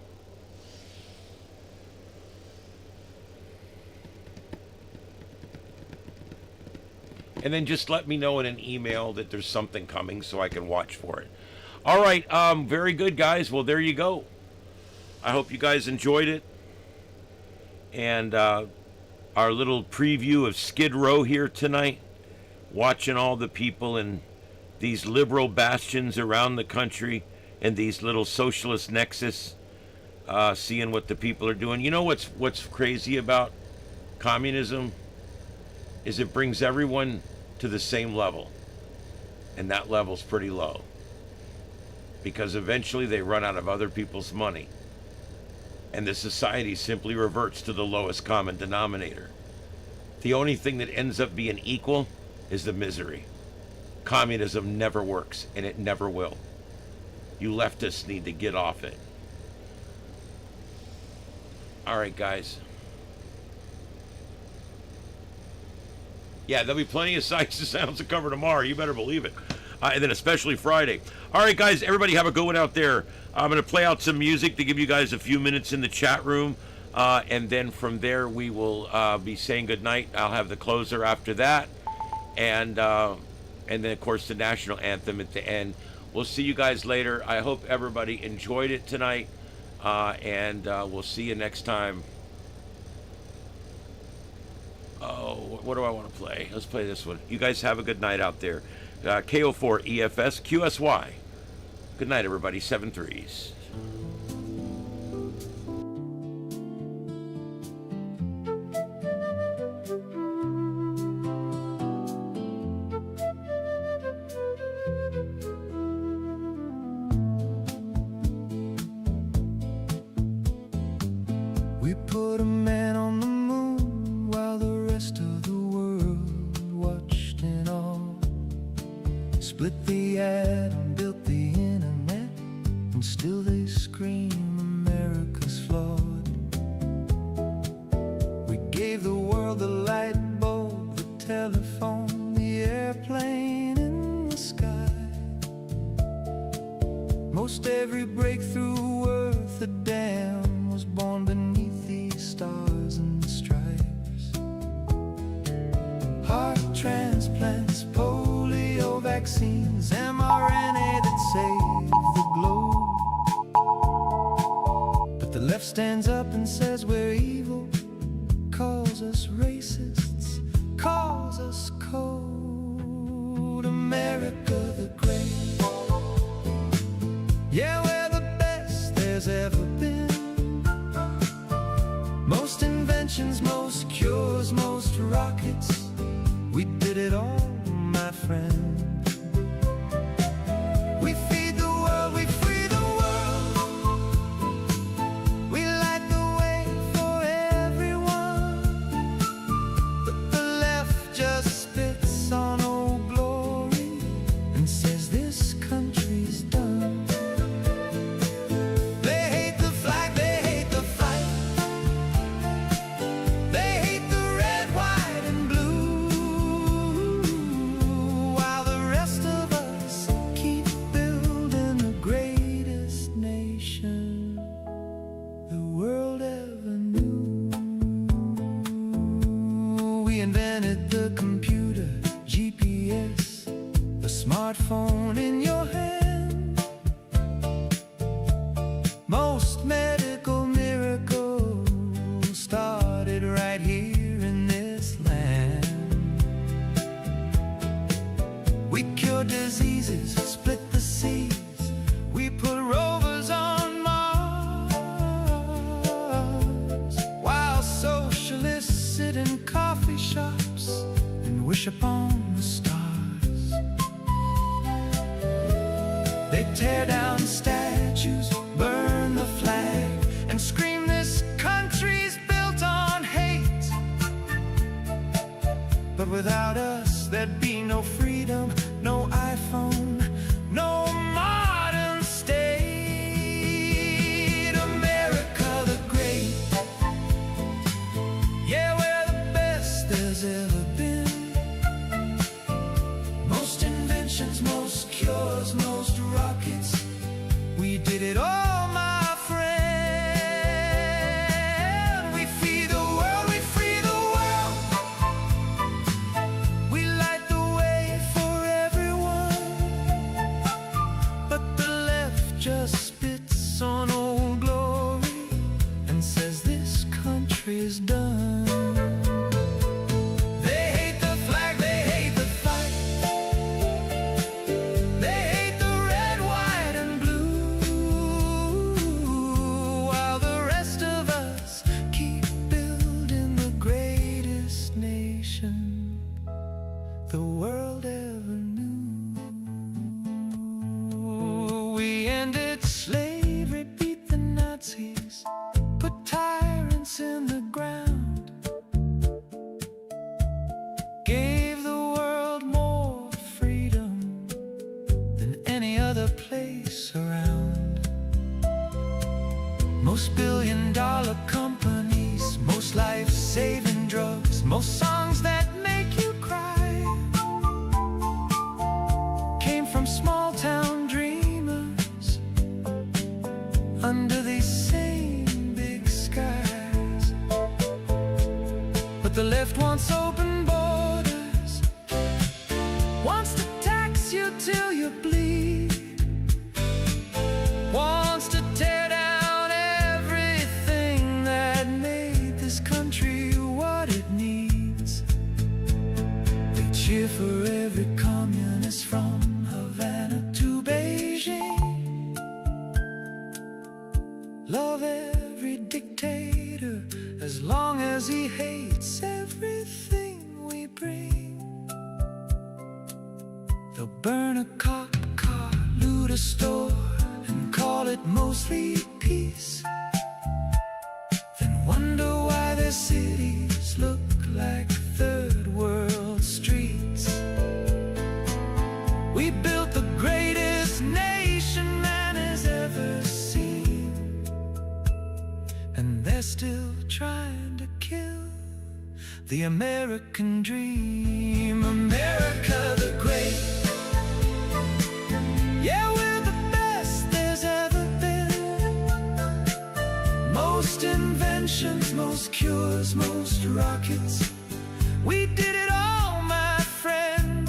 then just let me know in an email that there's something coming so I can watch for it. All right, very good, guys. Well, there you go. I hope you guys enjoyed it. And our little preview of Skid Row here tonight, watching all the people in these liberal bastions around the country and these little socialist nexus, seeing what the people are doing. You know what's crazy about communism is it brings everyone to the same level, and that level's pretty low, because eventually they run out of other people's money, and the society simply reverts to the lowest common denominator. The only thing that ends up being equal is the misery. Communism never works, and it never will. You leftists need to get off it. All right, guys. Yeah, there'll be plenty of sights and sounds to cover tomorrow. You better believe it. And then especially Friday. All right, guys, everybody have a good one out there. I'm going to play out some music to give you guys a few minutes in the chat room. And then from there, we will be saying goodnight. I'll have the closer after that. And then, of course, the national anthem at the end. We'll see you guys later. I hope everybody enjoyed it tonight. And we'll see you next time. Oh, what do I want to play? Let's play this one. You guys have a good night out there. KO4 EFS QSY. Good night, everybody. 7-3s. We put a man on the moon while the rest of the world watched in awe. Split the atom, built the internet, and still they scream America's flawed. We gave the world the light bulb, the telephone, the airplane in the sky. Most every breakthrough worth a damn was born beneath these stars and stripes. Heart transplants, polio vaccines, mRNA that saved the globe. But the left stands up and says we're evil, calls us racists, calls us cold. America the Great, yeah, we're the best there's ever been. Most inventions, most cures, most rockets, we did it all, my friend. We feed the world, we free the world. We light the way for everyone. But the left just spits on old glory and says this country's done. They hate the flag, they hate the fight. They hate the red, white, and blue, while the rest of us keep building the greatest nation the world ever knew. We invented the computer, GPS, the smartphone in your hand. Most medical miracles started right here in this land. We cured diseases, split the seas, we put rovers on Mars, while socialists sit in coffee shops and wish upon the stars. They tear down statues, burn the flag, and scream this country's built on hate. But without us there'd be no freedom, no iPhone, no modern state. America the Great, yeah, we're the best there's ever been. Most inventions, most cures, most rockets, we did it all, my friend. We feed the world, we free the world. We light the way for everyone. But the left just spits on old glory and says this country's done. They hate the flag, they hate the fight. They hate the red, white, and blue, while the rest of us keep building the greatest nation the world ever knew. We ended slavery, beat the Nazis, put tyrants in the ground, gave the world more freedom than any other place around. Most billion-dollar companies, most life-saving drugs, most songs that make you cry, came from small-town dreamers under these same big skies. But the left wants open borders, wants to tax you till you bleed, wants to tear down everything that made this country what it needs. They cheer for every communist from as long as he hates everything we bring. They'll burn a cop car, loot a store, and call it mostly peace. Then wonder why their cities look like third world streets. We built the greatest nation man has ever seen, and they're still trying to kill the American dream. America the great. Yeah, we're the best there's ever been. Most inventions, most cures, most rockets. We did it all, my friend.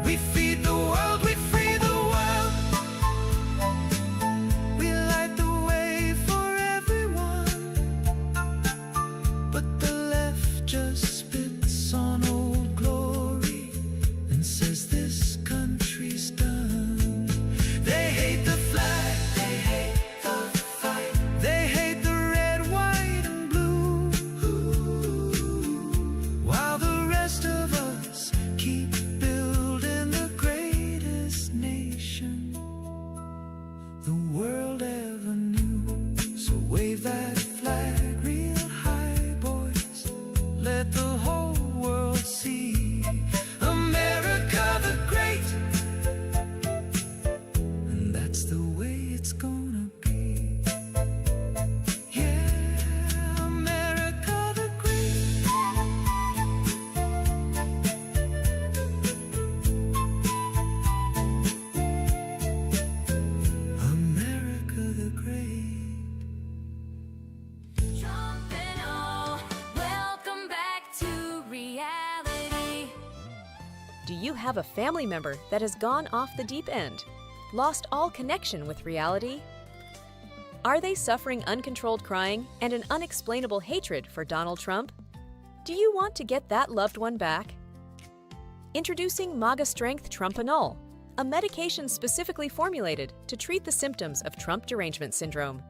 We feed the world, we free the world. We light the way for everyone. But the left just spits on old glory and says this country's done. They hate the flag, they hate the fight. They hate the red, white, and blue. While the rest of us keep building the greatest nation the world ever knew. So wave that flag real high, boys. Let the whole world see America the great. And that's the way it's gonna be. Yeah, America the great. America the great. Trumpanol, welcome back to reality. Do you have a family member that has gone off the deep end, lost all connection with reality? Are they suffering uncontrolled crying and an unexplainable hatred for Donald Trump? Do you want to get that loved one back? Introducing MAGA Strength Trumpanol, a medication specifically formulated to treat the symptoms of Trump derangement syndrome.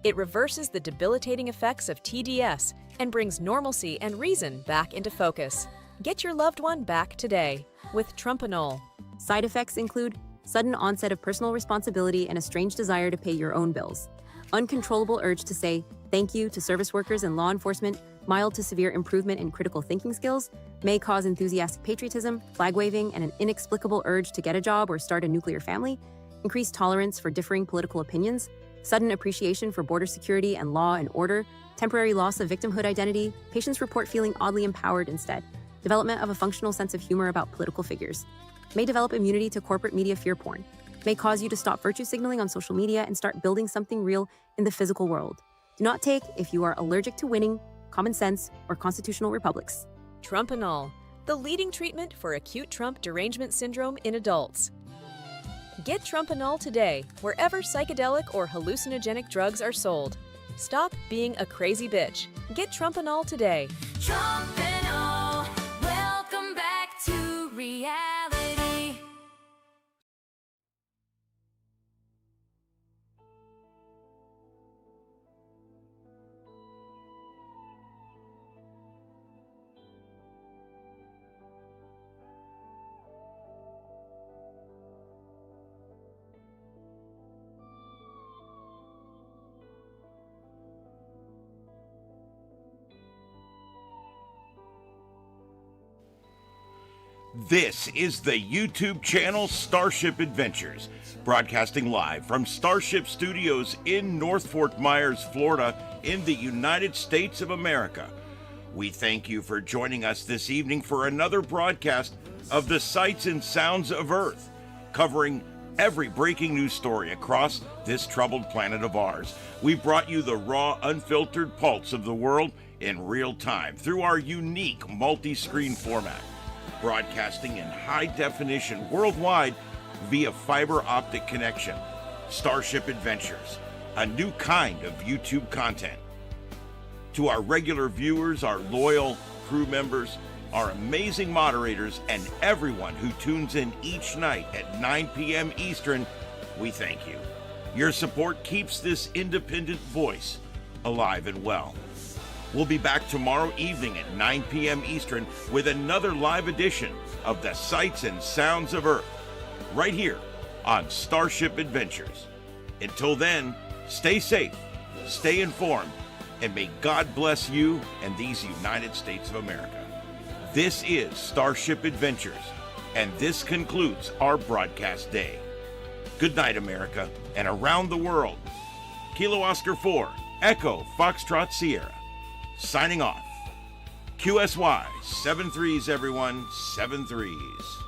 It reverses the debilitating effects of TDS and brings normalcy and reason back into focus. Get your loved one back today with Trumpanol. Side effects include sudden onset of personal responsibility and a strange desire to pay your own bills, uncontrollable urge to say thank you to service workers and law enforcement, mild to severe improvement in critical thinking skills, may cause enthusiastic patriotism, flag waving, and an inexplicable urge to get a job or start a nuclear family, increased tolerance for differing political opinions, sudden appreciation for border security and law and order, temporary loss of victimhood identity, patients report feeling oddly empowered instead, development of a functional sense of humor about political figures, may develop immunity to corporate media fear porn, may cause you to stop virtue signaling on social media and start building something real in the physical world. Do not take if you are allergic to winning, common sense, or constitutional republics. Trumpanol, the leading treatment for acute Trump derangement syndrome in adults. Get Trumpanol today wherever psychedelic or hallucinogenic drugs are sold. Stop being a crazy bitch. Get Trumpanol today. Trumpanol, welcome back to reality. This is the YouTube channel Starship Adventures, broadcasting live from Starship Studios in North Fort Myers, Florida, in the United States of America. We thank you for joining us this evening for another broadcast of the Sights and Sounds of Earth, covering every breaking news story across this troubled planet of ours. We brought you the raw, unfiltered pulse of the world in real time through our unique multi-screen format, broadcasting in high definition worldwide via fiber optic connection. Starship Adventures, a new kind of YouTube content. To our regular viewers, our loyal crew members, our amazing moderators, and everyone who tunes in each night at 9 p.m. Eastern, we thank you. Your support keeps this independent voice alive and well. We'll be back tomorrow evening at 9 p.m. Eastern with another live edition of the Sights and Sounds of Earth, right here on Starship Adventures. Until then, stay safe, stay informed, and may God bless you and these United States of America. This is Starship Adventures, and this concludes our broadcast day. Good night, America, and around the world. Kilo Oscar 4, Echo Foxtrot Sierra, signing off. QSY, 7-3s, everyone, 7-3s.